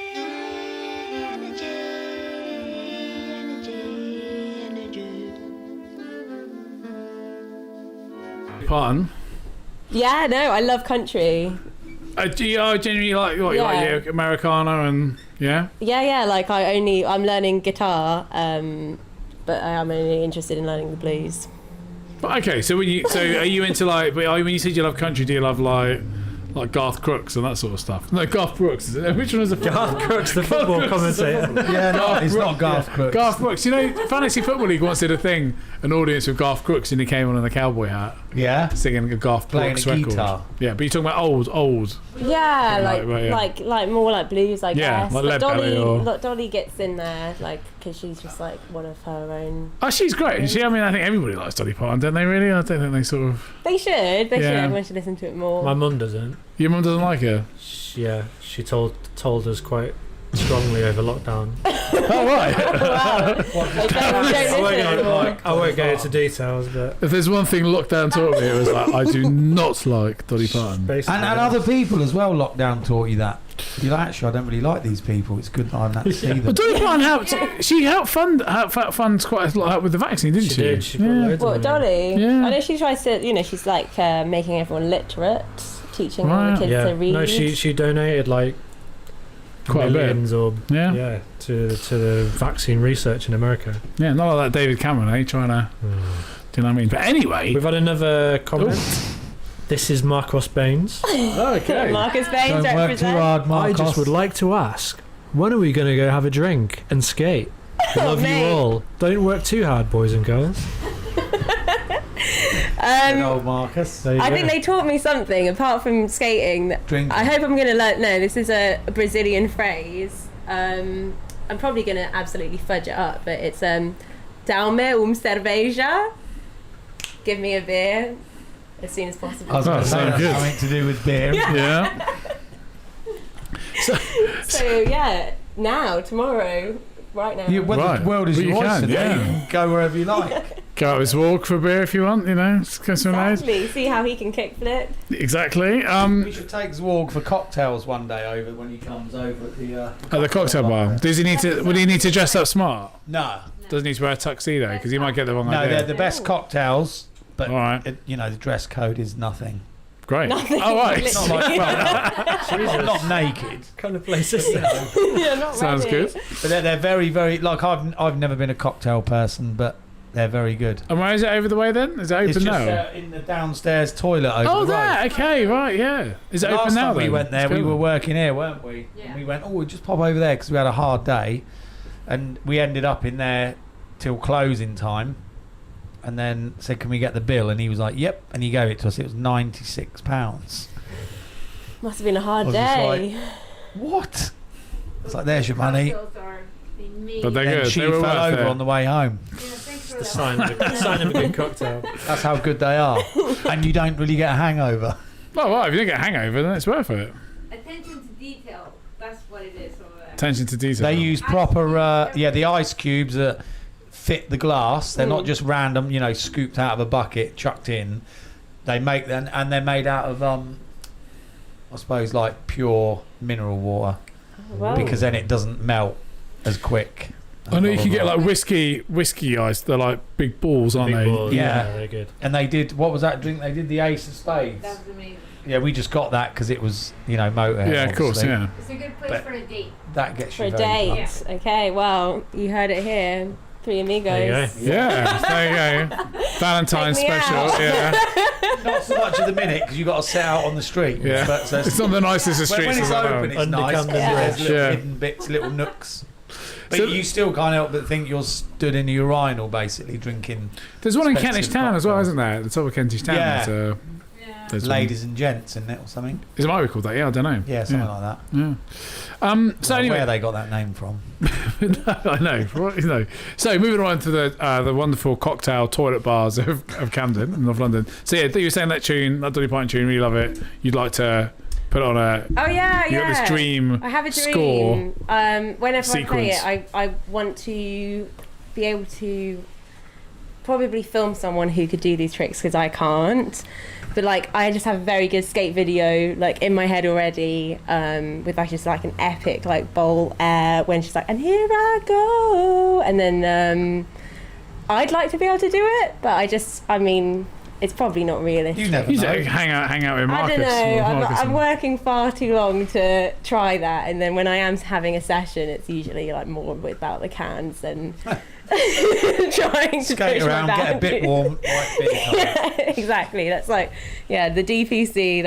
Pardon? Yeah, no, I love country. Do you genuinely like what? You like your Americana and yeah? Yeah, like I'm learning guitar, but I'm only interested in learning the blues. But okay, so are you into like? But when you say you love country, do you love like Garth Crooks and that sort of stuff? No, Garth Brooks. Is it? Which one is the Garth Crooks, the football commentator? Yeah, no, it's not Garth Crooks. Garth Brooks. You know, Fantasy Football League once did a thing, an audience with Garth Crooks, and he came on in a cowboy hat. Yeah. Singing a Garth Brooks Playing a record. guitar. Yeah, but you're talking about old. Yeah, Right, yeah. like more like blues, I Yeah, guess. like But Leadbelly Dolly gets in there, like, because she's just like one of her own. Oh, she's great. I think everybody likes Dolly Parton, don't they? Really? I don't think they sort of. They should. They should. Yeah. Everyone should listen to it more. My mum doesn't. Your mum doesn't like her. She told us quite strongly over lockdown. Oh, right. Wow. I won't go into details, but If there's one thing lockdown taught me, it was like, I do not like Dolly Parton. And other people as well, lockdown taught you that. You're like, actually, I don't really like these people. It's good that I'm not to see them. But Dolly Parton helped. She helped fund quite a lot with the vaccine, didn't she? She did. She got loads of What, money. Dolly? Yeah. I know she tries to, she's like making everyone literate, teaching all Right. the kids to read. No, she donated like Quite a bit. millions or Yeah. to the vaccine research in America. Yeah, not like that David Cameron, trying to. Do you know what I mean? But anyway, We've had another comment. Ooh. This is Marcos Baines. Okay. Marcus Baines Don't work too represent. hard, I Marcos. just would like to ask, when are we going to go have a drink and skate? Love you mate. all. Don't work too hard, boys and girls. Good old Marcus. There you I go. think they taught me something apart from skating. Drinking. I hope I'm going to learn. No, this is a Brazilian phrase. I'm probably going to absolutely fudge it up, but it's Dá-me cerveja. Give me a beer as soon as possible. I was going to say sounds that's good. something to do with beer. Yeah. So yeah, now, tomorrow, right now. Well, Right. the world is Well, you yours can, today. yeah. You can go wherever you like. Go out this walk for a beer if you want, Just go some night. Exactly. See how he can kickflip. Exactly. We should take Zwog for cocktails one day over when he comes over at the. At the cocktail bar. Does he need to? Would he need to dress up smart? No, Doesn't need to wear a tuxedo because he might get the wrong no, idea. they're the best cocktails, but All right. the dress code is nothing. Great. Nothing. All right. It's not like not naked. Kind of places. Yeah, not Sounds ready. good. But they're very, very like I've never been a cocktail person, but they're very good. And where is it over the way then? Is it It's open just now? in the downstairs toilet over Oh, the road. there. Okay, right, yeah. Is it Last open now time we then? went there, It's we good. were working here, weren't we? Yeah. And we went, we'll just pop over there because we had a hard day, and we ended up in there till closing time, and then said, "Can we get the bill?" And he was like, "Yep," and he gave it to us. It was £96. Must have been a hard I was just day. What? It's like, there's your money. Cocktails are amazing. But they're Then good. she They were fell worth over it. on the way home. Yeah, thanks for The that. sign of a good cocktail. That's how good they are. And you don't really get a hangover. Oh, well, if you don't get a hangover, then it's worth it. Attention to detail. That's what it is over there. Attention to detail. They use proper, the ice cubes that fit the glass. They're not just random, scooped out of a bucket, chucked in. They make them, and they're made out of, I suppose, like pure mineral water, Wow. because then it doesn't melt as quick. I know you can get like whiskey ice. They're like big balls, aren't Big they? balls, Yeah. they're good. And they did, what was that drink? They did the Ace of Spades. That was amazing. Yeah, we just got that because it was, Motorhead. Yeah, of course, obviously. yeah. It's a good place But- for a date. That gets For you a very date. pumped. Okay, well, you heard it here. Three Amigos. There you go. Yeah, there you go. Valentine's Take me special. out. Yeah, Not so much at the minute because you got to sit out on the street. yeah. But so It's not the nicest of streets. when it's as I know. open, it's Under nice. Camden There's Bridge. little Yeah. hidden bits, little nooks. But So- you still can't help but think you're stood in a urinal, basically drinking. There's one in expensive Kentish Town as well, cocktails. isn't there? At the top of Kentish Town. Yeah. There's one. Ladies and gents, isn't it, or something? Is it might be called that? Yeah, I don't know. Yeah, something like that. Yeah. So Well, anyway, where they got that name from? I know. So moving on to the wonderful cocktail toilet bars of Camden, in North London. So yeah, you were saying that tune, that Dolly Parton tune, really love it. You'd like to put on a. Oh yeah, You yeah. got this dream. I have a dream. score Whenever I play sequence. it, I want to be able to probably film someone who could do these tricks because I can't. But like, I just have a very good skate video like in my head already, with like just like an epic like bowl air when she's like, and here I go, and then I'd like to be able to do it, but I mean, it's probably not realistic. You never You know. should hang out with I Marcus. don't know. Marcus I'm and- working far too long to try that, and then when I am having a session, it's usually like more about the cans than trying to Skate push around, my get a bit boundaries. warm, like bit of Yeah, exactly. That's like, yeah, the DPC.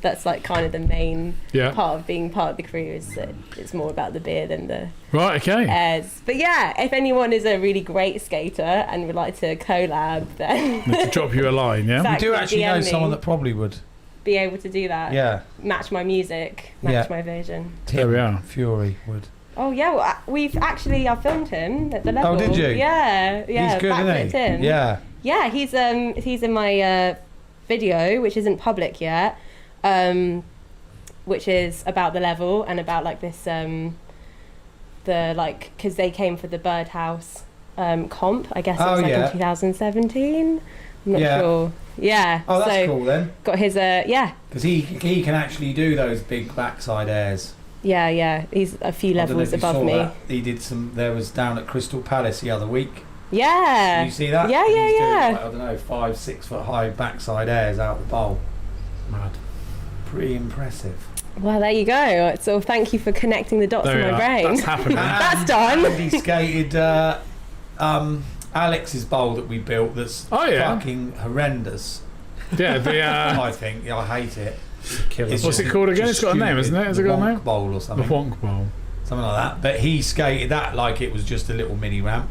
That's like kind of the main Yeah. part of being part of the crew. Is that it's more about the beer than the Right. Okay. airs. But yeah, if anyone is a really great skater and would like to collab, then To drop you a line. Yeah. Exactly. You do actually know DM me. someone that probably would. be able to do that. Yeah. Match my music. Match Yeah. my version. There we are. Fury would. Oh yeah, well, I filmed him at the level. Oh, did you? Yeah, yeah. He's good, isn't backflipped he? him. Yeah. Yeah, he's in my video, which isn't public yet, which is about the level and about like this the like because they came for the Birdhouse comp. I guess it Oh, was like yeah. in 2017. I'm not Yeah. sure. Yeah. Oh, that's so cool then. got his yeah. Because he can actually do those big backside airs. Yeah. He's a few I don't know levels if you above saw me. that. He did some. There was down at Crystal Palace the other week. Yeah. Did you see that? Yeah. He's doing, Yeah. like, I don't know, 5-6 foot high backside airs out the bowl. Mad. Pretty impressive. Well, there you go. So thank you for connecting the dots There in we my are. brain. That's happening. That's done. And he skated Alex's bowl that we built. That's fucking horrendous. Yeah, the I think I hate it. It's what's it just- called again? just It's got a name, stupid. isn't it? Has The it got a Wonk name? Bowl or something. The Wonk Bowl. Something like that. But he skated that like it was just a little mini ramp,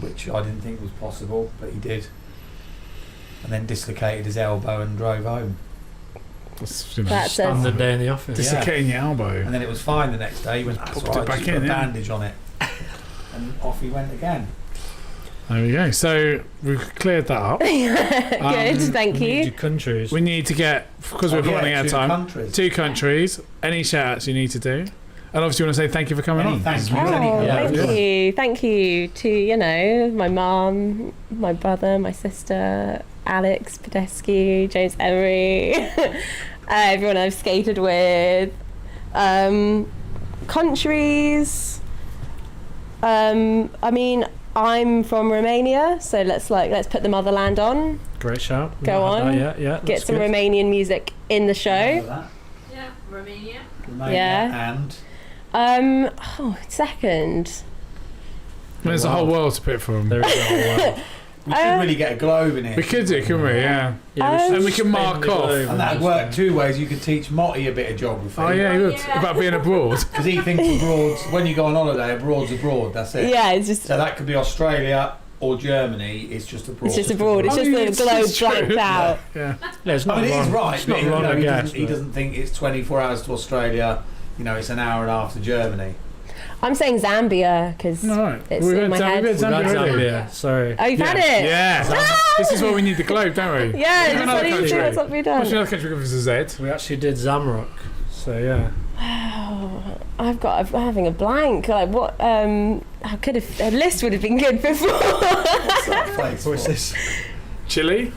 which I didn't think was possible, but he did. And then dislocated his elbow and drove home. That's Standard day in the office. Dislocating your elbow. And then it was fine the next day. He went, that's Popped right, it back just put in, a yeah. bandage on it. And off he went again. There we go. So we've cleared that up. Good, thank you. Your countries. We need to get, because we're running out of time, 2 countries. Any shout-outs you need to do. And obviously you want to say thank you for coming on. Thank you. Thank you to my mum, my brother, my sister, Alex Badescu, James Emery, everyone I've skated with. Countries. I mean, I'm from Romania, so let's put the motherland on. Great shout. We've Go not had on. that yet. Yeah, Get that's some good. Romanian music in the show. Yeah, Romania. Yeah. And Second. There's a whole world to pick from. There is a whole world. we could really get a globe in here. We could do, couldn't we? Yeah. Yeah, we can mark off. And that'd work 2 ways. You could teach Motty a bit of geography. Oh yeah, he would. About being abroad. Because he thinks abroad's, when you go on holiday, abroad's abroad, that's it. Yeah, it's just. So that could be Australia or Germany, it's just abroad. It's just abroad. It's just the globe blanked out. Yeah. Yeah, it's I not mean, it is wrong. right, It's but not wrong, I guess. he doesn't think it's 24 hours to Australia, it's an hour and a half to Germany. I'm saying Zambia because it's in my head. We've had Zambia. Sorry. Oh, you've had it? Yeah. This is why we need the globe, don't we? Yeah, Give that's another what you country. do. That's what we done. What's another country with a Z? We actually did Zamrock. So yeah. Wow, I'm having a blank. Like what? I could have. A list would have been good before. What's this? Chile?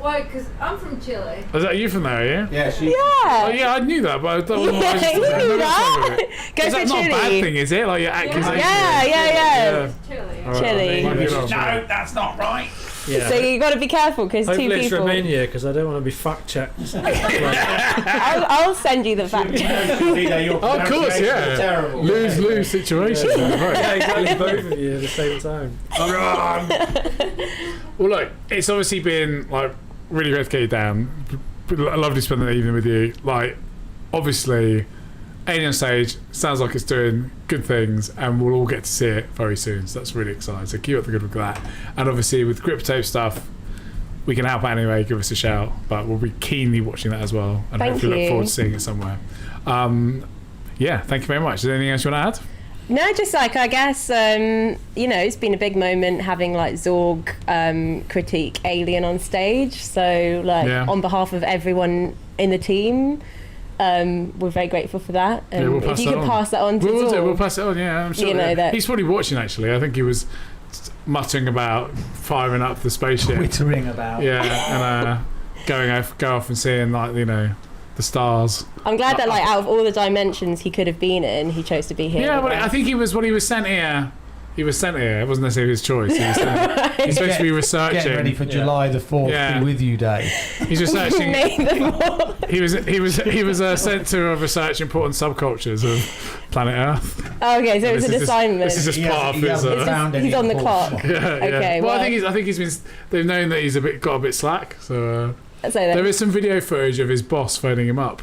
Why? Because I'm from Chile. Is that you from there, yeah? Yeah, she. Yeah. Oh, yeah, I knew that, but I don't know why I just You I've knew never that? spoken of it. Go Is for that not a bad Chile. thing, is it? Like your accusation? Yeah. Chile. All right, Chile. might be wrong. No, that's not right. Yeah. So you got to be careful because two Hopefully it's people. Romania because I don't want to be fact checked. I'll send you the fact check. Oh, of course, yeah. Terrible. Lose situation. Right. Yeah, exactly. Both of you at the same time. Well, look, it's obviously been like really great to get you down. I love to spend the evening with you. Like, obviously, Alien Stage sounds like it's doing good things, and we'll all get to see it very soon. So that's really exciting. So keep up the good with that. And obviously, with Crypto stuff, we can help out anyway. Give us a shout. But we'll be keenly watching that as well, and Thank hopefully you. look forward to seeing it somewhere. Yeah, thank you very much. Is there anything else you want to add? No, just like I guess it's been a big moment having like Zorg critique Alien on stage. So like on behalf of everyone in the team, we're very grateful for that. And we'll if pass you that could on. pass that on to Zorg, We'll pass it on. Yeah, I'm sure. You know that he's probably watching. Actually, I think he was muttering about firing up the spaceship, Twittering about. Yeah, and go off and seeing like the stars. I'm glad that like out of all the dimensions he could have been in, he chose to be here. Yeah, with well, us. I think he was sent here. It wasn't necessarily his choice. He was he's supposed to be researching. Getting ready for July the 4th, Be With You Day. He's researching. May the 4th. He was sent to research important subcultures of planet Earth. Oh, okay, so it's an assignment. This is just part of his. He's on the clock. Yeah, Okay. Well, I think he's been. They've known that he's got a bit slack. So there is some video footage of his boss phoning him up,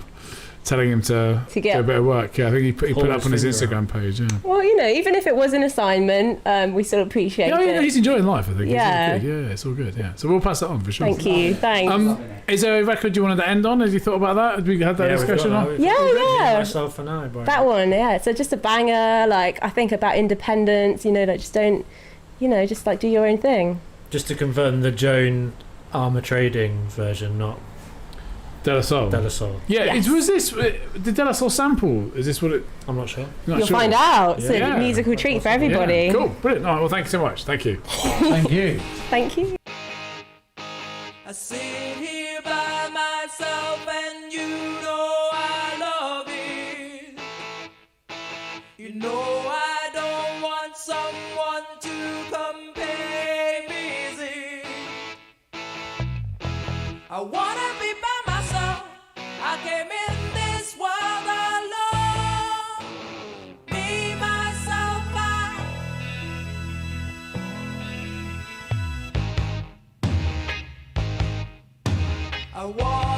telling him to get do a bit of work. Yeah, I think he put it up on his Instagram page. Yeah. Well, even if it was an assignment, we still appreciate it. Yeah, he's enjoying life. I think. Yeah. It's all good. Yeah, it's all good. Yeah. So we'll pass that on for sure. Thank you. Thanks. Is there a record you wanted to end on? Have you thought about that? Have we had that discussion on? Yeah. Myself and I. That one, yeah. So just a banger. Like I think about independence. Like just don't. Just like do your own thing. Just to confirm, the Joan Armour Trading version, not De La Soul. De La Soul. Yeah, Yes. was this the De La Soul sample? Is this what it? I'm not sure. You're not You'll sure? find out. So Yeah. musical treat for everybody. Yeah, cool, brilliant. All right, well, thank you so much. Thank you. Thank you. Thank you. I sit here by myself and you know I love it. You know I don't want someone to compare me, see. I wanna be by myself. I came in this world alone. Me, myself, I want